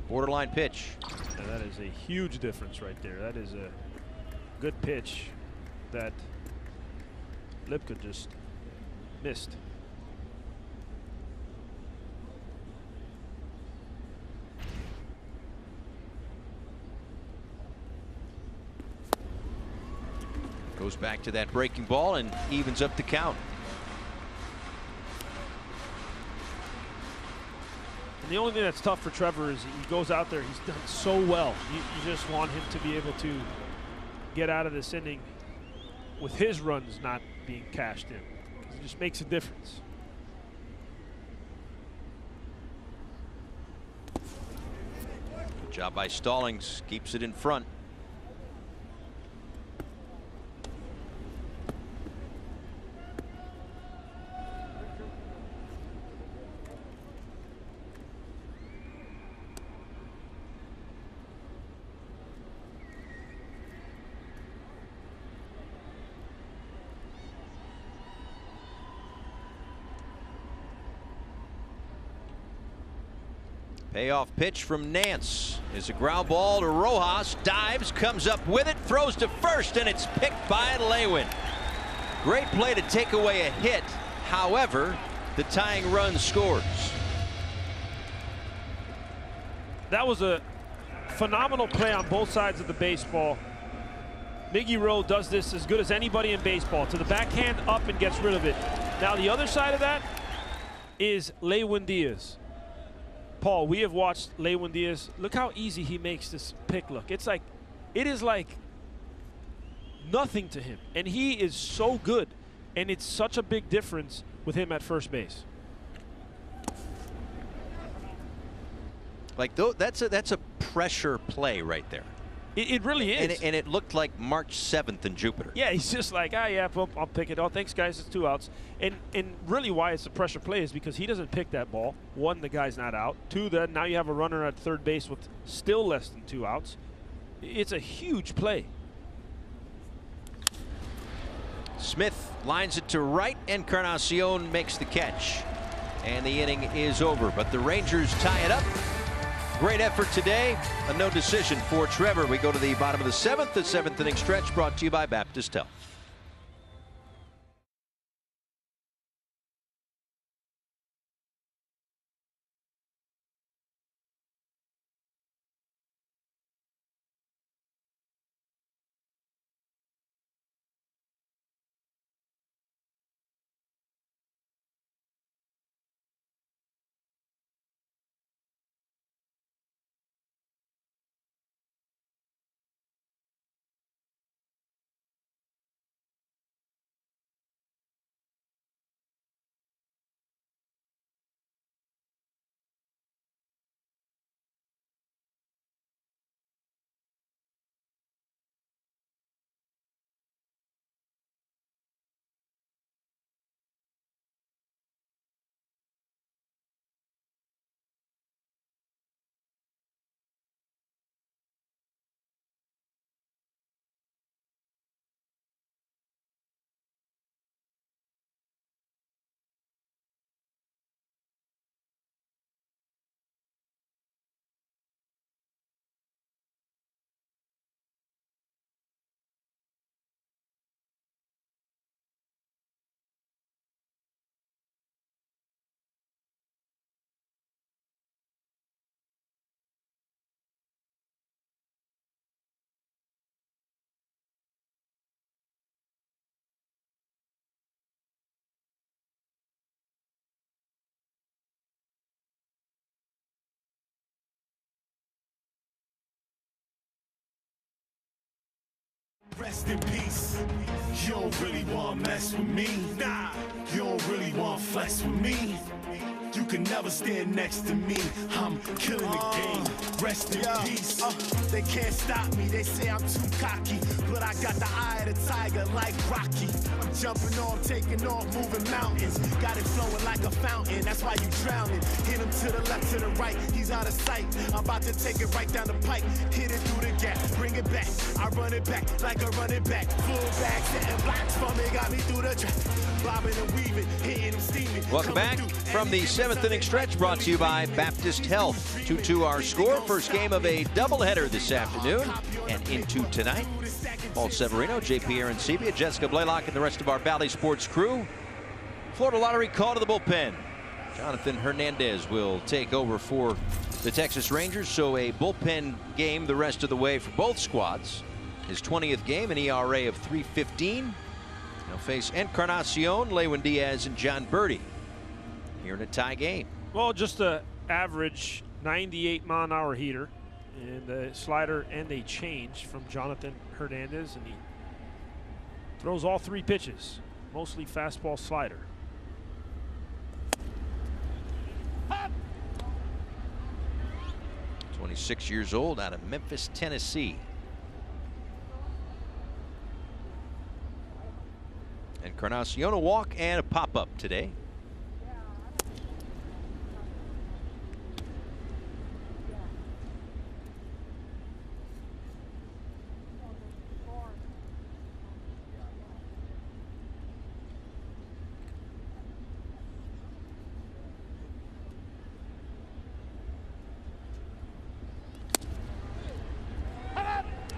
Speaker 2: Borderline pitch.
Speaker 3: And that is a huge difference right there. That is a good pitch that Lipka just missed.
Speaker 2: Goes back to that breaking ball and evens up the count.
Speaker 3: And the only thing that's tough for Trevor is he goes out there, he's done so well. You just want him to be able to get out of this inning with his runs not being cashed in. It just makes a difference.
Speaker 2: Job by Stallings, keeps it in front. Payoff pitch from Nance is a ground ball to Rojas. Dives, comes up with it, throws to first, and it's picked by Lewin. Great play to take away a hit. However, the tying run scores.
Speaker 3: That was a phenomenal play on both sides of the baseball. Miggy Rowe does this as good as anybody in baseball. To the backhand, up and gets rid of it. Now the other side of that is Lewin Diaz. Paul, we have watched Lewin Diaz. Look how easy he makes this pick look. It is like nothing to him. And he is so good. And it's such a big difference with him at first base.
Speaker 2: Like that's a pressure play right there.
Speaker 3: It really is.
Speaker 2: And it looked like March 7th in Jupiter.
Speaker 3: Yeah, he's just like, yeah, I'll pick it. Oh, thanks, guys. It's 2 outs. And really why it's a pressure play is because he doesn't pick that ball. 1, the guy's not out. 2, then now you have a runner at third base with still less than 2 outs. It's a huge play.
Speaker 2: Smith lines it to right, and Encarnacion makes the catch. And the inning is over. But the Rangers tie it up. Great effort today. A no decision for Trevor. We go to the bottom of the 7th. The 7th inning stretch brought to you by Baptist Health.
Speaker 12: Rest in peace. You don't really want to mess with me. Nah, you don't really want to flex with me. You can never stand next to me. I'm killing the game. Rest in peace. They can't stop me. They say I'm too cocky, but I got the eye of the tiger like Rocky. I'm jumping off, taking off, moving mountains. Got it flowing like a fountain. That's why you drowning. Hit him to the left, to the right. He's out of sight. I'm about to take it right down the pipe. Hit it through the gap. Bring it back. I run it back like a running back. Full back, setting blocks for me. Got me through the track. Bobbing and weaving, hitting them steaming.
Speaker 2: Welcome back from the 7th inning stretch, brought to you by Baptist Health. 2-2 our score. First game of a doubleheader this afternoon and into tonight. Paul Severino, JP Arancibia, Jessica Blaylock, and the rest of our Valley Sports crew. Florida Lottery call to the bullpen. Jonathan Hernandez will take over for the Texas Rangers, so a bullpen game the rest of the way for both squads. His 20th game, an ERA of .315. He'll face Encarnacion, Lewin Diaz, and John Birdie here in a tie game.
Speaker 3: Well, just an average 98-mile-an-hour heater, and a slider and a change from Jonathan Hernandez, and he throws all 3 pitches, mostly fastball slider.
Speaker 2: 26 years old, out of Memphis, Tennessee. Encarnacion a walk and a pop-up today.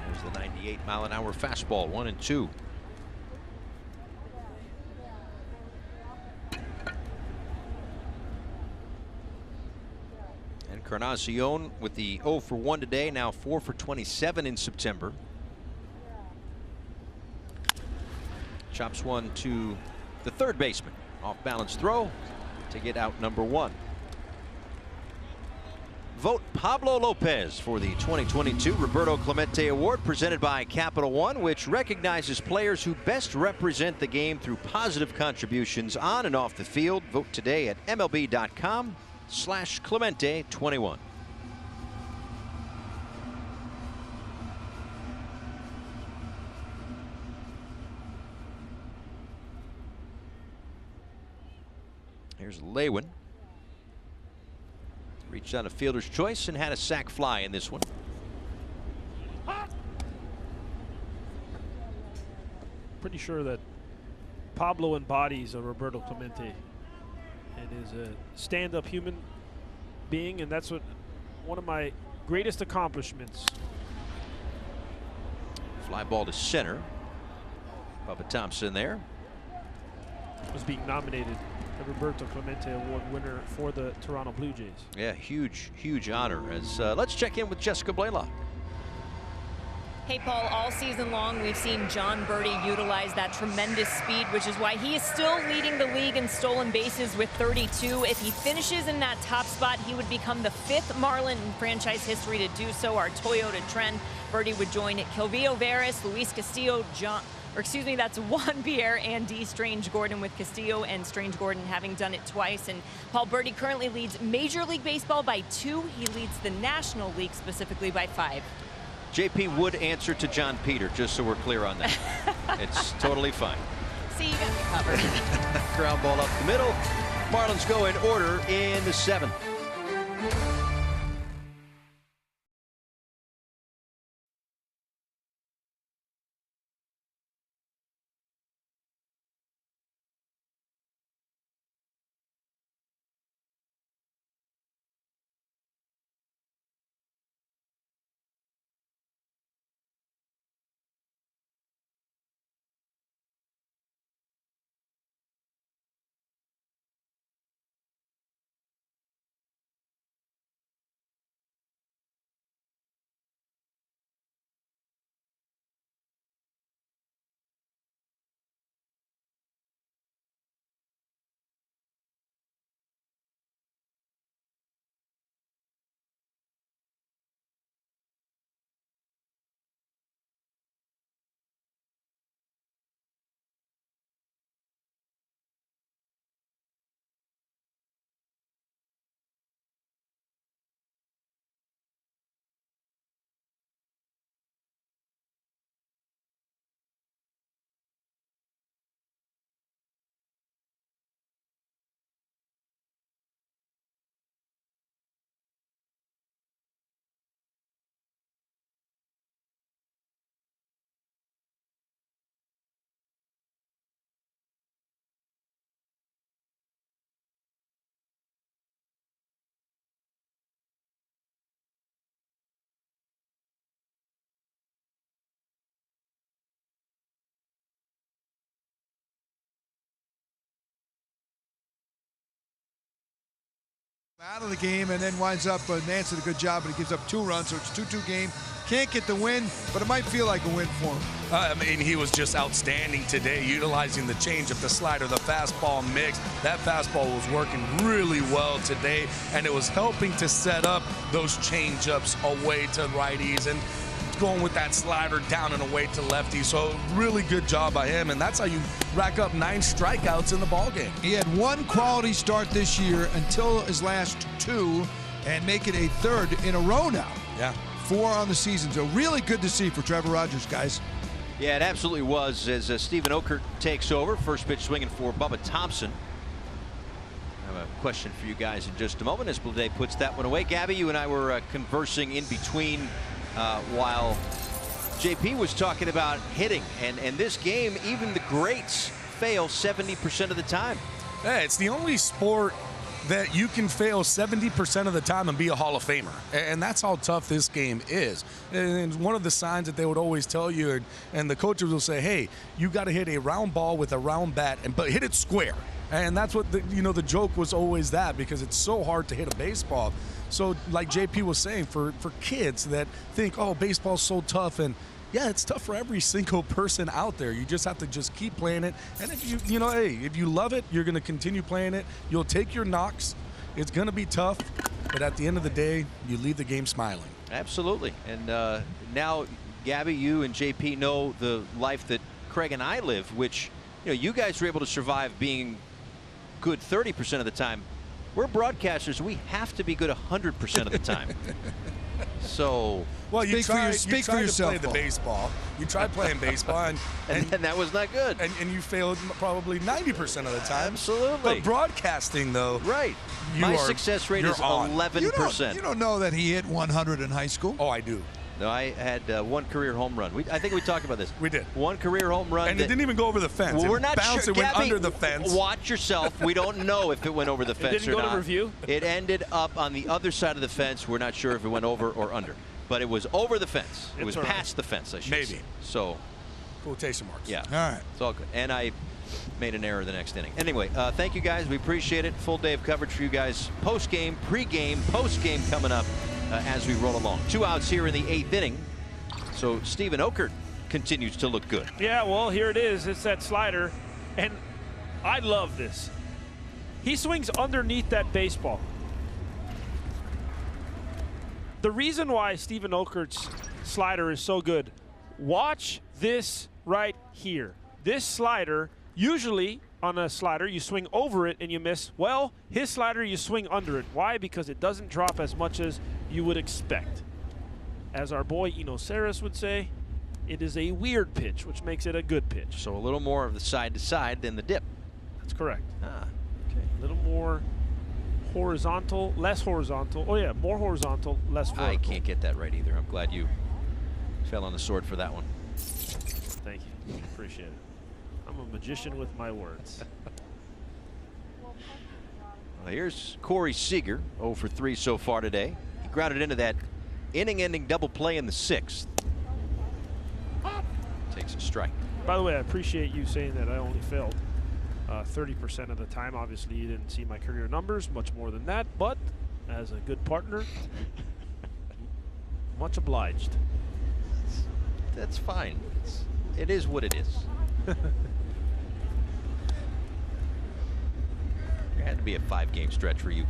Speaker 2: There's the 98-mile-an-hour fastball, 1-2. Encarnacion with the 0 for 1 today, now 4 for 27 in September. Chops one to the third baseman. Off balance throw to get out number 1. Vote Pablo Lopez for the 2022 Roberto Clemente Award presented by Capital One, which recognizes players who best represent the game through positive contributions on and off the field. Vote today at MLB.com/Clemente21. Here's Lewin. Reached on a fielder's choice and had a sac fly in this one.
Speaker 3: Pretty sure that Pablo embodies a Roberto Clemente and is a stand-up human being, and that's what one of my greatest accomplishments.
Speaker 2: Fly ball to center. Bubba Thompson there.
Speaker 3: Was being nominated the Roberto Clemente Award winner for the Toronto Blue Jays.
Speaker 2: Yeah, huge honor. As let's check in with Jessica Blaylock.
Speaker 4: Hey, Paul, all season long, we've seen John Birdie utilize that tremendous speed, which is why he is still leading the league in stolen bases with 32. If he finishes in that top spot, he would become the 5th Marlin in franchise history to do so. Our Toyota trend. Birdie would join Kelvio Veras, Luis Castillo, that's Juan Pierre and D. Strange Gordon, with Castillo and Strange Gordon having done it twice. And Paul, Birdie currently leads Major League Baseball by 2. He leads the National League specifically by 5.
Speaker 2: JP would answer to John Peter, just so we're clear on that. It's totally fine.
Speaker 4: See, you got me covered.
Speaker 2: Ground ball up the middle. Marlins go in order in the 7th.
Speaker 13: Out of the game and then winds up Nance did a good job, but he gives up 2 runs, so it's 2-2 game. Can't get the win, but it might feel like a win for him.
Speaker 14: I mean, he was just outstanding today, utilizing the changeup, the slider, the fastball mix. That fastball was working really well today, and it was helping to set up those changeups away to righties and going with that slider down and away to lefties. So really good job by him, and that's how you rack up 9 strikeouts in the ballgame.
Speaker 13: He had 1 quality start this year until his last 2, and make it a 3rd in a row now.
Speaker 14: Yeah.
Speaker 13: 4 on the season. So really good to see for Trevor Rogers, guys.
Speaker 2: Yeah, it absolutely was as Stephen Okert takes over. First pitch swinging for Bubba Thompson. I have a question for you guys in just a moment as Blade puts that one away. Gabby, you and I were conversing in between while JP was talking about hitting. And this game, even the greats fail 70% of the time.
Speaker 14: Yeah, it's the only sport that you can fail 70% of the time and be a Hall of Famer. And that's how tough this game is. And one of the signs that they would always tell you, and the coaches will say, hey, you got to hit a round ball with a round bat, but hit it square. And that's what, the joke was always that, because it's so hard to hit a baseball. So like JP was saying, for kids that think, oh, baseball's so tough, and yeah, it's tough for every single person out there. You just have to just keep playing it. And if if you love it, you're going to continue playing it. You'll take your knocks. It's going to be tough. But at the end of the day, you leave the game smiling.
Speaker 2: Absolutely. And now, Gabby, you and JP know the life that Craig and I live, which, you guys were able to survive being good 30% of the time. We're broadcasters. We have to be good 100% of the time. So,
Speaker 14: well, you try
Speaker 13: for yourself,
Speaker 14: to play the baseball. You tried playing baseball,
Speaker 2: and that was not good.
Speaker 14: And you failed probably 90% of the time.
Speaker 2: Absolutely.
Speaker 14: But broadcasting, though,
Speaker 2: right? My success rate is 11%.
Speaker 13: You don't know that he hit 100 in high school.
Speaker 14: Oh, I do.
Speaker 2: No, I had one career home run. I think we talked about this.
Speaker 14: We did.
Speaker 2: One career home run.
Speaker 14: And it didn't even go over the fence.
Speaker 2: Well, we're not sure.
Speaker 14: It went under the fence.
Speaker 2: Watch yourself. We don't know if it went over the fence
Speaker 3: or not. It didn't go to review?
Speaker 2: It ended up on the other side of the fence. We're not sure if it went over or under. But it was over the fence. It was past the fence, I should say. So,
Speaker 14: quotation marks.
Speaker 2: Yeah.
Speaker 13: All right.
Speaker 2: It's all good. And I made an error the next inning. Anyway, thank you guys. We appreciate it. Full day of coverage for you guys. Post-game, pre-game, post-game coming up as we roll along. 2 outs here in the 8th inning. So Stephen Okert continues to look good.
Speaker 3: Yeah, well, here it is. It's that slider. And I love this. He swings underneath that baseball. The reason why Stephen Okert's slider is so good, watch this right here. This slider, usually on a slider, you swing over it and you miss. Well, his slider, you swing under it. Why? Because it doesn't drop as much as you would expect. As our boy Eno Saris would say, it is a weird pitch, which makes it a good pitch.
Speaker 2: So a little more of the side to side than the dip.
Speaker 3: That's correct.
Speaker 2: Okay.
Speaker 3: A little more horizontal, less horizontal. Oh yeah, more horizontal, less vertical.
Speaker 2: I can't get that right either. I'm glad you fell on the sword for that one.
Speaker 3: Thank you. Appreciate it. I'm a magician with my words.
Speaker 2: Well, here's Corey Seager, 0 for 3 so far today. He grounded into that inning-ending double play in the 6th. Takes a strike.
Speaker 3: By the way, I appreciate you saying that I only failed 30% of the time. Obviously, you didn't see my career numbers, much more than that. But as a good partner, much obliged.
Speaker 2: That's fine. It is what it is. There had to be a 5-game stretch where you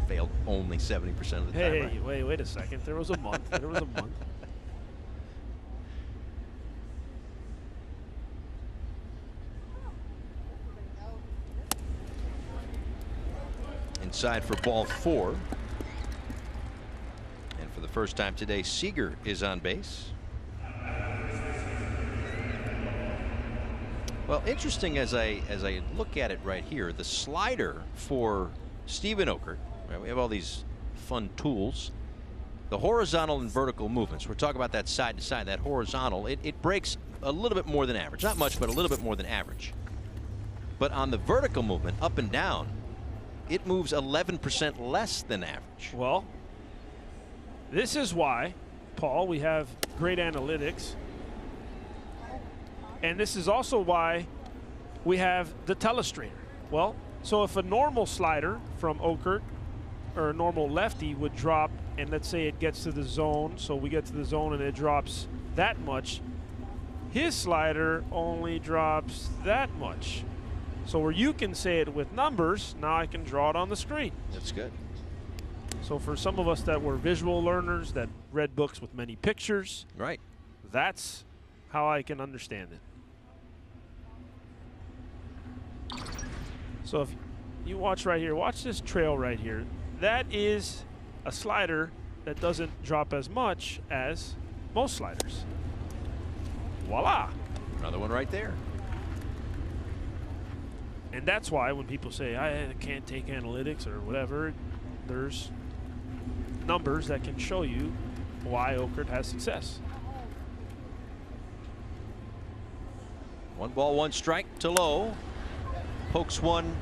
Speaker 2: failed only 70% of the time.
Speaker 3: Hey, right? wait a second. There was a month. There was a month.
Speaker 2: Inside for ball 4. And for the first time today, Seager is on base. Well, interesting as I look at it right here, the slider for Stephen Okert. Right, we have all these fun tools. The horizontal and vertical movements. We're talking about that side to side. That horizontal, it breaks a little bit more than average. Not much, but a little bit more than average. But on the vertical movement, up and down, it moves 11% less than average.
Speaker 3: Well, this is why, Paul, we have great analytics. And this is also why we have the telestrator. Well, so if a normal slider from Okert or a normal lefty would drop, and let's say it gets to the zone, so we get to the zone and it drops that much, his slider only drops that much. So where you can say it with numbers, now I can draw it on the screen.
Speaker 2: That's good.
Speaker 3: So for some of us that were visual learners, that read books with many pictures,
Speaker 2: right,
Speaker 3: that's how I can understand it. So if you watch right here, watch this trail right here. That is a slider that doesn't drop as much as most sliders. Voila.
Speaker 2: Another one right there.
Speaker 3: And that's why when people say, I can't take analytics or whatever, there's numbers that can show you why Okert has success.
Speaker 2: 1 ball, 1 strike to Lowe. Pokes one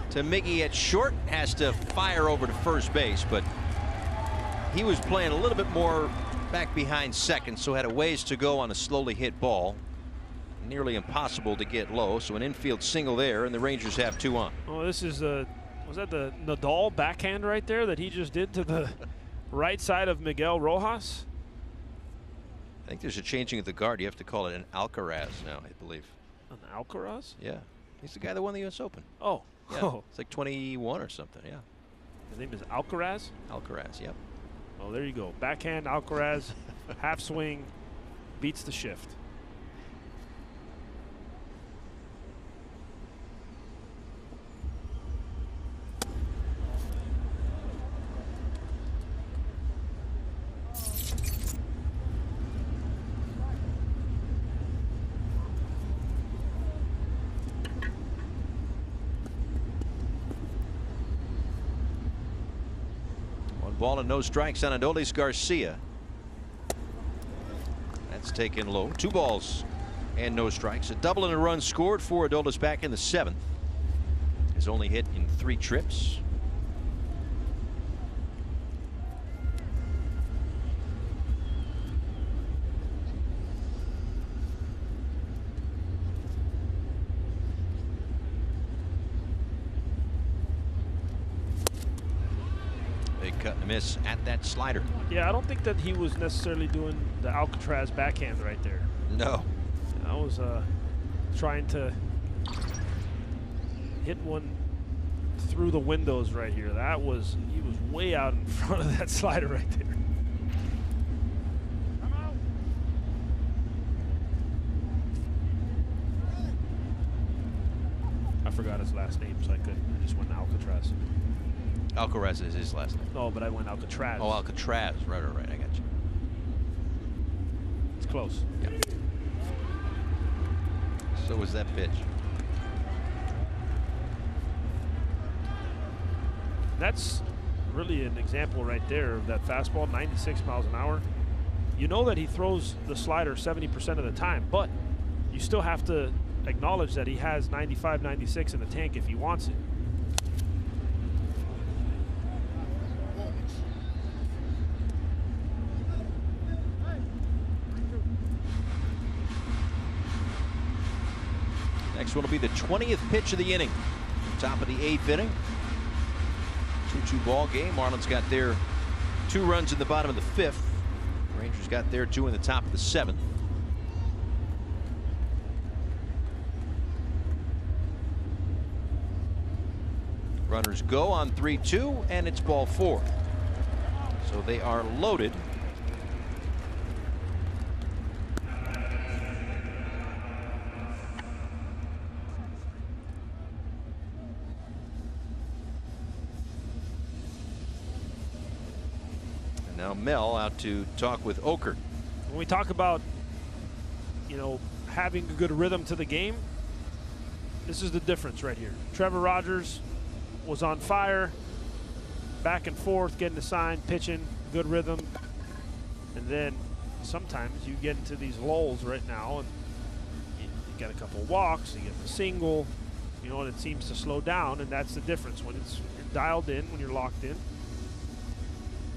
Speaker 2: to Miggy at short. Has to fire over to first base, but he was playing a little bit more back behind second, so had a ways to go on a slowly hit ball. Nearly impossible to get Low, so an infield single there, and the Rangers have 2 on.
Speaker 3: Oh, this is was that the Nadal backhand right there that he just did to the right side of Miguel Rojas?
Speaker 2: I think there's a changing of the guard. You have to call it an Alcaraz now, I believe.
Speaker 3: An Alcaraz?
Speaker 2: Yeah. He's the guy that won the U.S. Open.
Speaker 3: Oh.
Speaker 2: Yeah.
Speaker 3: Oh.
Speaker 2: It's like 21 or something, yeah.
Speaker 3: His name is Alcaraz?
Speaker 2: Alcaraz, yep.
Speaker 3: Oh, there you go. Backhand, Alcaraz, half swing, beats the shift.
Speaker 2: Ball and no strikes on Adolis Garcia. That's taken low. 2 balls and no strikes. A double and a run scored for Adolis back in the 7th. Has only hit in 3 trips. Cut and miss at that slider.
Speaker 3: Yeah, I don't think that he was necessarily doing the Alcatraz backhand right there.
Speaker 2: No.
Speaker 3: I was trying to hit one through the windows right here. He was way out in front of that slider right there. I forgot his last name, so I just went Alcatraz.
Speaker 2: Alcaraz is his last name.
Speaker 3: No, but I went Alcatraz.
Speaker 2: Oh, Alcatraz. Right. I got you.
Speaker 3: It's close.
Speaker 2: Yeah. So was that pitch.
Speaker 3: That's really an example right there of that fastball, 96 miles an hour. You know that he throws the slider 70% of the time, but you still have to acknowledge that he has 95, 96 in the tank if he wants it.
Speaker 2: Next one will be the 20th pitch of the inning. Top of the 8th inning. 2-2 ball game. Marlins got their 2 runs in the bottom of the 5th. Rangers got their 2 in the top of the 7th. Runners go on 3-2, and it's ball 4. So they are loaded. Now Mel out to talk with Okert.
Speaker 3: When we talk about, having a good rhythm to the game, this is the difference right here. Trevor Rogers was on fire, back and forth, getting the sign, pitching, good rhythm. And then sometimes you get into these lulls right now, and you get a couple of walks, you get the single, and it seems to slow down, and that's the difference when you're dialed in, when you're locked in.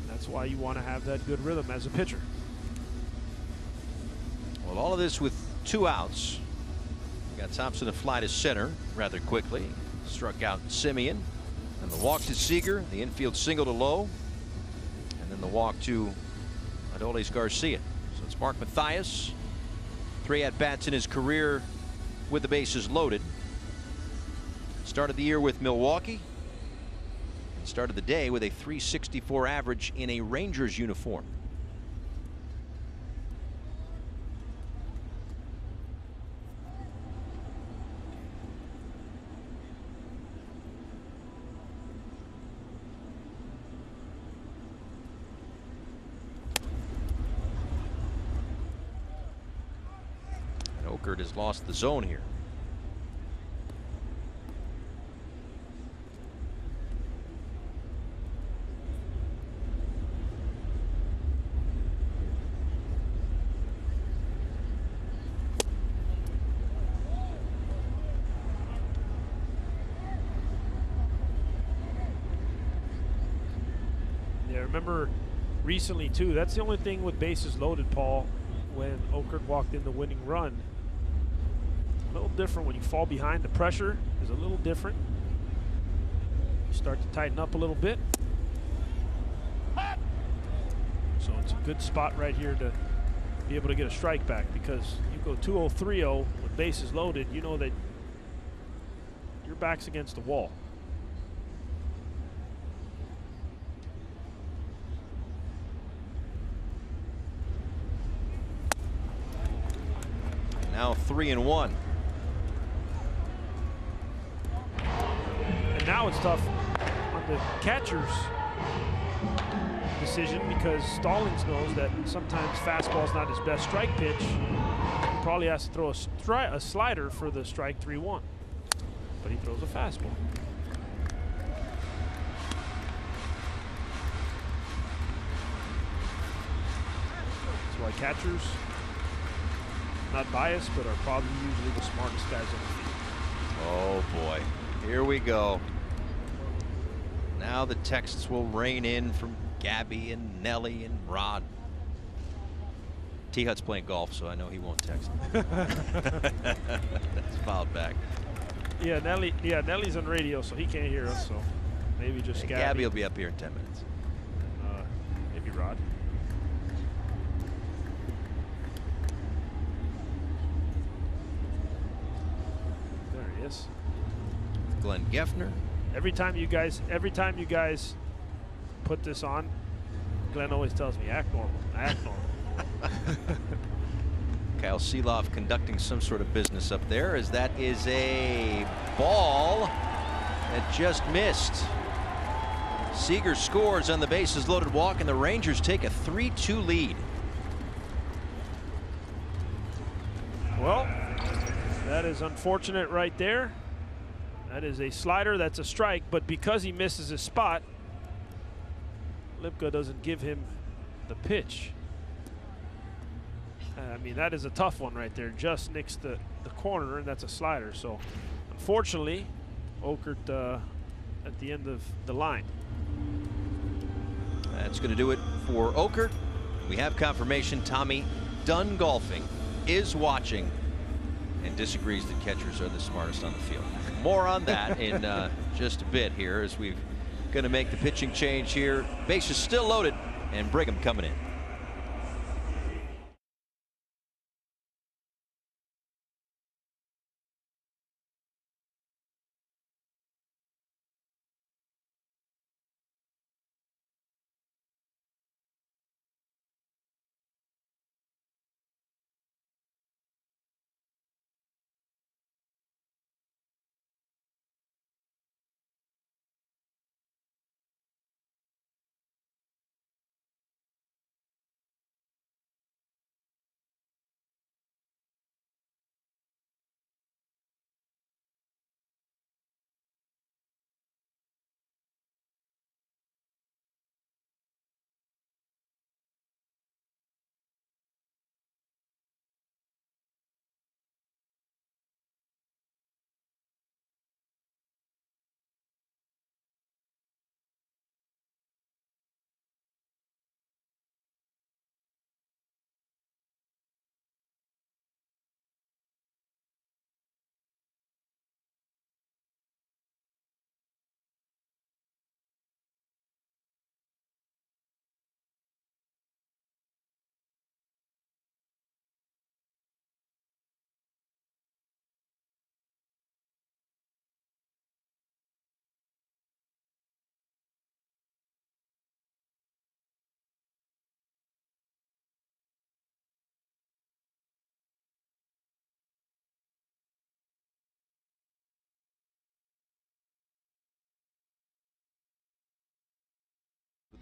Speaker 3: That's why you want to have that good rhythm as a pitcher.
Speaker 2: Well, all of this with 2 outs. We got Thompson to fly to center rather quickly. Struck out Simeon. And the walk to Seager. The infield single to Lowe. And then the walk to Adolis Garcia. So it's Mark Mathias. 3 at-bats in his career with the bases loaded. Started the year with Milwaukee. Started the day with a .364 average in a Rangers uniform. Okert has lost the zone here.
Speaker 3: Yeah, remember recently too, that's the only thing with bases loaded, Paul, when Okert walked in the winning run. A little different when you fall behind. The pressure is a little different. You start to tighten up a little bit. So it's a good spot right here to be able to get a strike back, because you go 2-0, 3-0 with bases loaded, you know that your back's against the wall.
Speaker 2: Now 3-1.
Speaker 3: And now it's tough on the catcher's decision, because Stallings knows that sometimes fastball's not his best strike pitch. He probably has to throw a slider for the strike 3-1, but he throws a fastball. That's why catchers, not biased, but are probably usually the smartest guys on the field.
Speaker 2: Oh boy, here we go. Now the texts will rain in from Gabby and Nelly and Rod. T-Hut's playing golf, so I know he won't text. That's fouled back.
Speaker 3: Yeah, Nelly's on radio, so he can't hear us, so maybe just Gabby.
Speaker 2: Gabby will be up here in 10 minutes.
Speaker 3: Maybe Rod. There he is.
Speaker 2: Glenn Geffner.
Speaker 3: Every time you guys put this on, Glenn always tells me, act normal, act normal.
Speaker 2: Kyle Seeloff conducting some sort of business up there, as that is a ball that just missed. Seager scores on the bases loaded walk, and the Rangers take a 3-2 lead.
Speaker 3: Well, that is unfortunate right there. That is a slider, that's a strike, but because he misses his spot, Lipka doesn't give him the pitch. I mean, that is a tough one right there. Just nicks the corner, and that's a slider. So, unfortunately, Okert at the end of the line.
Speaker 2: That's going to do it for Okert. We have confirmation Tommy Dunn Golfing is watching and disagrees that catchers are the smartest on the field. More on that in just a bit here, as we're going to make the pitching change here. Base is still loaded, and Brigham coming in.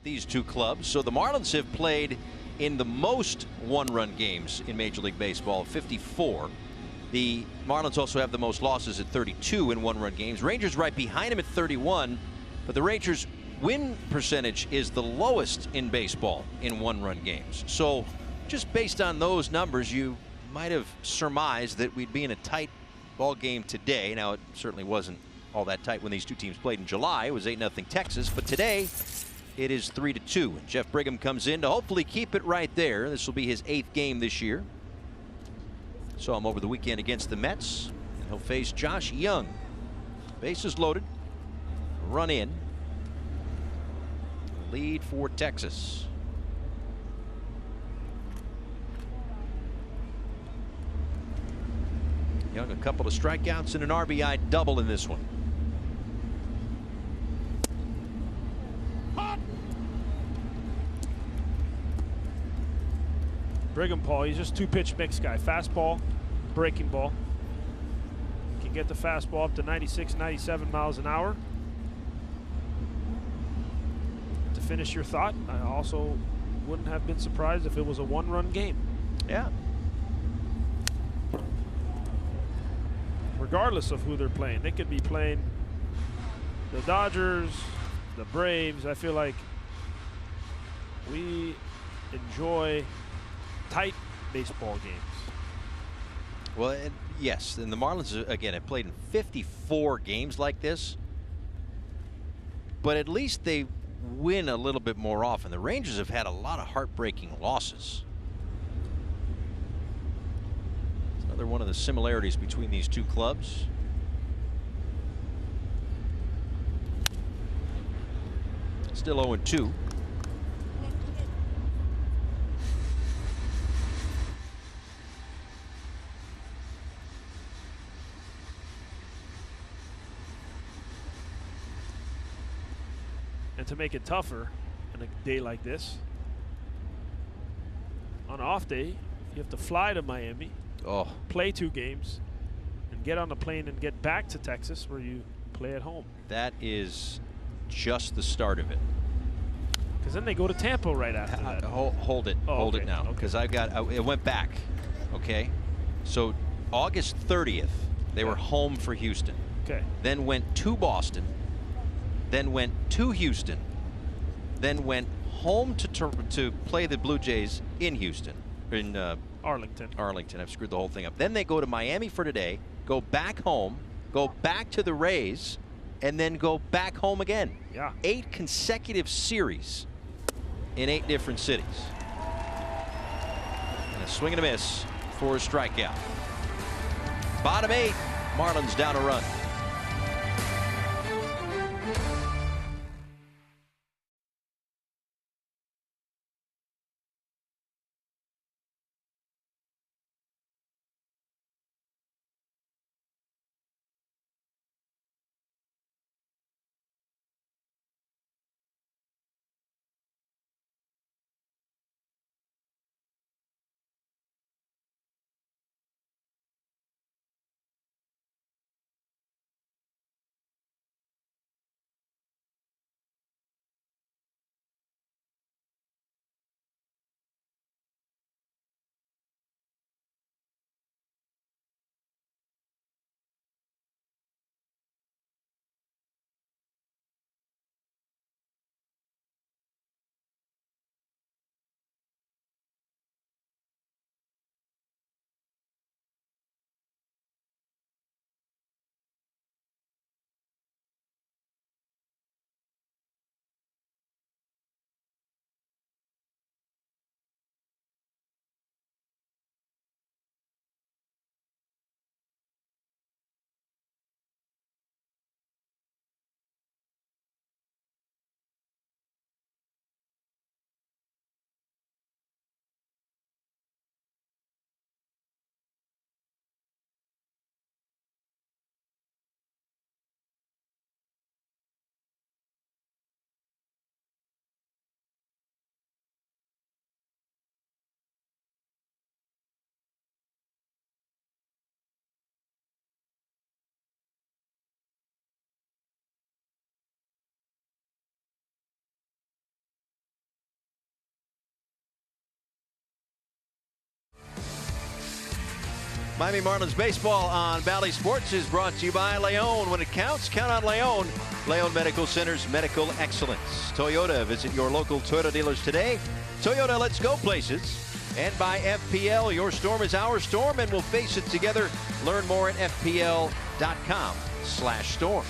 Speaker 2: These two clubs. So the Marlins have played in the most one-run games in Major League Baseball, 54. The Marlins also have the most losses at 32 in one-run games. Rangers right behind them at 31, but the Rangers' win percentage is the lowest in baseball in one-run games. So just based on those numbers, you might have surmised that we'd be in a tight ball game today. Now, it certainly wasn't all that tight when these two teams played in July. It was 8-0 Texas, but today it is 3-2. And Jeff Brigham comes in to hopefully keep it right there. This will be his 8th game this year. Saw him over the weekend against the Mets. And he'll face Josh Young. Bases loaded. Run in. Lead for Texas. Young, a couple of strikeouts and an RBI double in this one.
Speaker 3: Brigham, Paul, he's just two-pitch mix guy. Fastball, breaking ball. Can get the fastball up to 96, 97 miles an hour. To finish your thought, I also wouldn't have been surprised if it was a one-run game.
Speaker 2: Yeah.
Speaker 3: Regardless of who they're playing. They could be playing the Dodgers, the Braves. I feel like we enjoy tight baseball games.
Speaker 2: Well, yes, and the Marlins, again, have played in 54 games like this, but at least they win a little bit more often. The Rangers have had a lot of heartbreaking losses. It's another one of the similarities between these two clubs. Still 0-2.
Speaker 3: And to make it tougher in a day like this, on an off day, you have to fly to Miami, play 2 games, and get on the plane and get back to Texas where you play at home.
Speaker 2: That is just the start of it.
Speaker 3: Because then they go to Tampa right after that.
Speaker 2: Hold it.
Speaker 3: Oh,
Speaker 2: Hold
Speaker 3: okay.
Speaker 2: it now. Because it went back. Okay. So August 30th, they were home for Houston.
Speaker 3: Okay.
Speaker 2: Then went to Boston. Then went to Houston. Then went home to play the Blue Jays in Houston. In
Speaker 3: Arlington.
Speaker 2: Arlington. I've screwed the whole thing up. Then they go to Miami for today, go back home, go back to the Rays, and then go back home again.
Speaker 3: Yeah.
Speaker 2: 8 consecutive series in 8 different cities. And a swing and a miss for a strikeout. Bottom 8, Marlins down a run. Miami Marlins baseball on Valley Sports is brought to you by Leon. When it counts, count on Leon. Leon Medical Center's medical excellence. Toyota, visit your local Toyota dealers today. Toyota, let's go places. And by FPL, your storm is our storm, and we'll face it together. Learn more at FPL.com/storm.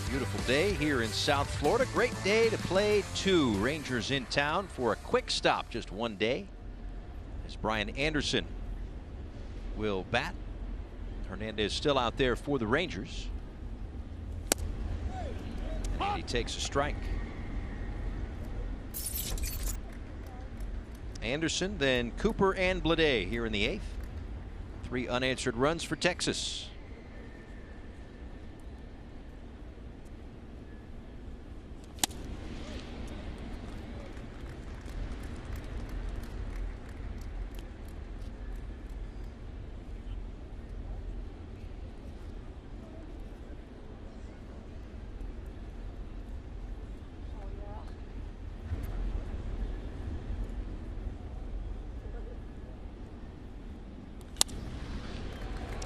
Speaker 2: Beautiful day here in South Florida. Great day to play two. Rangers in town for a quick stop, just one day. As Brian Anderson will bat. Hernandez still out there for the Rangers. And he takes a strike. Anderson, then Cooper and Blade here in the 8th. 3 unanswered runs for Texas.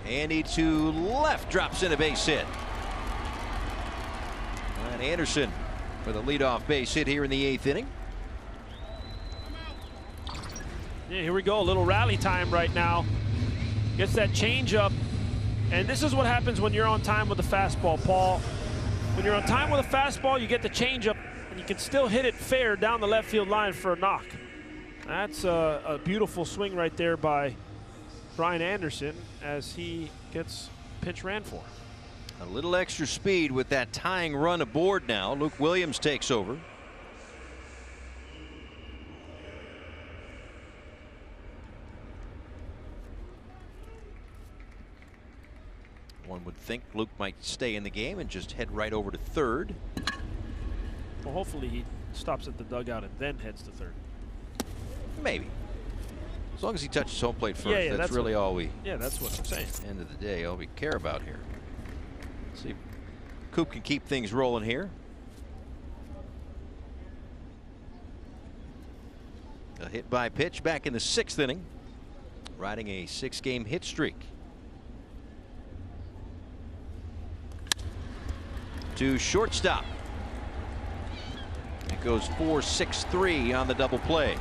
Speaker 2: Andy to left, drops in a base hit. And Anderson with a leadoff base hit here in the 8th inning.
Speaker 3: Yeah, here we go, a little rally time right now. Gets that changeup, and this is what happens when you're on time with the fastball, Paul. When you're on time with a fastball, you get the changeup, and you can still hit it fair down the left field line for a knock. That's a beautiful swing right there by Brian Anderson as he gets pinch ran for.
Speaker 2: A little extra speed with that tying run aboard now. Luke Williams takes over. One would think Luke might stay in the game and just head right over to third.
Speaker 3: Well, hopefully he stops at the dugout and then heads to third.
Speaker 2: Maybe. As long as he touches home plate first,
Speaker 3: yeah,
Speaker 2: that's really all we.
Speaker 3: Yeah, that's what I'm saying.
Speaker 2: End of the day, all we care about here. Let's see if Coop can keep things rolling here. A hit by pitch back in the 6th inning, riding a 6-game hit streak. To shortstop. It goes 4-6-3 on the double play.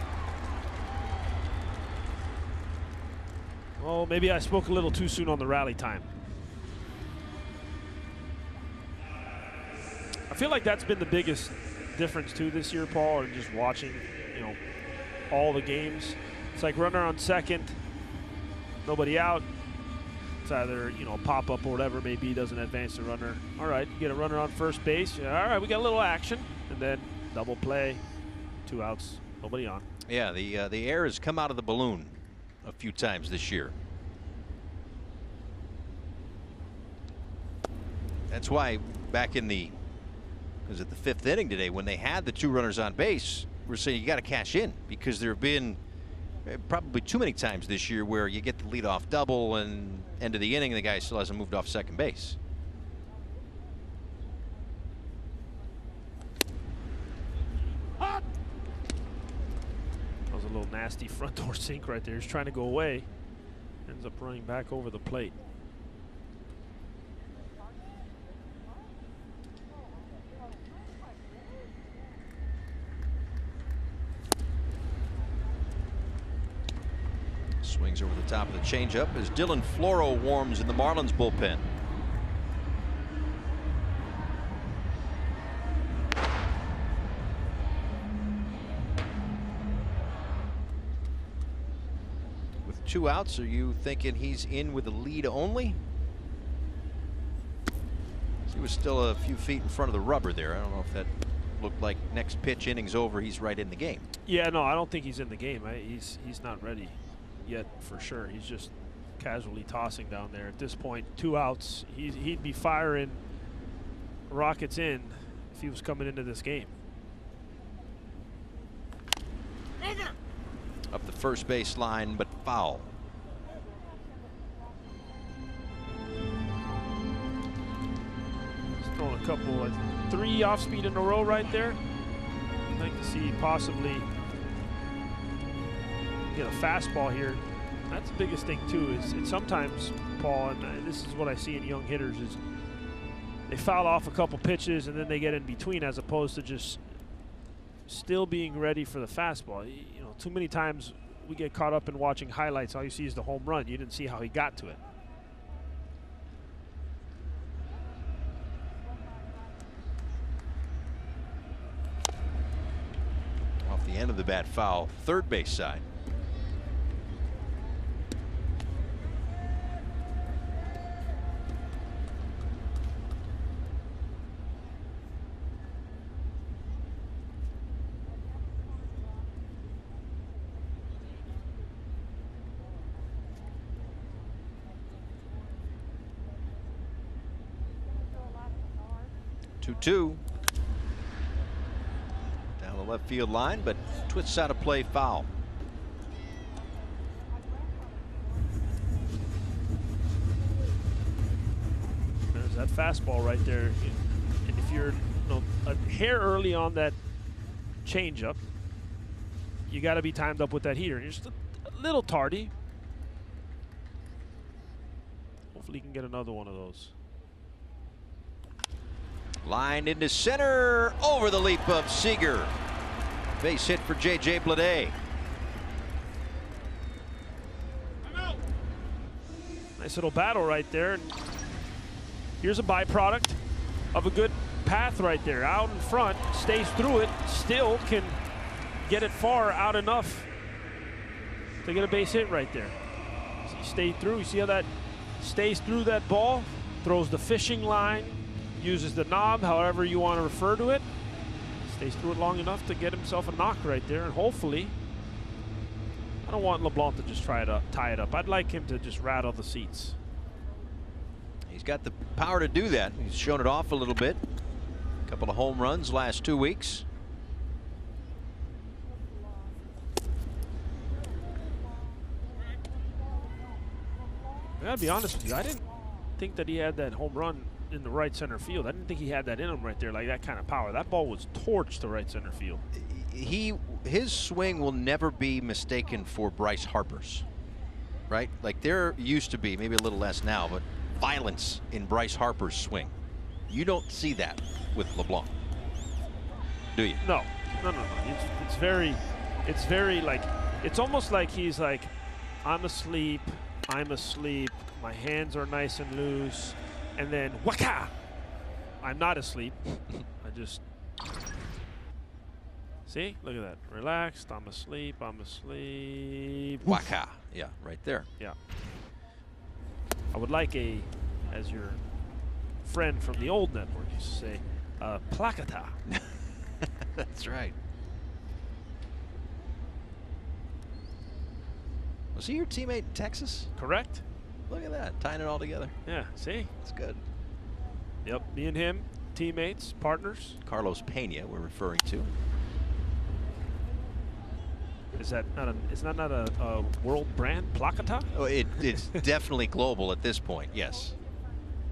Speaker 3: Well, maybe I spoke a little too soon on the rally time. I feel like that's been the biggest difference too this year, Paul, and just watching, all the games. It's like runner on second, nobody out. It's either, pop up or whatever it may be, doesn't advance the runner. All right, you get a runner on first base. All right, we got a little action, and then double play, 2 outs, nobody on.
Speaker 2: Yeah, the air has come out of the balloon a few times this year. That's why back in the 5th inning today, when they had the 2 runners on base, we're saying you got to cash in, because there have been probably too many times this year where you get the leadoff double and end of the inning and the guy still hasn't moved off second base.
Speaker 3: That was a little nasty front door sink right there. He's trying to go away. Ends up running back over the plate.
Speaker 2: Swings over the top of the changeup as Dylan Floro warms in the Marlins bullpen. With 2 outs, are you thinking he's in with a lead only? He was still a few feet in front of the rubber there. I don't know if that looked like next pitch, innings over, he's right in the game.
Speaker 3: Yeah, no, I don't think he's in the game. He's not ready yet for sure. He's just casually tossing down there. At this point, 2 outs, he'd be firing rockets in if he was coming into this game.
Speaker 2: Up the first base line, but foul.
Speaker 3: He's thrown a couple, 3 off speed in a row right there. I'd like to see possibly get a fastball here. That's the biggest thing too. Is sometimes, Paul, and this is what I see in young hitters, is they foul off a couple pitches and then they get in between, as opposed to just still being ready for the fastball. You know, too many times we get caught up in watching highlights. All you see is the home run. You didn't see how he got to it.
Speaker 2: Off the end of the bat foul, third base side. Two down the left field line, but twists out a play foul.
Speaker 3: There's that fastball right there. And if you're a hair early on that changeup, you got to be timed up with that heater. And you're just a little tardy. Hopefully you can get another one of those.
Speaker 2: Line into center, over the leap of Seager. Base hit for J.J. Bleday.
Speaker 3: Nice little battle right there. Here's a byproduct of a good path right there. Out in front, stays through it, still can get it far out enough to get a base hit right there. So he stayed through. You see how that stays through that ball? Throws the fishing line. Uses the knob, however you want to refer to it. Stays through it long enough to get himself a knock right there, and hopefully, I don't want LeBlanc to just tie it up. I'd like him to just rattle the seats.
Speaker 2: He's got the power to do that. He's shown it off a little bit. A couple of home runs last 2 weeks.
Speaker 3: I gotta be honest with you, I didn't think that he had that home run in the right center field. I didn't think he had that in him right there, like that kind of power. That ball was torched to right center field.
Speaker 2: His swing will never be mistaken for Bryce Harper's, right? Like there used to be, maybe a little less now, but violence in Bryce Harper's swing. You don't see that with LeBlanc, do you?
Speaker 3: No. It's very like, it's almost like he's like, I'm asleep, my hands are nice and loose. And then, waka! I'm not asleep. I just... See? Look at that. Relaxed. I'm asleep.
Speaker 2: Waka. Yeah, right there.
Speaker 3: Yeah. I would like as your friend from the old network used to say, placata.
Speaker 2: That's right. Was he your teammate in Texas?
Speaker 3: Correct.
Speaker 2: Look at that, tying it all together.
Speaker 3: Yeah, see?
Speaker 2: It's good.
Speaker 3: Yep, me and him, teammates, partners.
Speaker 2: Carlos Pena, we're referring to.
Speaker 3: Is that not a world brand, Placata?
Speaker 2: Oh, it's definitely global at this point, yes.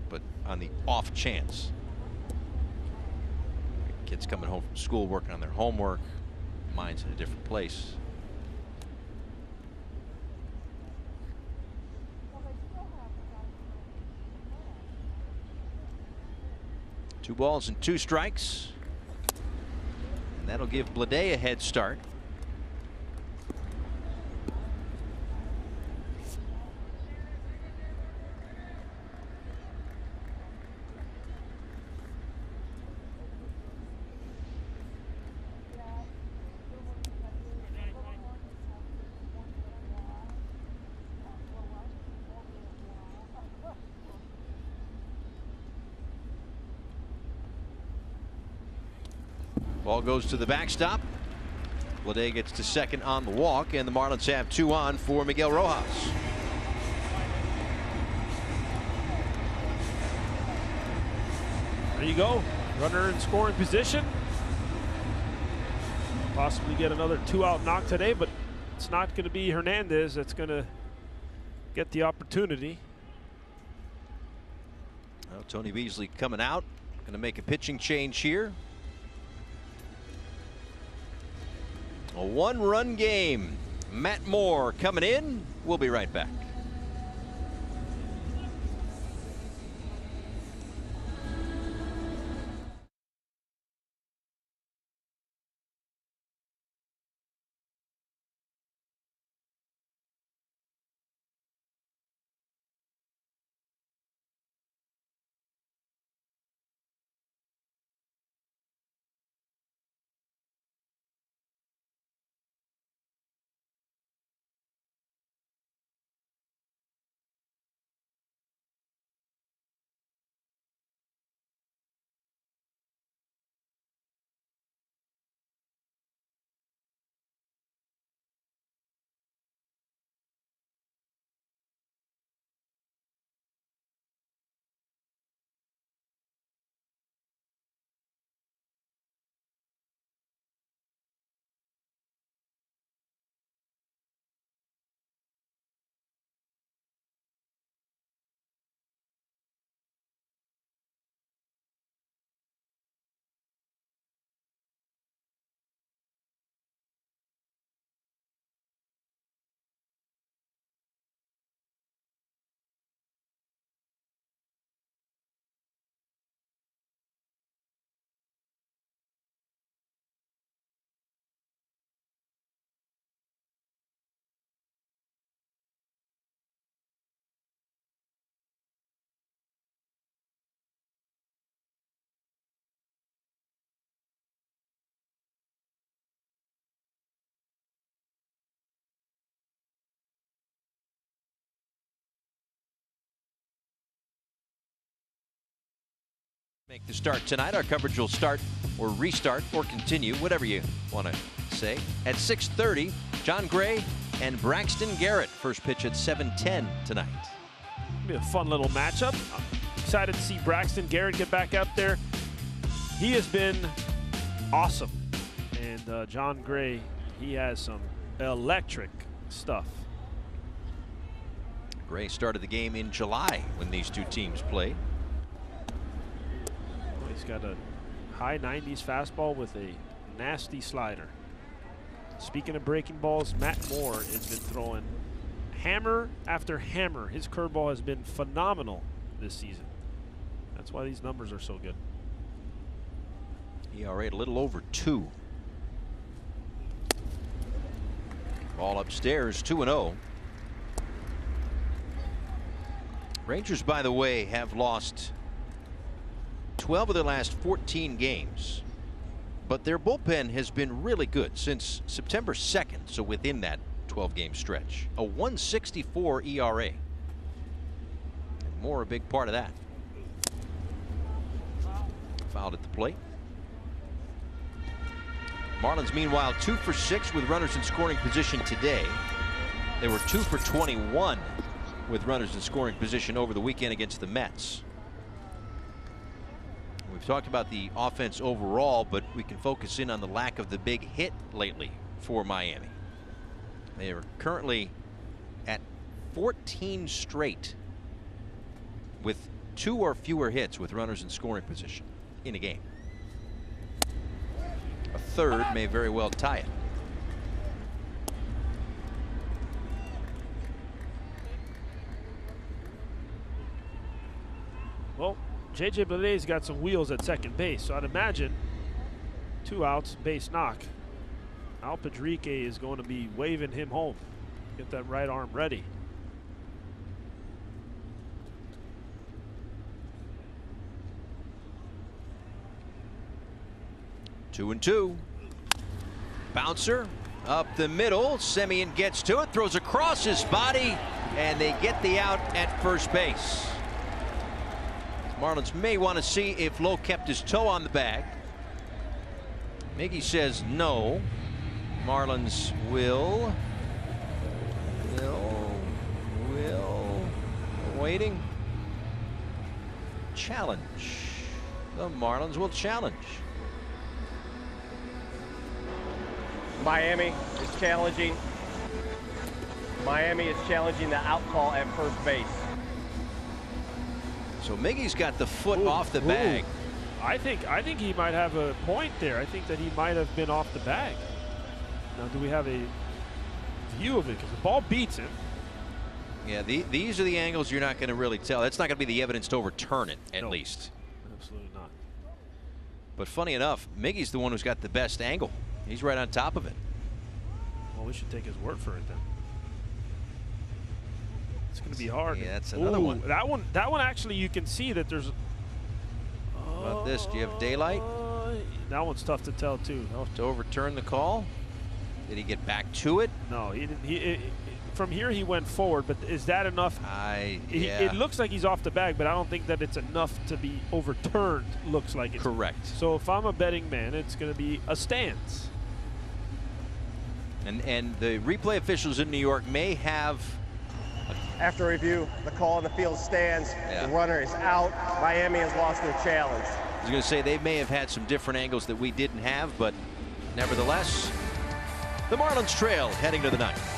Speaker 2: But on the off chance. Kids coming home from school, working on their homework, mind's in a different place. Two balls and two strikes. And that'll give Bleday a head start. Ball goes to the backstop. Bleday gets to second on the walk, and the Marlins have 2 on for Miguel Rojas.
Speaker 3: There you go. Runner in scoring position. Possibly get another 2-out knock today, but it's not going to be Hernandez that's going to get the opportunity.
Speaker 2: Well, Tony Beasley coming out. Going to make a pitching change here. A 1-run game Matt Moore coming in. We'll be right back. Make the start tonight. Our coverage will start or restart or continue, whatever you want to say, at 6:30. John Gray and Braxton Garrett. First pitch at 7:10 tonight.
Speaker 3: It'll be a fun little matchup. I'm excited to see Braxton Garrett get back up there. He has been awesome. And John Gray, he has some electric stuff.
Speaker 2: Gray started the game in July when these two teams played.
Speaker 3: He's got a high 90s fastball with a nasty slider. Speaking of breaking balls, Matt Moore has been throwing hammer after hammer. His curveball has been phenomenal this season. That's why these numbers are so good.
Speaker 2: ERA a little over 2. Ball upstairs, 2-0. Rangers, by the way, have lost 12 of their last 14 games, but their bullpen has been really good since September 2nd, so within that 12-game stretch. A 1.64 ERA. And Moore a big part of that. Fouled at the plate. Marlins, meanwhile, 2 for 6 with runners in scoring position today. They were 2 for 21 with runners in scoring position over the weekend against the Mets. We've talked about the offense overall, but we can focus in on the lack of the big hit lately for Miami. They are currently at 14 straight with 2 or fewer hits with runners in scoring position in a game. A third may very well tie it.
Speaker 3: Well, JJ Blelay's got some wheels at second base, so I'd imagine 2 outs, base knock. Al Padrique is going to be waving him home. Get that right arm ready.
Speaker 2: 2-2. Bouncer up the middle. Semien gets to it, throws across his body, and they get the out at first base. Marlins may want to see if Lowe kept his toe on the bag. Miggy says no. Marlins will. Waiting. Challenge. The Marlins will challenge.
Speaker 15: Miami is challenging. Miami is challenging the out call at first base.
Speaker 2: So Miggy's got the foot off the bag.
Speaker 3: I think he might have a point there. I think that he might have been off the bag. Now, do we have a view of it because the ball beats him.
Speaker 2: Yeah, these are the angles you're not going to really tell. That's not going to be the evidence to overturn it, at
Speaker 3: No,
Speaker 2: least.
Speaker 3: Absolutely not.
Speaker 2: But funny enough, Miggy's the one who's got the best angle. He's right on top of it.
Speaker 3: Well, we should take his word for it then. It's going to be hard.
Speaker 2: Yeah, that's another one.
Speaker 3: That one actually, you can see that there's.
Speaker 2: How about this? Do you have daylight?
Speaker 3: That one's tough to tell too.
Speaker 2: To overturn the call? Did he get back to it?
Speaker 3: No, he didn't. From here he went forward, but is that enough? It looks like he's off the bag, but I don't think that it's enough to be overturned. Looks like it's
Speaker 2: correct.
Speaker 3: So if I'm a betting man, it's going to be a stance.
Speaker 2: And the replay officials in New York may have.
Speaker 15: After review, the call on the field stands. The runner is out. Miami has lost their challenge.
Speaker 2: I was going to say they may have had some different angles that we didn't have, but nevertheless, the Marlins trail heading to the ninth.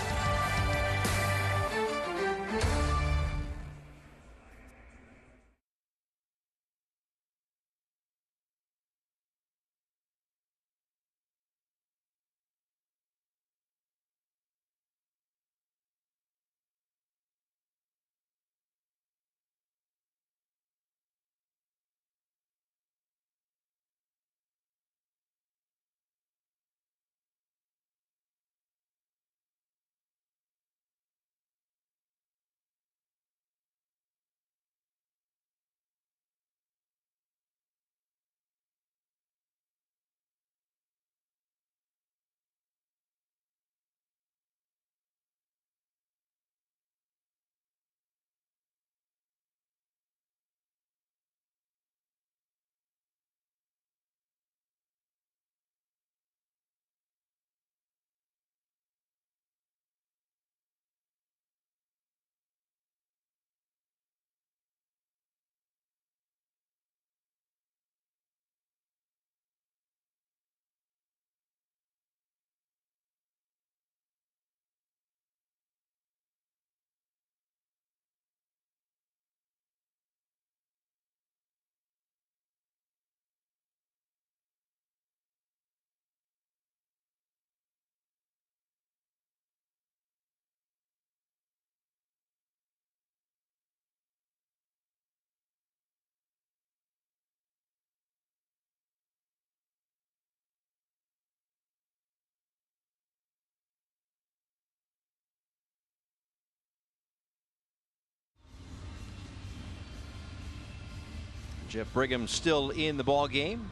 Speaker 2: Jeff Brigham still in the ball game.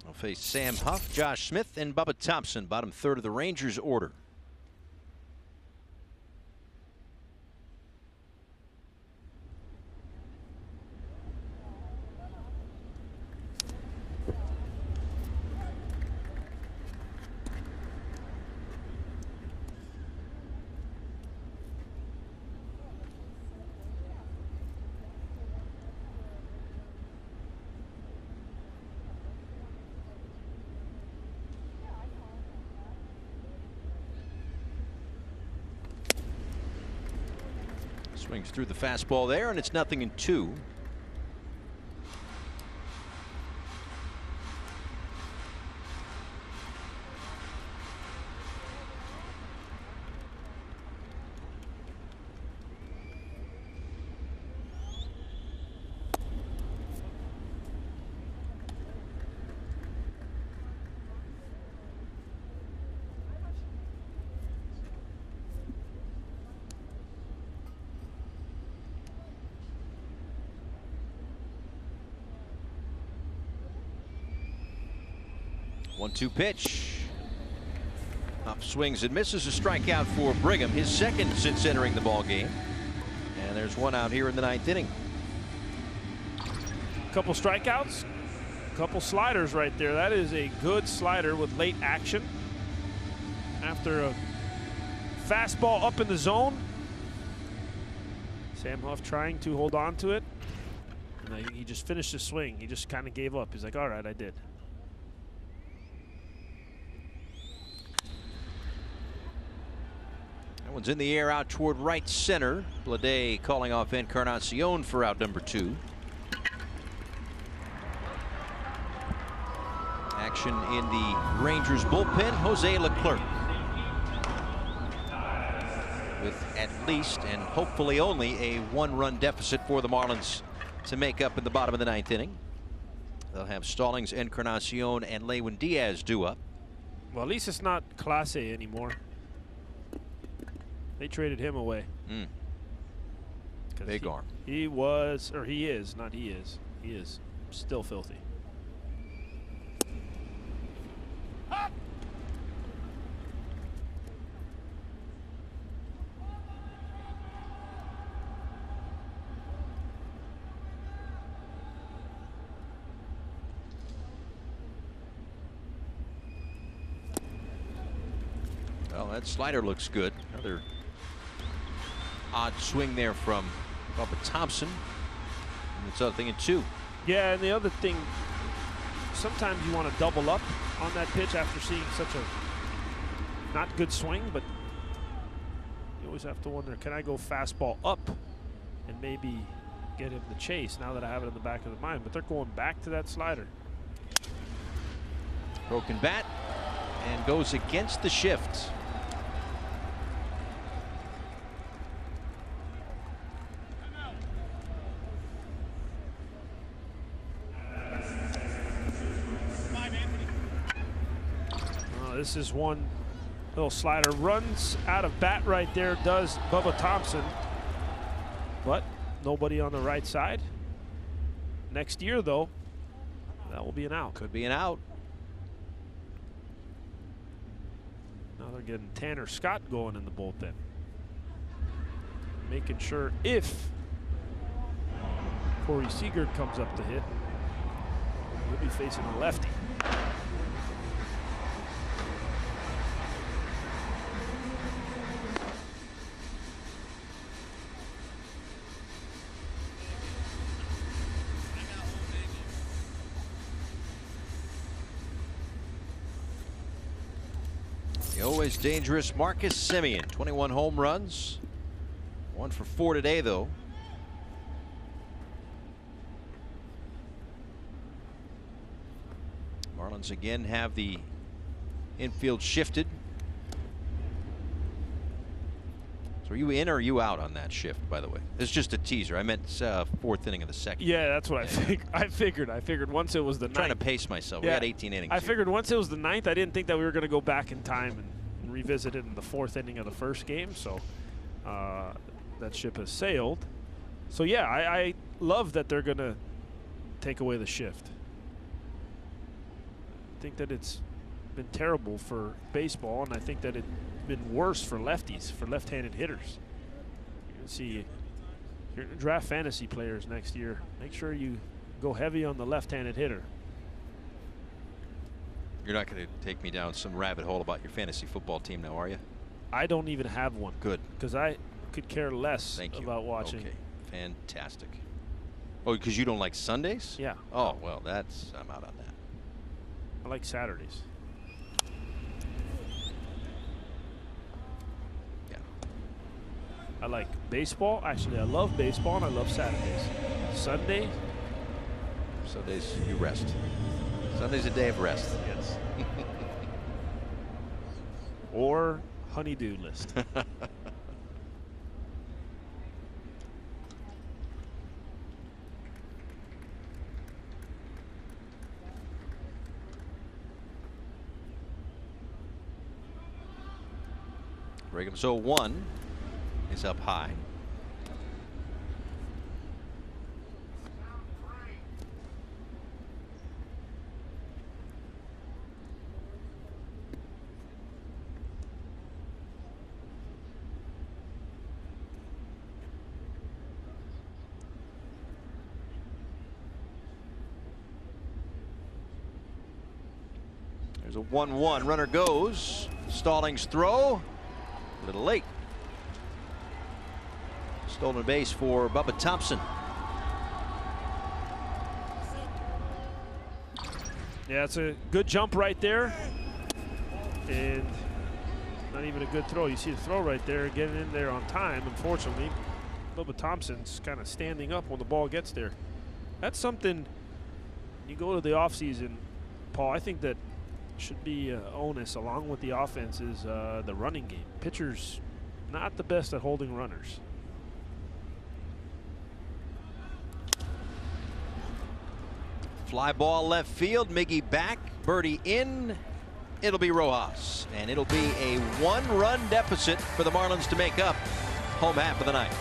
Speaker 2: I'll face Sam Huff, Josh Smith, and Bubba Thompson, bottom third of the Rangers order. Swings through the fastball there, and it's 0-2. One-two pitch. Up swings and misses, a strikeout for Brigham, his second since entering the ball game. And there's one out here in the ninth inning.
Speaker 3: Couple strikeouts, couple sliders right there. That is a good slider with late action. After a fastball up in the zone, Sam Huff trying to hold on to it. And he just finished his swing. He just kind of gave up. He's like, all right, I did.
Speaker 2: That one's in the air out toward right center. Blade calling off Encarnacion for out number 2. Action in the Rangers bullpen. Jose Leclerc with at least and hopefully only a 1-run deficit for the Marlins to make up in the bottom of the 9th inning. They'll have Stallings, Encarnacion, and Lewin Diaz due up.
Speaker 3: Well, at least it's not Clase anymore. They traded him away.
Speaker 2: Big arm.
Speaker 3: He was, or he is, not he is. He is still filthy.
Speaker 2: Well, that slider looks good. Another odd swing there from Bubba Thompson. And it's other thing in 2.
Speaker 3: Yeah, and the other thing, sometimes you want to double up on that pitch after seeing such a not good swing, but you always have to wonder, can I go fastball up and maybe get him the chase now that I have it in the back of the mind? But they're going back to that slider.
Speaker 2: Broken bat and goes against the shift.
Speaker 3: This is one little slider. Runs out of bat right there, does Bubba Thompson. But nobody on the right side. Next year, though, that will be an out.
Speaker 2: Could be an out.
Speaker 3: Now they're getting Tanner Scott going in the bullpen. Making sure if Corey Seager comes up to hit, he'll be facing a lefty.
Speaker 2: The always dangerous Marcus Semien, 21 home runs. 1 for 4 today, though. Marlins again have the infield shifted. So are you in or are you out on that shift, by the way? This is just a teaser. I meant 4th inning of the 2nd.
Speaker 3: Yeah, that's what I figured. I figured once it was the 9th.
Speaker 2: Trying to pace myself.
Speaker 3: Yeah,
Speaker 2: we got 18 innings.
Speaker 3: I figured once it was the 9th, I didn't think that we were going to go back in time and revisit it in the 4th inning of the first game. So that ship has sailed. So yeah, I love that they're going to take away the shift. I think that it's been terrible for baseball, and I think that it's been worse for lefties, for left-handed hitters. You can see, you're going to draft fantasy players next year. Make sure you go heavy on the left-handed hitter.
Speaker 2: You're not going to take me down some rabbit hole about your fantasy football team now, are you?
Speaker 3: I don't even have one.
Speaker 2: Good.
Speaker 3: Because I could care less about watching.
Speaker 2: Okay, fantastic. Oh, because you don't like Sundays?
Speaker 3: Yeah.
Speaker 2: Oh, well, I'm out on that.
Speaker 3: I like Saturdays.
Speaker 2: Yeah.
Speaker 3: I like baseball. Actually, I love baseball and I love Saturdays. Sundays
Speaker 2: you rest. Sunday's a day of rest.
Speaker 3: Yes. Or honey-do list.
Speaker 2: So 1 is up high. There's a 1-1. Runner goes. Stallings throw. A little late. Stolen base for Bubba Thompson.
Speaker 3: Yeah, it's a good jump right there. And not even a good throw. You see the throw right there, getting in there on time. Unfortunately, Bubba Thompson's kind of standing up when the ball gets there. That's something you go to the offseason, Paul, I think that should be onus along with the offense is the running game. Pitchers not the best at holding runners.
Speaker 2: Fly ball left field. Miggy back. Birdie in. It'll be Rojas. And it'll be a 1-run deficit for the Marlins to make up home half of the night.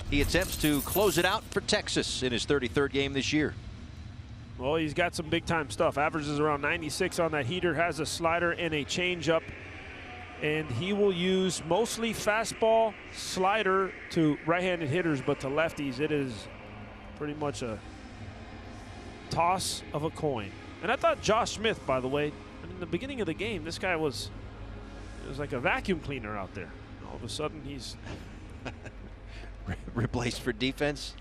Speaker 2: He attempts to close it out for Texas in his 33rd game this year.
Speaker 3: Well, he's got some big-time stuff. Averages around 96 on that heater, has a slider and a changeup. And he will use mostly fastball, slider to right-handed hitters, but to lefties, it is pretty much a toss of a coin. And I thought Josh Smith, by the way, in the beginning of the game, this guy was like a vacuum cleaner out there. All of a sudden, he's
Speaker 2: replaced for defense.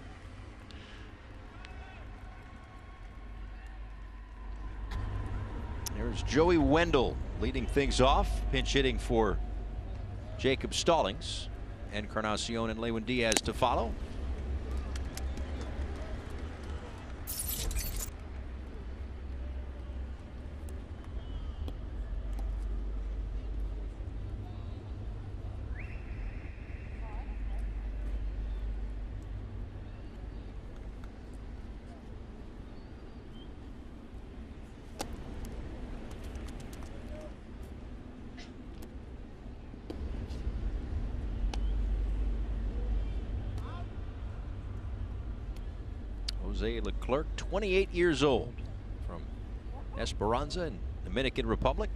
Speaker 2: There's Joey Wendell leading things off, pinch hitting for Jacob Stallings. Encarnacion and Lewin Diaz to follow. Jose Leclerc, 28 years old, from Esperanza in Dominican Republic.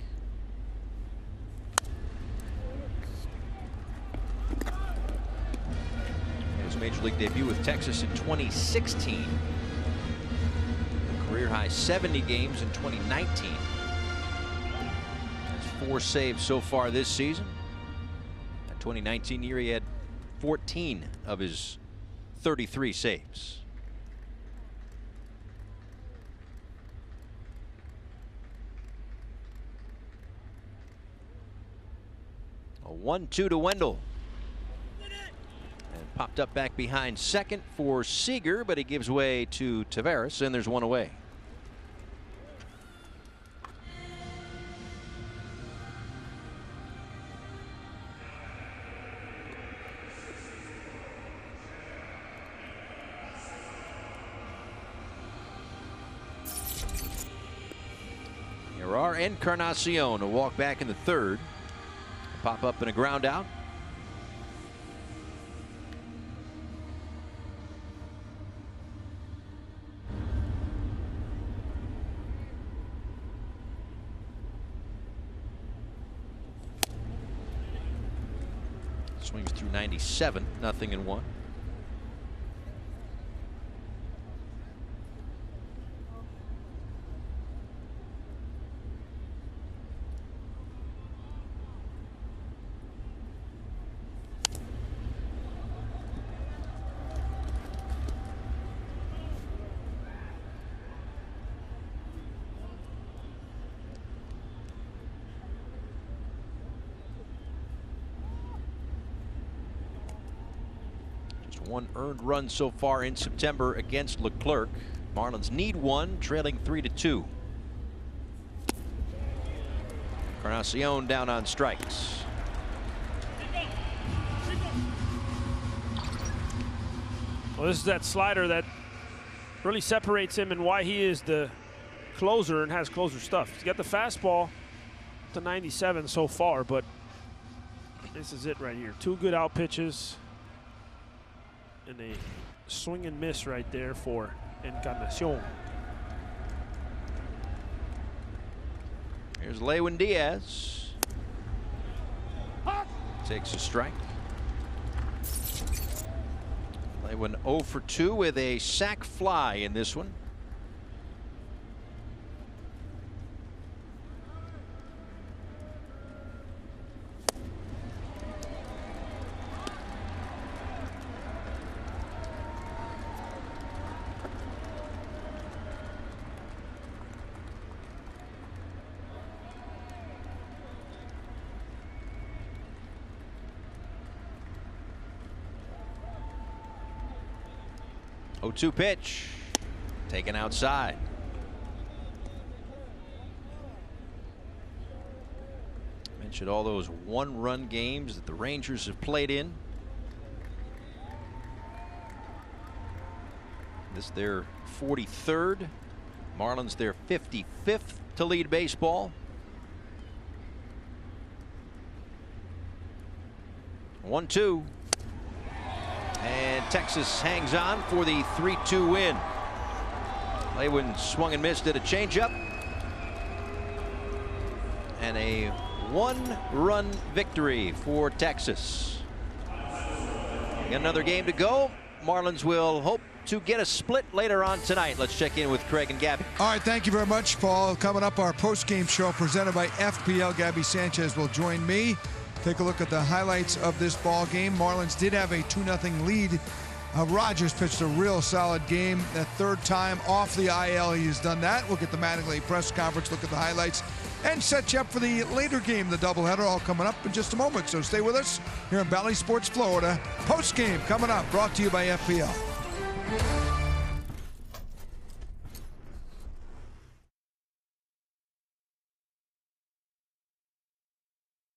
Speaker 2: His major league debut with Texas in 2016. Career high 70 games in 2019. That's 4 saves so far this season. That 2019 year, he had 14 of his 33 saves. A 1-2 to Wendell. And popped up back behind second for Seager, but he gives way to Taveras, and there's one away. Here are Encarnacion, a walk back in the third. Pop up and a ground out. Swings through 97, 0-1. One earned run so far in September against Leclerc. Marlins need one, trailing 3-2. Encarnacion down on strikes.
Speaker 3: Well, this is that slider that really separates him and why he is the closer and has closer stuff. He's got the fastball to 97 so far, but this is it right here. 2 good out pitches. And a swing and miss right there for Encarnacion.
Speaker 2: Here's Lewin Diaz. Takes a strike. Lewin 0 for 2 with a sac fly in this one. Oh, 2 pitch taken outside. Mentioned all those 1-run games that the Rangers have played in. This their 43rd. Marlins their 55th to lead baseball. 1-2. And Texas hangs on for the 3-2 win. Lewin swung and missed at a changeup. And a 1-run victory for Texas. Another game to go. Marlins will hope to get a split later on tonight. Let's check in with Craig and Gabby.
Speaker 13: All right, thank you very much, Paul. Coming up, our post-game show presented by FPL. Gabby Sanchez will join me. Take a look at the highlights of this ball game. Marlins did have a 2-0 lead. Rogers pitched a real solid game. That 3rd time off the IL, he has done that. We'll get the Mattingly press conference, look at the highlights, and set you up for the later game, the doubleheader, all coming up in just a moment. So stay with us here in Bally Sports Florida. Post game coming up, brought to you by FPL.